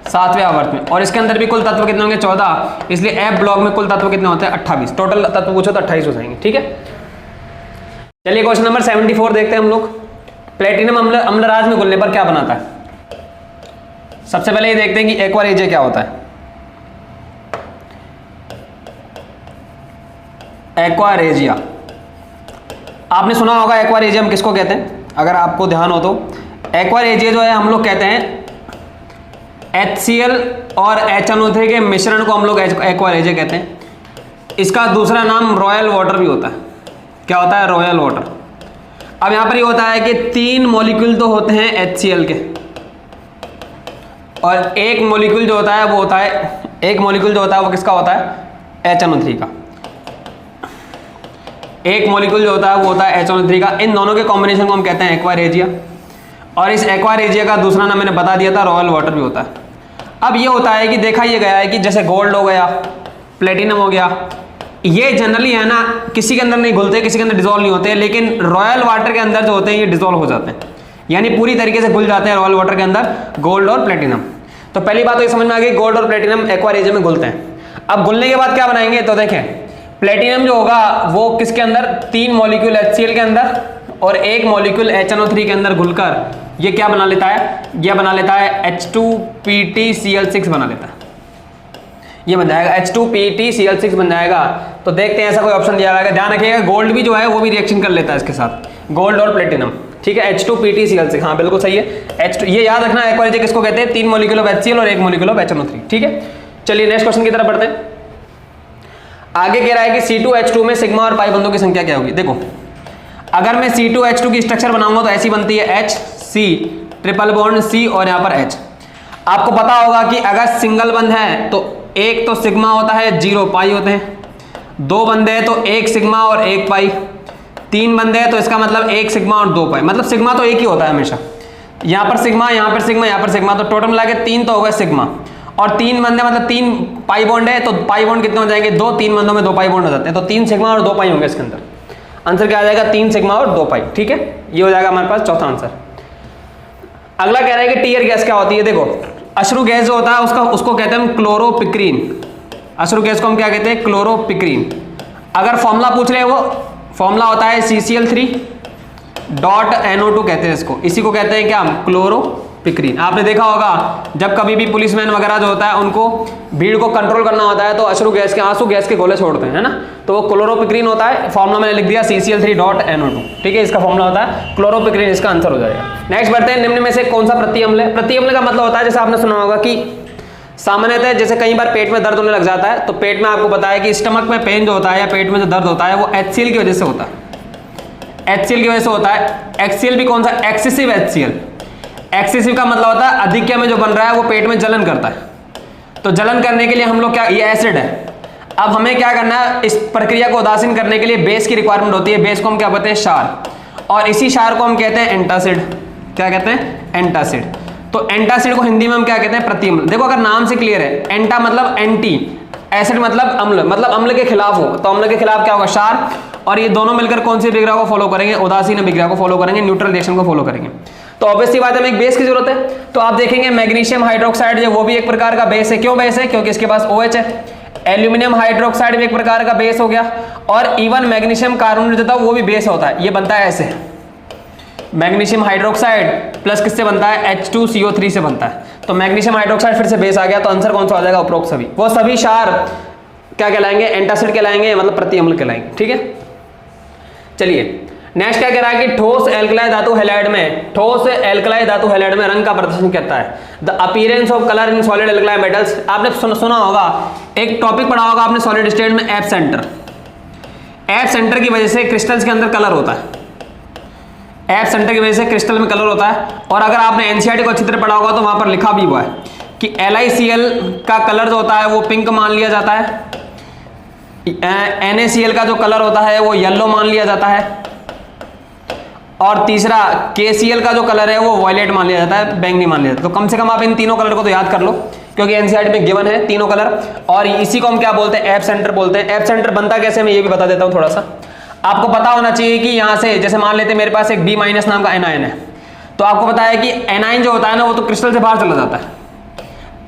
B: 7वें आवर्त में, और इसके अंदर भी कुल तत्व कितने होंगे 14, इसलिए एफ ब्लॉक में कुल तत्व कितने होते हैं 28, टोटल तत्व पूछो तो 28 हो जाएंगे, ठीक है। चलिए क्वेश्चन नंबर 74 देखते हैं हम लोग। प्लेटिनम अम्लराज में घुलने पर क्या बनाता है। सबसे पहले ये देखते हैं कि एक्वारेजिया क्या होता है। एक्वारेजिया आपने सुना होगा, एक्वारेजिया हम किसको कहते हैं, अगर आपको ध्यान हो तो। एक्वारेजिया जो है हम लोग कहते हैं HCl और HNO3 के मिश्रण को हम लोग एक्वारेजिया कहते हैं। इसका दूसरा नाम रॉयल वाटर भी होता है। क्या होता है, रॉयल वाटर। अब यहां पर ये होता है कि 3 मॉलिक्यूल तो होते हैं HCl के, और एक मॉलिक्यूल जो होता है वो होता है, एक मॉलिक्यूल जो होता है वो किसका होता है, HNO3 का। एक मॉलिक्यूल जो होता है वो होता है HNO3 का। इन दोनों के कॉम्बिनेशन को हम कहते हैं एक्वारेजिया, और इस एक्वारेजिया का दूसरा नाम मैंने बता दिया था, रॉयल वाटर भी होता है। अब ये होता है कि देखा ये गया है कि जैसे गोल्ड हो गया, प्लेटिनम हो गया, ये जनरली है ना किसी के अंदर नहीं घुलते, किसी के अंदर डिजोल्व नहीं होते, लेकिन रॉयल वाटर के अंदर जो होते हैं ये डिजोल्व हो जाते हैं, यानी पूरी तरीके से घुल जाते हैं रॉयल वाटर के अंदर गोल्ड और प्लेटिनम। तो पहली बात तो ये समझ में आ गई, गोल्ड और प्लेटिनम एक्वारेजिया में घुलते हैं। अब घुलने के बाद क्या बनाएंगे, तो देखें प्लेटिनम जो होगा वो किसके अंदर, 3 मॉलिक्यूल HCl के अंदर और एक मॉलिक्यूल HNO3 के अंदर घुलकर ये क्या बना लेता है, ये बना लेता है H2PtCl6 बना लेता है। ये बन जाएगा H2PtCl6 बन जाएगा। तो देखते हैं ऐसा कोई ऑप्शन दिया गया, ध्यान रखिएगा गोल्ड भी जो है वो भी रिएक्शन कर लेता है इसके साथ, गोल्ड और प्लेटिनम, ठीक है। H2PtCl6, हाँ बिल्कुल सही है। ये याद रखना एक्वारेजिया किसको कहते हैं, 3 मॉलिक्यूल ऑफ HCl और एक मॉलिक्यूल ऑफ HNO3, ठीक है। चलिए नेक्स्ट क्वेश्चन की तरफ बढ़ते हैं। आगे कह रहा है कि C2H2 में सिग्मा और पाई बंधों की संख्या क्या होगी। देखो अगर मैं C2H2 की स्ट्रक्चर बनाऊंगा तो ऐसी बनती है HC ट्रिपल बॉन्ड C और यहाँ पर H। आपको पता होगा कि अगर सिंगल बंध है तो एक तो सिग्मा होता है, 0 पाई होते हैं, 2 बंधे हैं तो 1 सिग्मा और 1 पाई, 3 बंधे हैं तो इसका मतलब 1 सिग्मा और 2 पाई, मतलब सिग्मा तो एक ही होता है हमेशा। यहाँ पर सिग्मा, यहाँ पर सिग्मा, यहाँ पर सिग्मा, तो टोटल मिला के 3 तो हो गए सिग्मा, और 3 बंधे मतलब 3 पाई बॉन्ड है, तो पाई बॉन्ड कितने हो जाएंगे, 2, 3 बंधों में 2 पाई बॉन्ड हो जाते हैं, तो 3 सिग्मा और 2 पाई होंगे इसके अंदर। आंसर क्या आ जाएगा, 3 सिग्मा और 2 पाई, ठीक है। ये हो जाएगा हमारे पास चौथा आंसर। अगला कह रहा है कि टीयर गैस क्या होती है। देखो अश्रु गैस जो होता है उसको कहते हैं हम क्लोरोपिक्रीन। अश्रु गैस को हम क्या कहते हैं, क्लोरोपिक्रीन। अगर फॉर्मूला पूछ रहे हैं वो फॉर्मूला होता है CCl3.NO2 कहते हैं इसको, इसी को कहते हैं क्या हम, क्लोरोपिक्रीन। आपने देखा होगा जब कभी भी पुलिसमैन वगैरह जो होता है उनको भीड़ को कंट्रोल करना होता है तो अश्रु गैस के, आंसू गैस के गोले छोड़ते हैं, है ना, तो वो क्लोरोपिक्रीन होता है। फॉर्मूला मैंने लिख दिया CCl3.NO2, ठीक है, इसका फॉर्मूला होता है क्लोरोपिक्रीन, इसका आंसर हो जाएगा। नेक्स्ट बढ़ते हैं, निम्न में से कौन सा प्रति-अम्ल है। प्रति-अम्ल का मतलब होता है, जैसे आपने सुना होगा कि सामान्यतः जैसे कई बार पेट में दर्द होने लग जाता है, तो पेट में आपको पता है कि स्टमक में पेन जो होता है या पेट में जो दर्द होता है वो HCl की वजह से होता है, HCl की वजह से होता है। HCl भी कौन सा, एक्सेसिव HCl। एक्सेसिव का मतलब होता है अधिक्य में जो बन रहा है वो पेट में जलन करता है, तो जलन करने के लिए हम लोग क्या, ये एसिड है, अब हमें क्या करना है, इस प्रक्रिया को उदासीन करने के लिए बेस की रिक्वायरमेंट होती है। बेस को हम क्या कहते हैं, क्षार, और इसी क्षार को हम कहते हैं एंटासिड। क्या कहते हैं, एंटासिड। तो एंटासिड को हिंदी में हम क्या कहते हैं, प्रति-अम्ल। देखो अगर नाम से क्लियर है, एंटा मतलब एंटी, एसिड मतलब अम्ल, मतलब अम्ल के खिलाफ हो, तो अम्ल के खिलाफ क्या होगा, क्षार, और ये दोनों मिलकर कौन सी अभिक्रिया को फॉलो करेंगे, उदासीन अभिक्रिया को फॉलो करेंगे, न्यूट्रल रिएक्शन को फॉलो करेंगे। तो ऑब्वियसली बात है हमें एक बेस की जरूरत है। तो आप देखेंगे मैग्नीशियम हाइड्रोक्साइड जो वो भी एक प्रकार का बेस है। क्यों बेस है, क्योंकि इसके पास OH है। एल्यूमिनियम हाइड्रोक्साइड भी एक प्रकार का बेस हो गया, और इवन मैग्नीशियम कार्बोनेट जो था वो भी बेस होता है। ये बनता है ऐसे, मैग्नीशियम हाइड्रोक्साइड प्लस किससे बनता है, H2CO3 से बनता है। तो मैग्नीशियम हाइड्रोक्साइड फिर से बेस आ गया, तो आंसर कौन सा आ जाएगा, उपरोक्त सभी। वो सभी क्षार क्या कहलाएंगे, एंटासिड कहलाएंगे, मतलब प्रति-अम्ल कहलाएंगे, ठीक है। चलिए नेक्स्ट क्या कह रहा है कि ठोस एल्कलाई धातु हैलाइड में, ठोस एल्कलाई धातु हैलाइड में रंग का प्रदर्शन करता है। The appearance of colour in solid alkali metals. आपने सुना होगा, एक टॉपिक पढ़ा होगा आपने सॉलिड स्टेट में, एफ सेंटर। एफ सेंटर की वजह से क्रिस्टल्स के अंदर कलर होता है, एफ सेंटर की वजह से क्रिस्टल में कलर होता है। और अगर आपने एनसीईआरटी को अच्छी तरह पढ़ा होगा तो वहां पर लिखा भी हुआ है कि LiCl का कलर जो होता है वो पिंक मान लिया जाता है, NaCl का जो कलर होता है वो येलो मान लिया जाता है, और तीसरा KCl का जो कलर है वो वॉयलेट मान लिया जाता है, बैंगनी मान लिया जाता है। तो कम से कम आप इन तीनों कलर को तो याद कर लो, क्योंकि एनसीईआरटी में गिवन है तीनों कलर। और इसी को हम क्या बोलते हैं, एफ सेंटर बोलते हैं। एफ सेंटर बनता कैसे, मैं ये भी बता देता हूँ थोड़ा सा। आपको पता होना चाहिए कि यहाँ से जैसे मान लेते हैं मेरे पास एक B- नाम का एनायन है, तो आपको पता है कि एनायन जो होता है ना वो तो क्रिस्टल से बाहर चला जाता है।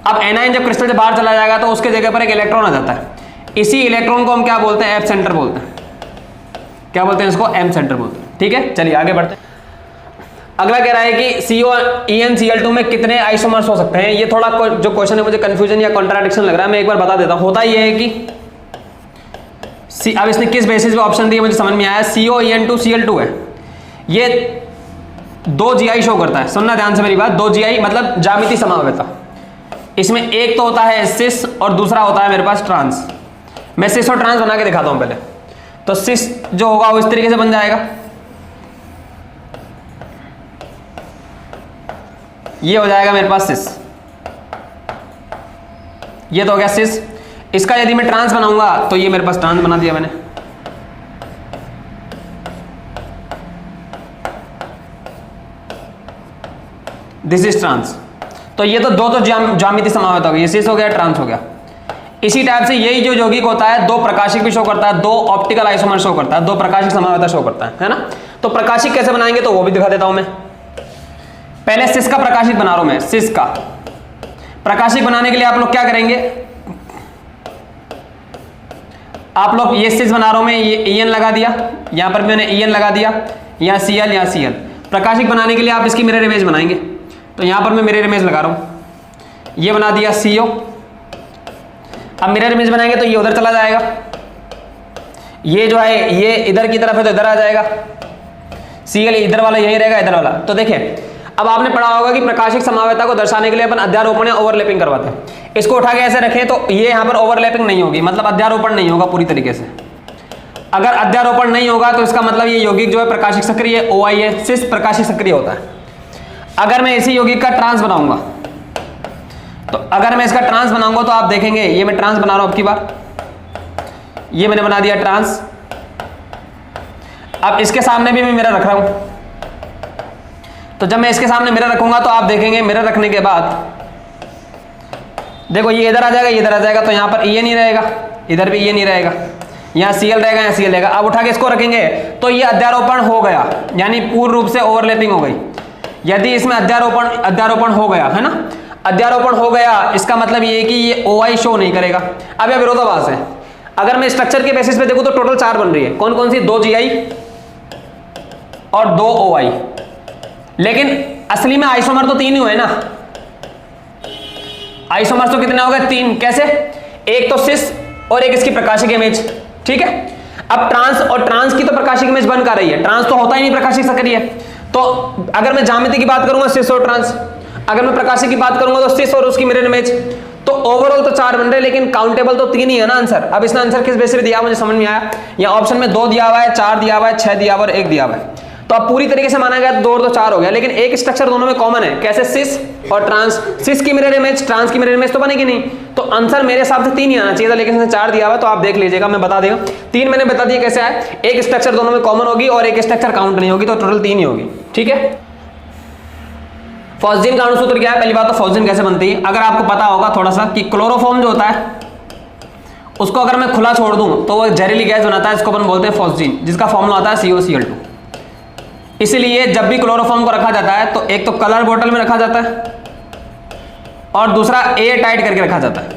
B: अब एनायन जब क्रिस्टल से बाहर चला जाएगा तो उसके जगह पर एक इलेक्ट्रॉन आ जाता है, इसी इलेक्ट्रॉन को हम क्या बोलते हैं, एफ सेंटर बोलते हैं। क्या बोलते हैं इसको, एम सेंटर बोलते हैं। ठीक है, चलिए आगे बढ़ते हैं। अगला कह रहा है कि COEnCl2 में कितने आइसोमर्स हो सकते हैं। ये थोड़ा जो क्वेश्चन है मुझे कंफ्यूजन या कॉन्ट्राडिक्शन लग रहा है, मैं एक बार बता देता हूं। होता ये है कि अब इसने किस बेसिस पे ऑप्शन दिए मुझे समझ में आया। COEn2Cl2 है, ये 2 GI शो करता है। सुनना ध्यान से मेरी बात, 2 GI मतलब ज्यामिति समवेता। इसमें एक तो होता है सिस और दूसरा होता है मेरे पास ट्रांस। मैं सिस और ट्रांस बना के दिखाता हूं पहले। तो सिस जो होगा वो इस तरीके से बन जाएगा, ये हो जाएगा मेरे पास सिस, ये तो हो गया सिस। इसका यदि मैं ट्रांस बनाऊंगा तो ये मेरे पास ट्रांस बना दिया मैंने। This is trans. तो ये तो दो तो ज्यामिति समावेत हो गया, ये सिस हो गया, ट्रांस हो गया। इसी टाइप से यही जो यौगिक होता है, 2 प्रकाशिक भी शो करता है, 2 ऑप्टिकल आइसोमर शो करता है, 2 प्रकाशिक समावेता शो करता है ना। तो प्रकाशिक कैसे बनाएंगे तो वो भी दिखा देता हूं मैं। पहले सिस का प्रकाशिक बना रहा हूं मैं। सिस का प्रकाशिक बनाने के लिए आप लोग क्या करेंगे, आप लोग ये सिस बना रहा हूं मैं, ये EN लगा दिया, यहां पर मैंने EN लगा दिया, यहां Cl, यहां Cl। प्रकाशिक बनाने के लिए आप इसकी मिरर इमेज बनाएंगे, तो यहां पर मैं मिरर इमेज लगा रहा हूं, ये बना दिया CO। अब मिरर इमेज बनाएंगे तो ये उधर चला जाएगा, ये जो है ये इधर की तरफ है तो इधर आ जाएगा, Cl इधर वाला यही रहेगा, इधर वाला। तो देखिए अब आपने पढ़ा होगा कि प्रकाशिक समावेता को दर्शाने के लिए अपन अध्यारोपण या ओवरलैपिंग करवाते हैं। इसको उठा के ऐसे रखें तो ये यहां पर ओवरलैपिंग नहीं होगी, मतलब अध्यारोपण नहीं होगा पूरी तरीके से। अगर अध्यारोपण नहीं होगा तो इसका मतलब ये यौगिक जो है प्रकाशिक सक्रिय है, OI है, सिस प्रकाशिक सक्रिय होता है। अगर मैं इसी यौगिक का ट्रांस बनाऊंगा, तो अगर मैं इसका ट्रांस बनाऊंगा तो आप देखेंगे, ये मैं ट्रांस बना रहा हूं अब की बार, ये मैंने बना दिया ट्रांस। अब इसके सामने भी मैं मिरर रख रहा हूं, तो जब मैं इसके सामने मिरर रखूंगा तो आप देखेंगे मिरर रखने के बाद देखो ये इधर आ जाएगा, ये इधर आ जाएगा, तो यहां पर ये नहीं रहेगा, इधर भी ये नहीं रहेगा, यहाँ Cl रहेगा, यहाँ Cl रहेगा। अब उठा के इसको रखेंगे तो ये अध्यारोपण हो गया, यानी पूर्ण रूप से ओवरलैपिंग हो गई। यदि इसमें अध्यारोपण हो गया है ना, अध्यारोपण हो गया, इसका मतलब ये है कि ये OI शो नहीं करेगा। अब यह विरोधाभास है। अगर मैं स्ट्रक्चर के बेसिस पे देखूं तो टोटल 4 बन रही है, कौन कौन सी, 2 GI और 2 OI। लेकिन असली में आइसोमर तो 3 ही हुए ना, आइसोमर तो कितने हो गए, 3। कैसे, एक तो सिस और एक इसकी प्रकाशिक इमेज। ठीक है, अब ट्रांस और ट्रांस की तो प्रकाशिक इमेज बन कर रही है, ट्रांस तो होता ही नहीं प्रकाशिक सक्रिय। तो अगर मैं ज्यामिति की बात करूंगा सिस और ट्रांस, अगर मैं प्रकाशिक की बात करूंगा तो सिस और उसकी मिरर इमेज। तो ओवरऑल तो 4 बन रहे, लेकिन काउंटेबल तो 3 ही है ना आंसर। अब इसने आंसर किस बेसिस पे दिया मुझे समझ में आया। या ऑप्शन में 2 दिया हुआ है, 4 दिया हुआ है, 6 दिया हुआ है और 1 दिया हुआ है। तो अब पूरी तरीके से माना गया तो 2 और 2 4 हो गया, लेकिन एक स्ट्रक्चर दोनों में कॉमन है। कैसे, सिस और ट्रांस, सिस की मिरर इमेज, ट्रांस की मिरर इमेज तो बनेगी नहीं। तो आंसर मेरे हिसाब से 3 ही आना चाहिए था, लेकिन इसने 4 दिया हुआ, तो आप देख लीजिएगा, मैं बता देगा। 3 मैंने बता दिया कैसे आए, एक स्ट्रक्चर दोनों में कॉमन होगी और एक स्ट्रक्चर काउंट नहीं होगी, तो टोटल 3 ही होगी। ठीक है, फॉस्जीन का अणुसूत्र क्या है। पहली बात तो फॉस्जीन कैसे बनती है, अगर आपको पता होगा थोड़ा सा कि क्लोरोफॉर्म जो होता है उसको अगर मैं खुला छोड़ दूं तो वो जहरीली गैस बनाता है, इसको अपन बोलते हैं फॉस्जीन, जिसका फॉर्मूला आता है COCl2। इसलिए जब भी क्लोरोफॉर्म को रखा जाता है तो एक तो कलर बोतल में रखा जाता है और दूसरा एयर टाइट करके रखा जाता है,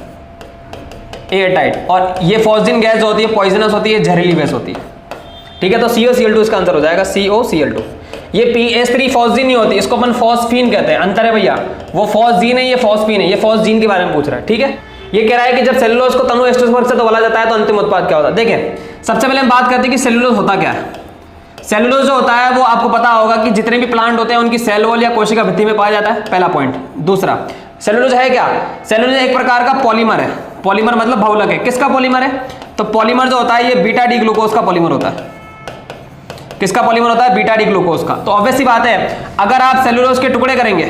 B: एयर टाइट। और ये फॉस्जीन गैस जो होती है पॉइजनस होती है, जहरीली गैस होती है। ठीक है, तो COCl2 इसका आंसर हो जाएगा, COCl2। ये PS3 फॉस्जीन नहीं होती, इसको अपन फॉस्फीन कहते हैं। अंतर है भैया, वो फॉस्जीन है, ये फॉस्फीन है। ये फॉस्जीन के बारे में पूछ रहा है। ठीक है, ये कह रहा है कि जब सेलुलोज को तनु एस्टर वर्ग से तोला जाता है तो अंतिम उत्पाद क्या होता है। देखिए सबसे पहले हम बात करते हैं कि सेलुलोज होता क्या है। सेलुलोज जो होता है वो आपको पता होगा कि जितने भी प्लांट होते हैं उनकी सेल वॉल या कोशिका भित्ति में पाया जाता है, पहला पॉइंट। दूसरा, सेलुलोज है क्या? सेलुलोज एक प्रकार का पॉलीमर है। पॉलीमर मतलब बहुलक है। किसका पॉलीमर है? तो पॉलीमर जो होता है ये बीटा डी ग्लूकोज का पॉलीमर होता है। किसका पॉलीमर होता है? बीटा डी ग्लूकोज का। तो ऑब्वियस सी बात है, अगर आप सेलुलोज के टुकड़े करेंगे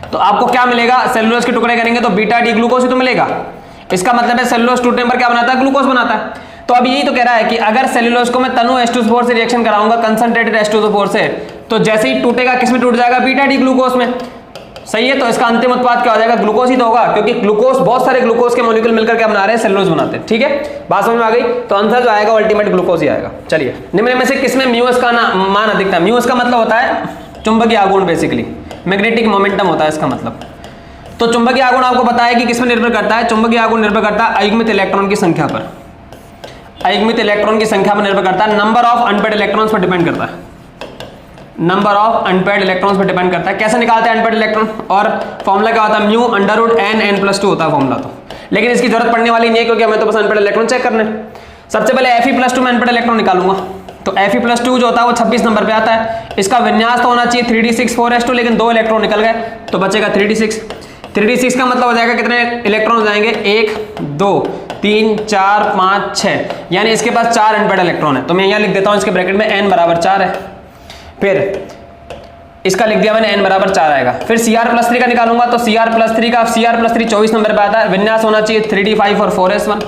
B: तो आपको क्या मिलेगा? सेलुलोज के टुकड़े करेंगे तो बीटा डी ग्लूकोज ही तो मिलेगा। इसका मतलब है सेलुलोज टूटने पर क्या बनाता है? ग्लूकोज बनाता है। तो अब यही तो कह रहा है कि अगर सेलुलोज को मैं तनु H2SO4 से रिएक्शन कराऊंगा कंसंट्रेटेड H2SO4 से, तो जैसे ही टूटेगा किस में टूट जाएगा? बीटा डी ग्लूकोज में। सही है, तो इसका अंतिम उत्पाद क्या हो जाएगा? ग्लूकोज ही तो होगा, क्योंकि ग्लूकोज, बहुत सारे ग्लूकोज के मॉलिक्यूल मिलकर क्या बना रहे हैं? सेलुलोज बनाते हैं। ठीक है, बात समझ में आ गई? तो आंसर जो आएगा अल्टीमेट ग्लूकोज ही आएगा। चलिए, निम्न में से किसमें म्यूस का मान अधिकतम? म्यूस का मतलब होता है चुंबकीय आघूर्ण, बेसिकली मैग्नेटिक मोमेंटम होता है इसका मतलब। तो चुंबकीय आघूर्ण आपको पता है कि किसमें निर्भर करता है? चुंबकीय आघूर्ण निर्भर करता है अयुग्मित इलेक्ट्रॉन की संख्या पर। अयुग्मित इलेक्ट्रॉन की संख्या पर निर्भर करता है, नंबर ऑफ अनपेयर्ड इलेक्ट्रॉन्स पर डिपेंड करता है। नंबर ऑफ अनपेयर्ड इलेक्ट्रॉन्स पर डिपेंड करता है। कैसे निकालते हैं अनपेयर्ड इलेक्ट्रॉन? और फॉर्मूला क्या होता है? Mu under root n n plus 2 होता है फॉर्मूला तो, लेकिन इसकी जरूरत पड़ने वाली नहीं है क्योंकि हमें तो बस अनपेयर्ड इलेक्ट्रॉन चेक करने। सबसे पहले Fe+2 में अनपेयर्ड इलेक्ट्रॉन निकालूंगा, तो Fe+2 जो होता है वो 26 नंबर पे आता है। इसका विन्यास तो होना चाहिए 3d6 4s2, लेकिन 2 इलेक्ट्रॉन निकल गए तो बचेगा 3d6। 3d6 का मतलब हो जाएगा कितने इलेक्ट्रॉन हो जाएंगे? 1 2 3 4 5 6, यानी इसके पास 4 अनपेयर्ड इलेक्ट्रॉन है। तो मैं यहाँ लिख देता हूँ इसके ब्रैकेट में n बराबर 4 है। फिर इसका लिख दिया मैंने n बराबर 4 आएगा। फिर Cr+3 का निकालूंगा, तो Cr+3 24 नंबर पे आता है। विन्यास होना चाहिए 3d5 और 4s1।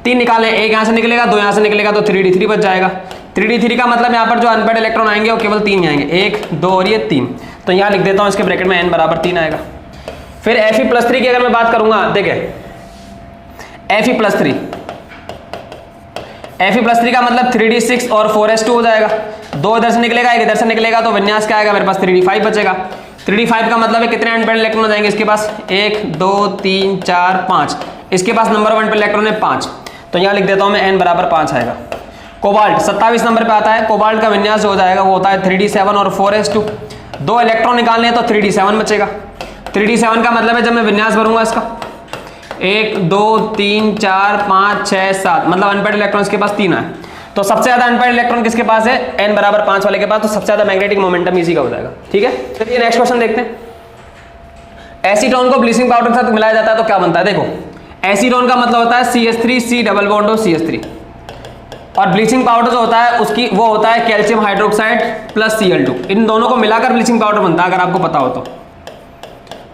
B: 3 निकालें, एक यहाँ से निकलेगा, 2 यहाँ से निकलेगा, तो 3d3 बच जाएगा। 3d3 का मतलब यहाँ पर जो अनपेयर्ड इलेक्ट्रॉन आएंगे वो केवल 3 आएंगे, 1 2 और ये 3। तो यहाँ लिख देता हूँ इसके ब्रैकेट में n बराबर 3 आएगा। फिर Fe+3 की अगर मैं बात करूंगा, देखिए Fe+3 का मतलब 3d6 और 4s2 हो जाएगा। 2 इधर से निकलेगा, 1 इधर से निकलेगा, तो विन्यास क्या आएगा मेरे पास? 3d5 बचेगा। 3d5 का मतलब है कितने अनपेयर्ड इलेक्ट्रॉन हो जाएंगे इसके पास? 1 2 3 4 5। इसके पास नंबर ऑफ अनपेयर्ड इलेक्ट्रॉन है 5, तो यहाँ लिख देता हूँ मैं n बराबर 5 आएगा। कोबाल्ट 27 नंबर पे आता है। कोबाल्ट का विन्यास जो हो जाएगा वो होता है 3d7 और 4s2। 2 इलेक्ट्रॉन निकालने हैं तो 3d7 बचेगा। 3d7 का मतलब है जब मैं विन्यास भरूंगा इसका 1 2 3 4 5 6 7, मतलब अनपेयर्ड इलेक्ट्रॉन इसके पास 3 है। तो सबसे ज्यादा अनपेयर्ड इलेक्ट्रॉन किसके पास है? n बराबर 5 वाले के पास, तो सबसे ज्यादा मैग्नेटिक मोमेंटम इसी का हो जाएगा। ठीक है, चलिए नेक्स्ट क्वेश्चन देखते हैं। एसीटोन को ब्लीचिंग पाउडर के साथ मिलाया जाता है तो क्या बनता है? देखो, एसीटोन का मतलब होता है CH3 C डबल बॉन्ड और CH3, और ब्लीचिंग पाउडर जो होता है उसकी वो होता है कैल्शियम हाइड्रोक्साइड प्लस Cl2। इन दोनों को मिलाकर ब्लीचिंग पाउडर बनता है, अगर आपको पता हो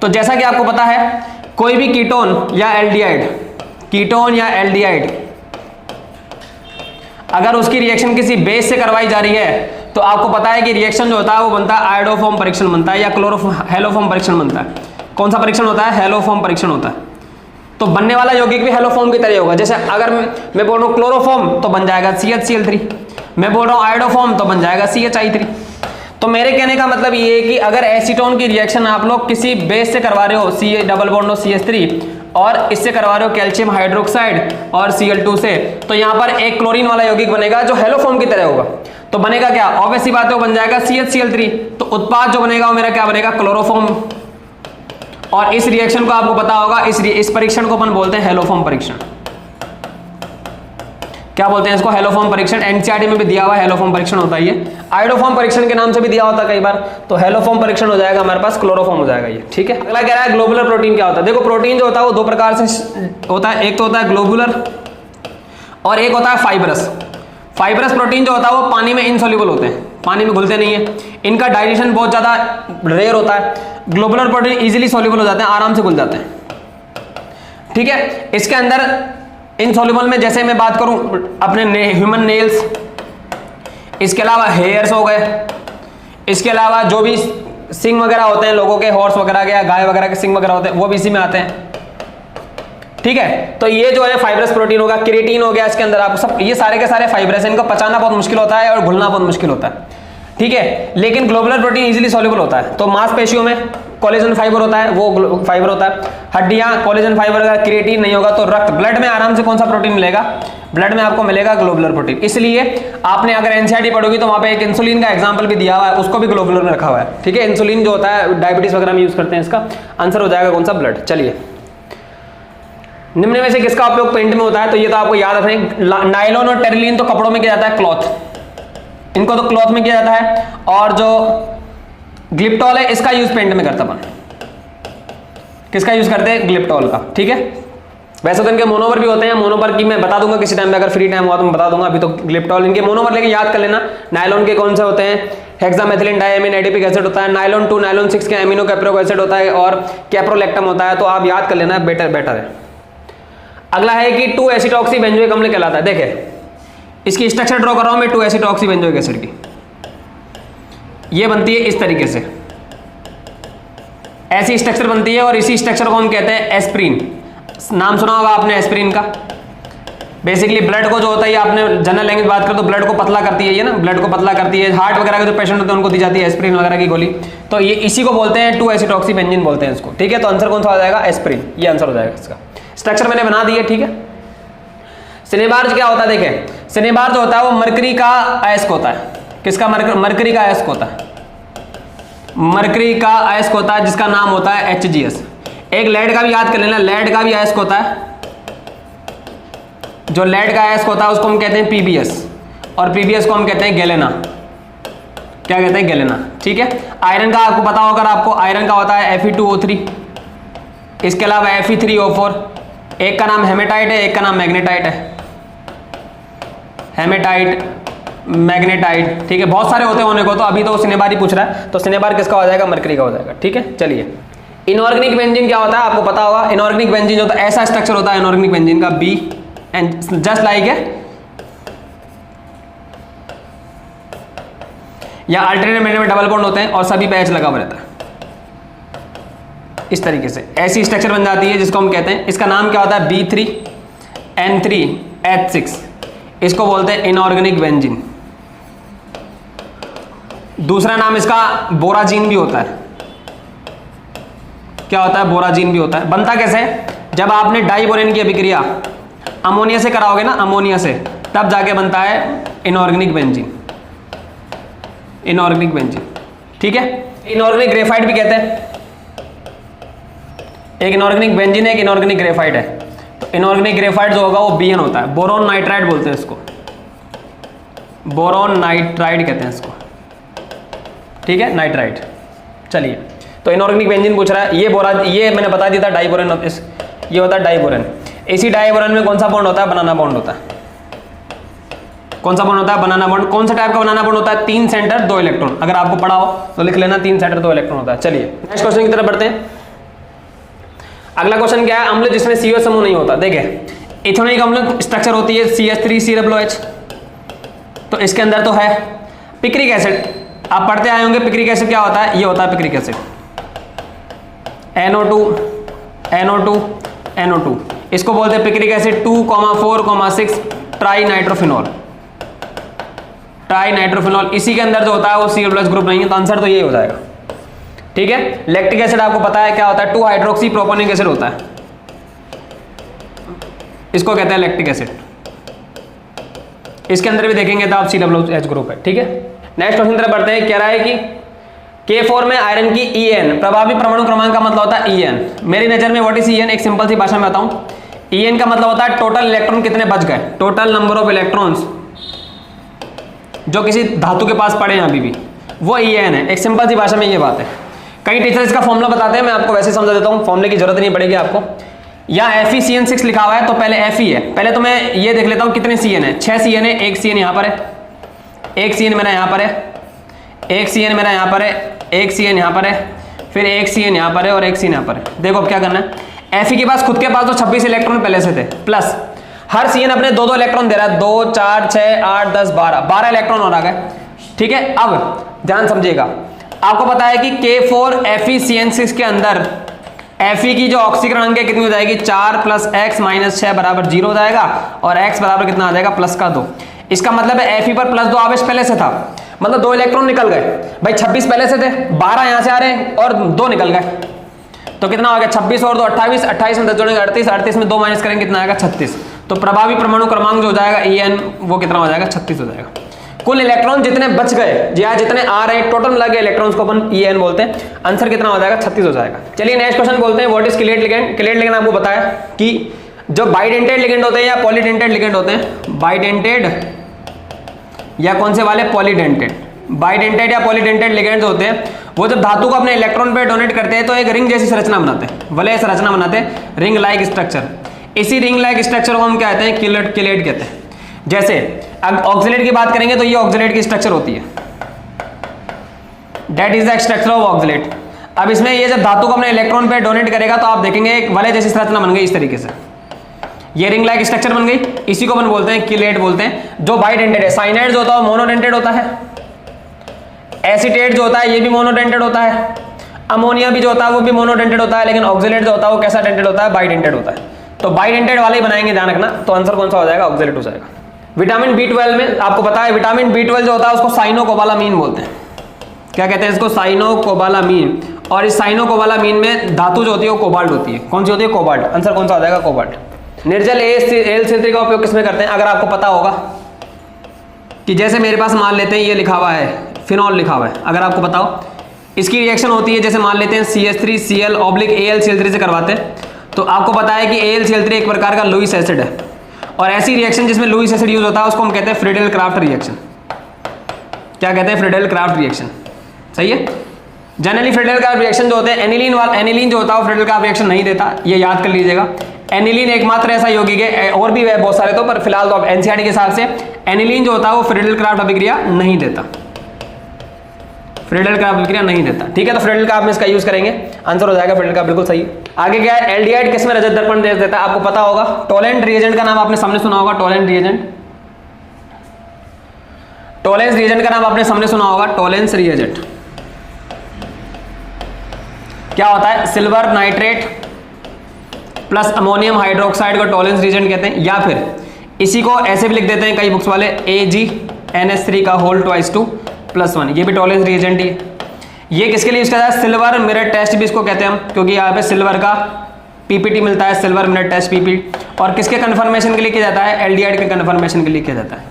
B: तो जैसा कि आपको पता है कोई भी कीटोन या एल्डिहाइड अगर उसकी रिएक्शन किसी बेस से करवाई जा रही है तो आपको पता है कि रिएक्शन जो होता है वो बनता है आयोडोफॉर्म परीक्षण बनता है या हेलोफॉर्म परीक्षण बनता है। कौन सा परीक्षण होता है? हेलोफॉर्म परीक्षण होता है। तो बनने वाला यौगिक भी हेलोफॉर्म की तरह होगा। जैसे अगर मैं बोल रहा हूँ क्लोरोफॉर्म तो बन जाएगा CHCl3, मैं बोल रहा हूँ आयोडोफॉर्म तो बन जाएगा CHI3। तो मेरे कहने का मतलब ये है कि अगर एसीटोन की रिएक्शन आप लोग किसी बेस से करवा रहे हो C डबल बॉन्ड और CH3, और इससे करवा रहे हो कैल्शियम हाइड्रोक्साइड और Cl2 से, तो यहाँ पर एक क्लोरीन वाला यौगिक बनेगा जो हेलोफॉर्म की तरह होगा। तो बनेगा क्या? ऑब्वियस सी बात है वो बन जाएगा CHCl3। तो उत्पाद जो बनेगा वो मेरा क्या बनेगा? क्लोरोफॉर्म। और इस रिएक्शन को आपको पता होगा, इस परीक्षण को अपन बोलते हैं हेलोफॉर्म परीक्षण। क्या बोलते हैं इसको? हेलोफॉर्म परीक्षण। एनसीईआरटी में भी दिया हुआ हेलोफॉर्म परीक्षण होता है ये। आयोडोफॉर्म परीक्षण के नाम से भी दिया होता है कई बार। तो हेलोफॉर्म परीक्षण हो जाएगा हमारे पास, क्लोरोफॉर्म हो जाएगा ये। ठीक है, अगला कह रहा है ग्लोबुलर प्रोटीन क्या होता है। देखो, प्रोटीन जो होता है वो 2 प्रकार से होता है, एक तो होता है ग्लोबुलर और एक होता है फाइब्रस। फाइब्रस प्रोटीन जो होता है वो पानी में इनसॉल्युबल होते हैं, पानी में घुलते नहीं है, इनका डाइजेशन बहुत ज्यादा रेयर होता है। ग्लोबुलर प्रोटीन इजीली सॉल्युबल हो जाते हैं, आराम से घुल जाते हैं। ठीक है, इसके अंदर इनसॉल्युबल में जैसे मैं बात करूं अपने ह्यूमन नेल्स, इसके अलावा हेयर्स हो गए, इसके अलावा जो भी सिंग वगैरह होते हैं लोगों के, हॉर्स वगैरह के या गाय वगैरह के सिंग वगैरह होते हैं, वो भी इसी में आते हैं। ठीक है, तो ये जो है फाइब्रस प्रोटीन होगा। केराटिन हो गया इसके अंदर, आपको सब ये सारे के सारे फाइब्रस हैं, इनको पचाना बहुत मुश्किल होता है और घुलना बहुत मुश्किल होता है। ठीक है, लेकिन ग्लोबुलर प्रोटीन इजीली सॉल्युबल होता है। तो मांसपेशियों में कोलेजन फाइबर होता है, वो फाइबर होता है। हड्डियां कोलेजन फाइबर, अगर क्रिएटिन नहीं होगा तो रक्त, ब्लड में आराम से कौन सा प्रोटीन मिलेगा? ब्लड में आपको मिलेगा ग्लोबुलर प्रोटीन। इसलिए आपने अगर एनसीईआरटी पढ़ोगी तो वहां पे एक इंसुलिन का एग्जांपल भी दिया हुआ है, उसको भी ग्लोबुलर में रखा हुआ है। ठीक है, इंसुलिन जो होता है डायबिटीज वगैरह में यूज करते हैं, इसका आंसर हो जाएगा कौन सा? ब्लड। चलिए, निम्न में से किसका उपयोग पेंट में होता है? तो ये तो आपको याद रखें, नायलॉन और टेरिलीन तो कपड़ों में किया जाता है, क्लॉथ। इनको तो क्लॉथ में किया जाता है, और जो ग्लिप्टॉल है इसका यूज पेंट में करता अपन। किसका यूज करते हैं? ग्लिप्टॉल का। ठीक है, वैसे तो इनके मोनोमर भी होते हैं, मोनोमर की मैं बता दूंगा किसी टाइम पे, अगर फ्री टाइम हुआ तो मैं बता दूंगा। अभी तो ग्लिप्टॉल इनके मोनोमर लेके याद कर लेना। नायलॉन के कौन से होते हैं? हेक्सामेथिलीन डायमीन एडिपिक एसिड होता है, नायलॉन 2 नायलॉन 6 के एमिनो कैप्रोक एसिड होता है, और कैप्रोलैक्टम होता है। तो आप याद कर लेना, बेटर है। अगला है कि 2 एसिटॉक्सी बेंजोइक अम्ल कहलाता है। देखे इसकी स्ट्रक्चर ड्रॉ कर रहा हूं मैं 2 एसिटॉक्सी बेंजोइक एसिड की। ये बनती है इस तरीके से, ऐसी स्ट्रक्चर बनती है, और इसी स्ट्रक्चर को हम कहते हैं एस्प्रिन। नाम सुना होगा आपने एस्प्रिन का। बेसिकली ब्लड को जो होता है, आपने जनरल लैंग्वेज बात करें तो ब्लड को पतला करती है ये ना, ब्लड को पतला करती है। हार्ट वगैरह के जो पेशेंट होते हैं उनको दी जाती है एस्प्रिन वगैरह की गोली। तो ये इसी को बोलते हैं 2 एसिटॉक्सी बेंजीन बोलते हैं इसको। ठीक है, तो आंसर कौन सा हो जाएगा? एस्प्रिन। ये आंसर हो जाएगा इसका। स्ट्रक्चर मैंने बना दी है। ठीक है, सिनेबार्ज क्या होता है? देखें, सिनेबार्ज होता है वो मरकरी का अयस्क होता है। किसका? मरकरी का अयस्क होता है। मरकरी का अयस्क होता है जिसका नाम होता है HGS। एक लेड का भी याद कर लेना, लेड का भी अयस्क होता है। जो लेड का अयस्क होता है उसको हम कहते हैं PBS, और PBS को हम कहते हैं गैलेना। क्या कहते हैं? गैलेना। ठीक है, आयरन का आपको पता होगा, आपको आयरन का होता है Fe2O3, इसके अलावा Fe3O4। एक का नाम हेमेटाइट है, एक का नाम मैग्नेटाइट है। Haematite, magnetite. ठीक है, बहुत सारे होते हैं होने को, तो अभी तो सिनेबार ही पूछ रहा है, तो सिनेबार किसका हो जाएगा? मरकरी का हो जाएगा। ठीक है, चलिए इनऑर्गेनिक बेंजीन क्या होता है आपको पता होगा। इनऑर्गेनिक बेंजीन जो होता है ऐसा स्ट्रक्चर होता है इनऑर्गेनिक बेंजीन का, बी एंड जस्ट लाइक है, या अल्टरनेट में डबल बॉन्ड होते हैं और सभी पे H लगा हुआ रहता है। इस तरीके से ऐसी स्ट्रक्चर बन जाती है जिसको हम कहते हैं, इसका नाम क्या होता है? B3N3H6। इसको बोलते हैं इनऑर्गेनिक बेंजीन। दूसरा नाम इसका बोराजीन भी होता है। क्या होता है? बोराजीन भी होता है। बनता कैसे? जब आपने डाइबोरेन की अभिक्रिया अमोनिया से कराओगे ना, अमोनिया से, तब जाके बनता है इनऑर्गेनिक बेंजीन। Inorganic benzene. ठीक है, इनऑर्गेनिक ग्रेफाइट भी कहते हैं। एक इनऑर्गेनिक बेंजीन है, एक इनऑर्गेनिक ग्रेफाइट है। तो इनऑर्गेनिक ग्रेफाइट जो होगा वो BN होता है। बोरोन नाइट्राइड बोलते हैं इसको, बोरोन नाइट्राइड कहते हैं इसको। ठीक है, नाइट्राइड। चलिए, तो इनऑर्गेनिक बेंजीन पूछ रहा है। ये मैंने बता दिया था डाइबोरेन, ये होता है डाइबोरेन। इसी डाइबोरेन में कौन सा बॉन्ड होता है? बनाना बॉन्ड होता है। कौन सा बॉन्ड होता है? बनाना बॉन्ड। कौन सा टाइप का बनाना बॉन्ड होता है? 3 सेंटर 2 इलेक्ट्रॉन। अगर आपको पढ़ा हो तो लिख लेना, 3 सेंटर 2 इलेक्ट्रॉन होता है। चलिए नेक्स्ट क्वेश्चन की तरफ बढ़ते हैं। अगला क्वेश्चन क्या है? अम्ल जिसमें CO समूह नहीं होता। देखिए इथेनोइक अम्ल स्ट्रक्चर होती है CH3COOH, तो इसके अंदर तो है। पिक्रिक एसिड आप पढ़ते आए होंगे, पिक्रिक एसिड क्या होता है? ये होता है पिक्रिक एसिड, NO2 इसको बोलते हैं पिक्रिक एसिड 2,4,6 ट्राई नाइट्रोफिनॉल। इसी के अंदर जो होता है वो CO+ ग्रुप नहीं है, तो आंसर तो यही हो जाएगा। ठीक है, लैक्टिक एसिड आपको पता है क्या होता है? 2 हाइड्रोक्सी प्रोपोनिक एसिड होता है, इसको कहते हैं लैक्टिक एसिड। इसके अंदर भी देखेंगे तो आप COOH ग्रुप है। ठीक है, नेक्स्ट क्वेश्चन तरफ बढ़ते हैं। कह रहा है कि K4 में आयरन की EN प्रभावी परमाणु क्रमांक का मतलब होता है EN। मेरी नजर में व्हाट इज EN? एक सिंपल सी भाषा में बताऊं, EN का मतलब होता है टोटल इलेक्ट्रॉन कितने बच गए, टोटल नंबर ऑफ इलेक्ट्रॉन्स जो किसी धातु के पास पड़े हैं अभी भी, वो EN है। एक सिंपल सी भाषा में ये बात है। कई टीचर इसका फॉर्मूला बताते हैं, मैं आपको वैसे समझा देता हूँ, फॉर्मूले की जरूरत नहीं पड़ेगी आपको। यहाँ FeCN6 लिखा हुआ है, तो पहले Fe है। पहले तो मैं ये देख लेता हूँ कितने CN है। 6 CN है, एक CN यहाँ पर है, एक CN मेरा यहाँ पर है, एक CN मेरा यहाँ पर है, एक CN यहाँ पर है, फिर एक CN यहाँ पर है और एक CN यहाँ पर है। देखो अब क्या करना है, Fe के पास खुद के पास तो 26 इलेक्ट्रॉन पहले से थे, प्लस हर CN अपने 2-2 इलेक्ट्रॉन दे रहा है, 2, 4, 6, 8, 10, 12 इलेक्ट्रॉन हो रहा है। ठीक है, अब ध्यान समझिएगा, आपको पता है कि K4 FeCN6 के अंदर Fe की जो ऑक्सीकरण अंक है कितनी हो जाएगी? 4 + x - 6 = 0 हो जाएगा, और x बराबर कितना आ जाएगा? +2। इसका मतलब है Fe पर +2 आवेश पहले से था, मतलब 2 इलेक्ट्रॉन निकल गए। भाई 26 पहले से थे, 12 यहां से आ रहे हैं और 2 निकल गए, तो कितना हो गया? 26 और 2 28, 28 में 10 जोड़ेंगे 38, 38 में 2 माइनस करेंगे कितना आएगा? 36। तो प्रभावी परमाणु क्रमांक जो हो जाएगा EN वो कितना हो जाएगा? 36 हो जाएगा। कुल इलेक्ट्रॉन जितने बच गए या जितने आ रहे हैं, टोटल मिला के इलेक्ट्रॉन्स को अपन EN बोलते हैं। आंसर कितना हो जाएगा? 36 हो जाएगा। चलिए नेक्स्ट क्वेश्चन बोलते हैं, what is chelate ligand. Chelate ligand आपको बताया कि जो बाइडेंटेड लिगेंड होते हैं या पॉलीडेंटेड लिगेंड होते हैं, बाइडेंटेड या कौन से वाले, पॉलीडेंटेड। बाइडेंटेड या पॉलीडेंटेड लिगेंड्स होते हैं वो जब धातु को अपने इलेक्ट्रॉन पे डोनेट करते हैं तो एक रिंग जैसी संरचना बनाते हैं, वलय संरचना बनाते हैं, रिंग लाइक स्ट्रक्चर। इसी रिंग लाइक स्ट्रक्चर को हम क्या कहते हैं, किलेट कहते हैं। जैसे अब ऑक्सिलेट की बात करेंगे तो ये ऑक्सिलेट की स्ट्रक्चर होती है, that is the structure of oxalate. अब इसमें ये जब धातु को अपने इलेक्ट्रॉन पे डोनेट करेगा तो आप देखेंगे एक वलय जैसी संरचना बन गई इस तरीके से, ये रिंग लाइक स्ट्रक्चर बन गई, इसी को अपन बोलते हैं किलेट बोलते हैं। जो बाइडेंटेड है, साइनाइड जो होता है वो मोनोडेंटेड होता है, एसीटेट जो होता है ये भी मोनोडेंटेड होता है, अमोनिया भी जो होता है वो भी मोनोडेंटेड होता है, लेकिन ऑक्सिलेट जो होता है वो कैसा डेंटेड होता है, बाइडेंटेड होता है। तो बाइडेंटेड वाले ही बनाएंगे, ध्यान रखना। तो आंसर कौन सा हो जाएगा, ऑक्सिलेट हो जाएगा। विटामिन B12 में आपको पता है विटामिन B12 जो होता है उसको साइनोकोबालामीन बोलते हैं। क्या कहते हैं इसको, साइनोकोबालामीन। और इस साइनोकोबालामीन में धातु जो होती है वो कोबाल्ट होती है। कौन सी होती है, कोबाल्ट। आंसर कौन सा हो जाएगा, कोबाल्ट। निर्जल AlCl3 का उपयोग किसमें करते हैं, अगर आपको पता होगा कि जैसे मेरे पास मान लेते हैं ये लिखा हुआ है फिनॉल लिखा हुआ है, अगर आपको बताओ इसकी रिएक्शन होती है, जैसे मान लेते हैं CH3Cl/AlCl3 से करवाते हैं, तो आपको पता है कि AlCl3 एक प्रकार का लुईस एसिड है, और ऐसी रिएक्शन जिसमें लुईस एसिड यूज होता है उसको हम कहते हैं फ्रीडेल क्राफ्ट रिएक्शन। क्या कहते हैं, फ्रीडेल क्राफ्ट रिएक्शन। सही है। जनरली फ्रीडेल क्राफ्ट रिएक्शन जो होते हैं एनिलीन जो होता है वो फ्रीडेल क्राफ्ट रिएक्शन नहीं देता, ये याद कर लीजिएगा। एनिलीन एकमात्र ऐसा यौगिक है, और भी है बहुत सारे तो, पर फिलहाल तो एनसीईआरटी के हिसाब से एनिलीन जो होता है वो फ्रीडेल क्राफ्ट अभिक्रिया नहीं देता, फ्रीडेल क्राफ्ट अभिक्रिया नहीं देता। ठीक है, तो फ्रीडेल क्राफ्ट में इसका यूज करेंगे, आंसर हो जाएगा फ्रीडेल क्राफ्ट, बिल्कुल सही। आगे क्या है, एल्डिहाइड किसमें रजत दर्पण दे देता है, आपको पता होगा। टोलेंट रिएजेंट का नाम आपने सामने सुना होगा, टोलेंस रिएजेंट का नाम आपने सामने सुना होगा, टोलेंस रिएजेंट। क्या होता है, silver nitrate plus ammonium hydroxide को टोलेंस रिएजेंट कहते हैं, या फिर इसी को ऐसे भी लिख देते हैं कई बुक्स वाले, AgNH3 का होल ट्वाइस 2 + 1, ये भी टोलेंस रिएजेंट ही है। ये किसके लिए यूज किया जाता है, सिल्वर मिरर टेस्ट भी इसको कहते हैं हम, क्योंकि यहाँ पे सिल्वर का पीपीटी मिलता है, सिल्वर मिरर टेस्ट पीपीटी। और किसके कन्फर्मेशन के लिए किया जाता है, एल्डिहाइड के कन्फर्मेशन के लिए किया जाता है।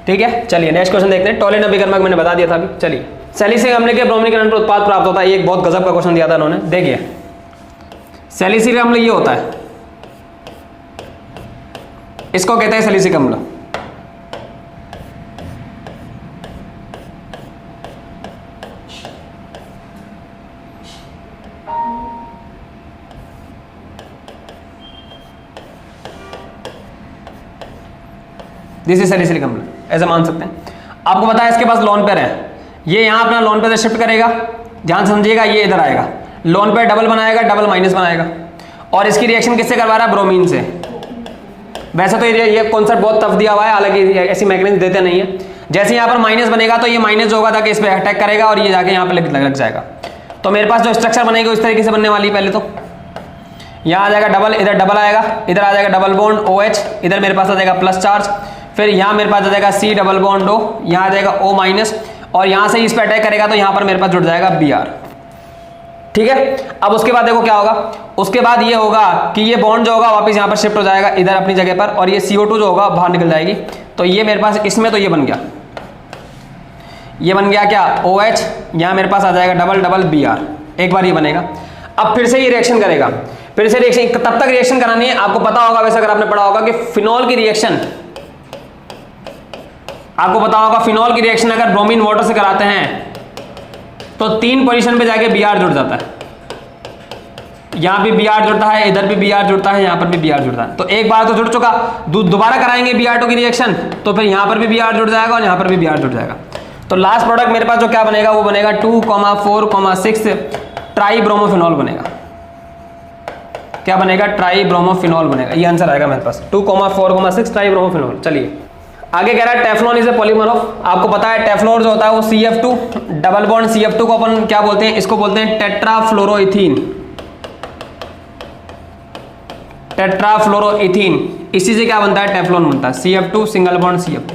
B: ठीक है, चलिए नेक्स्ट क्वेश्चन देखते हैं। टोलेन अभिकर्मक मैंने बता दिया था अभी। चलिए, सैलिसिलिक अम्ल के ब्रोमीकरण पर उत्पाद प्राप्त होता है, ये एक बहुत गजब का क्वेश्चन दिया था उन्होंने। देखिए सैलिसिलिक अम्ल ये होता है, इसको कहते हैं सैलिसिलिक अम्ल। दिस इज सैलिसिलिक अम्ल, ऐसा मान सकते हैं। आपको पता है इसके पास लोन पेयर है, ये यहां अपना लोन पेयर शिफ्ट करेगा, ध्यान समझिएगा, ये इधर आएगा, लोन पेयर डबल बनाएगा, डबल माइनस बनाएगा, और इसकी रिएक्शन किससे करवा रहा है, ब्रोमीन से। वैसे तो ये कॉन्सेप्ट बहुत टफ दिया हुआ है, हालांकि ऐसी मैकेनिज्म देते नहीं है। जैसे यहाँ पर माइनस बनेगा तो ये माइनस जो होगा ताकि इस पर अटैक करेगा और ये जाके यहाँ पर लग जाएगा। तो मेरे पास जो स्ट्रक्चर बनेगी इस तरीके से बनने वाली है। पहले तो यहाँ आ जाएगा डबल, इधर डबल आएगा, इधर आ जाएगा डबल बॉन्ड OH, इधर मेरे पास आ जाएगा प्लस चार्ज, फिर यहाँ मेरे पास आ जाएगा C डबल बॉन्ड O, यहाँ आ जाएगा O माइनस, और यहाँ से इस पर अटैक करेगा तो यहाँ पर मेरे पास जुड़ जाएगा Br। ठीक है, अब उसके बाद देखो क्या होगा, उसके बाद ये होगा कि ये बॉन्ड जो होगा वापस यहाँ पर शिफ्ट हो जाएगा इधर अपनी जगह पर, और ये CO2 जो होगा बाहर निकल जाएगी। तो ये मेरे पास इसमें तो ये बन गया, ये बन गया क्या, OH, यहाँ मेरे पास आ जाएगा डबल डबल Br, एक बार ये बनेगा। अब फिर से ये रिएक्शन करेगा, फिर से रिएक्शन, तब तक रिएक्शन करानी है। आपको पता होगा वैसे, अगर आपने पढ़ा होगा कि फिनॉल की रिएक्शन, आपको पता होगा फिनॉल की रिएक्शन अगर ब्रोमीन वाटर से कराते हैं तो 3 पोजीशन पे जाके Br जुड़ जाता है। यहां भी Br जुड़ता है, इधर भी Br जुड़ता है, यहां पर भी Br जुड़ता है। तो एक बार तो जुड़ चुका, दोबारा कराएंगे Br2 की रिएक्शन तो फिर यहां पर भी Br जुड़ जाएगा और यहां पर भी Br जुड़ जाएगा। तो लास्ट प्रोडक्ट मेरे पास जो क्या बनेगा वो बनेगा 2,4,6 ट्राईब्रोमोफिनॉल बनेगा। क्या बनेगा, ट्राईब्रोमोफिनॉल बनेगा, ये आंसर आएगा मेरे पास 2,4,6 ट्राईब्रोमोफिनॉल। चलिए आगे कह रहा है Teflon is a polymer of, आपको पता है टेफ्लॉन जो होता है वो CF2 डबल बॉन्ड CF2 को अपन क्या बोलते हैं, इसको बोलते हैं टेट्राफ्लोरोइथीन, टेट्राफ्लोरोइथीन। इसी से क्या बनता है, टेफ्लॉन बनता है, CF2 सिंगल बॉन्ड CF2,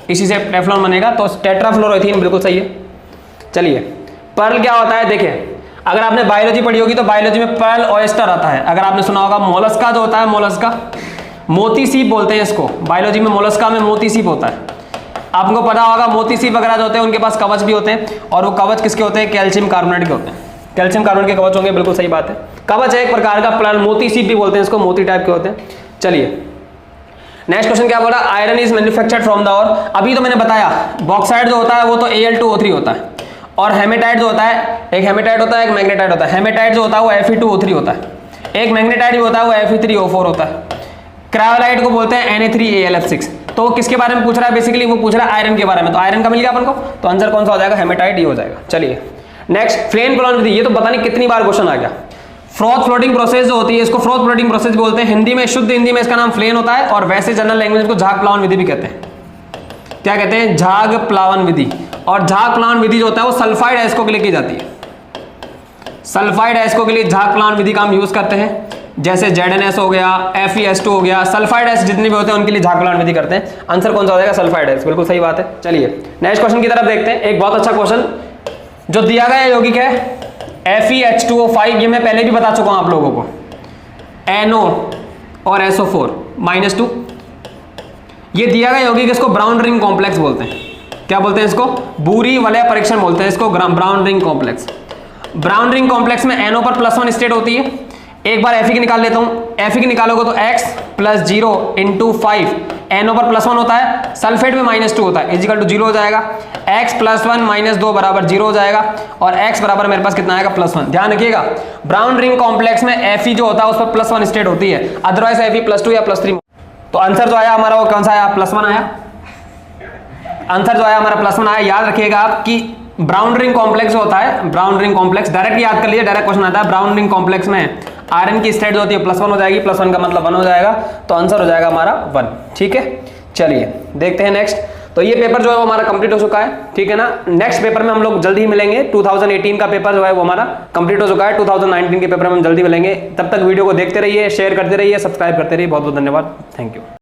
B: इसी से टेफ्लॉन बनेगा। तो टेट्राफ्लोरोइथीन बिल्कुल सही है। चलिए पर्ल क्या होता है, देखिए अगर आपने बायोलॉजी पढ़ी होगी तो बायोलॉजी में पर्ल ऑयस्टर आता है। अगर आपने सुना होगा मोलस्का जो होता है, मोलस्का मोती सीप बोलते हैं इसको, बायोलॉजी में मोलस्का में मोती सीप होता है। आपको पता होगा मोती सीप वगैरह जो होते हैं उनके पास कवच भी होते हैं, और वो कवच किसके होते हैं, कैल्शियम कार्बोनेट के होते हैं, कैल्शियम कार्बोनेट के कवच होंगे, बिल्कुल सही बात है। कवच है एक प्रकार का, मोती सीप भी बोलते हैं इसको, मोती टाइप के होते हैं। चलिए नेक्स्ट क्वेश्चन क्या बोला, iron is manufactured from the और, अभी तो मैंने बताया बॉक्साइड जो होता है वो तो Al2O3 होता है, और हेमेटाइट जो होता है, एक हेमेटाइट होता है एक मैग्नेटाइट होता है। हेमेटाइट जो होता है वो Fe2O3 होता है, एक मैग्नेटाइट जो होता है वो Fe3O4 होता है। क्रायोलाइट को बोलते हैं Na3Al6। तो किसके बारे में पूछ रहा है, बेसिकली वो पूछ रहा है आयरन के बारे में, तो आयरन का मिल गया अपन को, तो आंसर कौन सा हो जाएगा, हेमेटाइट ही हो जाएगा। चलिए नेक्स्ट, फ्लेन प्लॉन विधि, ये तो पता नहीं कितनी बार क्वेश्चन आ गया। फ्रॉथ फ्लोटिंग प्रोसेस जो होती है इसको फ्रॉथ फ्लोटिंग प्रोसेस बोलते हैं, हिंदी में, शुद्ध हिंदी में इसका नाम फ्लेन होता है, और वैसे जनरल लैंग्वेज को झाग प्लावन विधि भी कहते हैं। क्या कहते हैं, झाग प्लावन विधि। और झाग प्लावन विधि जो होता है वो सल्फाइड एस्को के लिए की जाती है। सल्फाइड एस्को के लिए झाग प्लावन विधि का हम यूज करते हैं, जैसे ZnS हो गया, FeS2 हो गया, सल्फाइड एस जितने भी होते हैं उनके लिए झाग प्लावन विधि करते हैं। आंसर कौन सा हो जाएगा, सल्फाइड एस, बिल्कुल सही बात है। चलिए नेक्स्ट क्वेश्चन की तरफ देखते हैं। एक बहुत अच्छा क्वेश्चन जो दिया गया यौगिक है FeH2O5, ये मैं पहले भी बता चुका हूं आप लोगों को, NO और SO4 -2, ये दिया गया यौगिक, इसको ब्राउन रिंग कॉम्प्लेक्स बोलते हैं। क्या बोलते हैं इसको, बूरी वलय परीक्षण बोलते हैं इसको, brown ring complex. Brown ring complex में NO पर +1 स्टेट होती है। एक बार Fe की निकाल लेता हूं, Fe की निकालोगे तो x + 0 × 5, NO पर +1 होता है, सल्फेट में -2 होता है, इजिकल टू 0 हो जाएगा, x + 1 - 2 बराबर 0 हो जाएगा, और x बराबर मेरे पास कितना आएगा, +1। ध्यान रखिएगा ब्राउन रिंग कॉम्प्लेक्स में Fe जो होता है उस पर +1 स्टेट होती है, अदरवाइज Fe +2 या +3। तो आंसर जो आया हमारा वो कौन सा आया, +1 आया। आंसर जो आया हमारा +1 आया। याद रखिएगा आप कि ब्राउन रिंग कॉम्प्लेक्स होता है, ब्राउन रिंग कॉम्प्लेक्स डायरेक्ट याद कर लीजिए, डायरेक्ट क्वेश्चन आता है। ब्राउन रिंग कॉम्प्लेक्स में आयरन की स्टेट जो होती है +1 हो जाएगी, +1 का मतलब 1 हो जाएगा, तो आंसर हो जाएगा हमारा 1। ठीक है, चलिए देखते हैं नेक्स्ट। तो ये पेपर जो है वो हमारा कंप्लीट हो चुका है, ठीक है ना। नेक्स्ट पेपर में हम लोग जल्दी ही मिलेंगे। 2018 का पेपर जो है वो हमारा कंप्लीट हो चुका है, 2019 के पेपर में हम जल्दी मिलेंगे। तब तक वीडियो को देखते रहिए, शेयर करते रहिए, सब्सक्राइब करते रहिए। बहुत बहुत धन्यवाद, थैंक यू।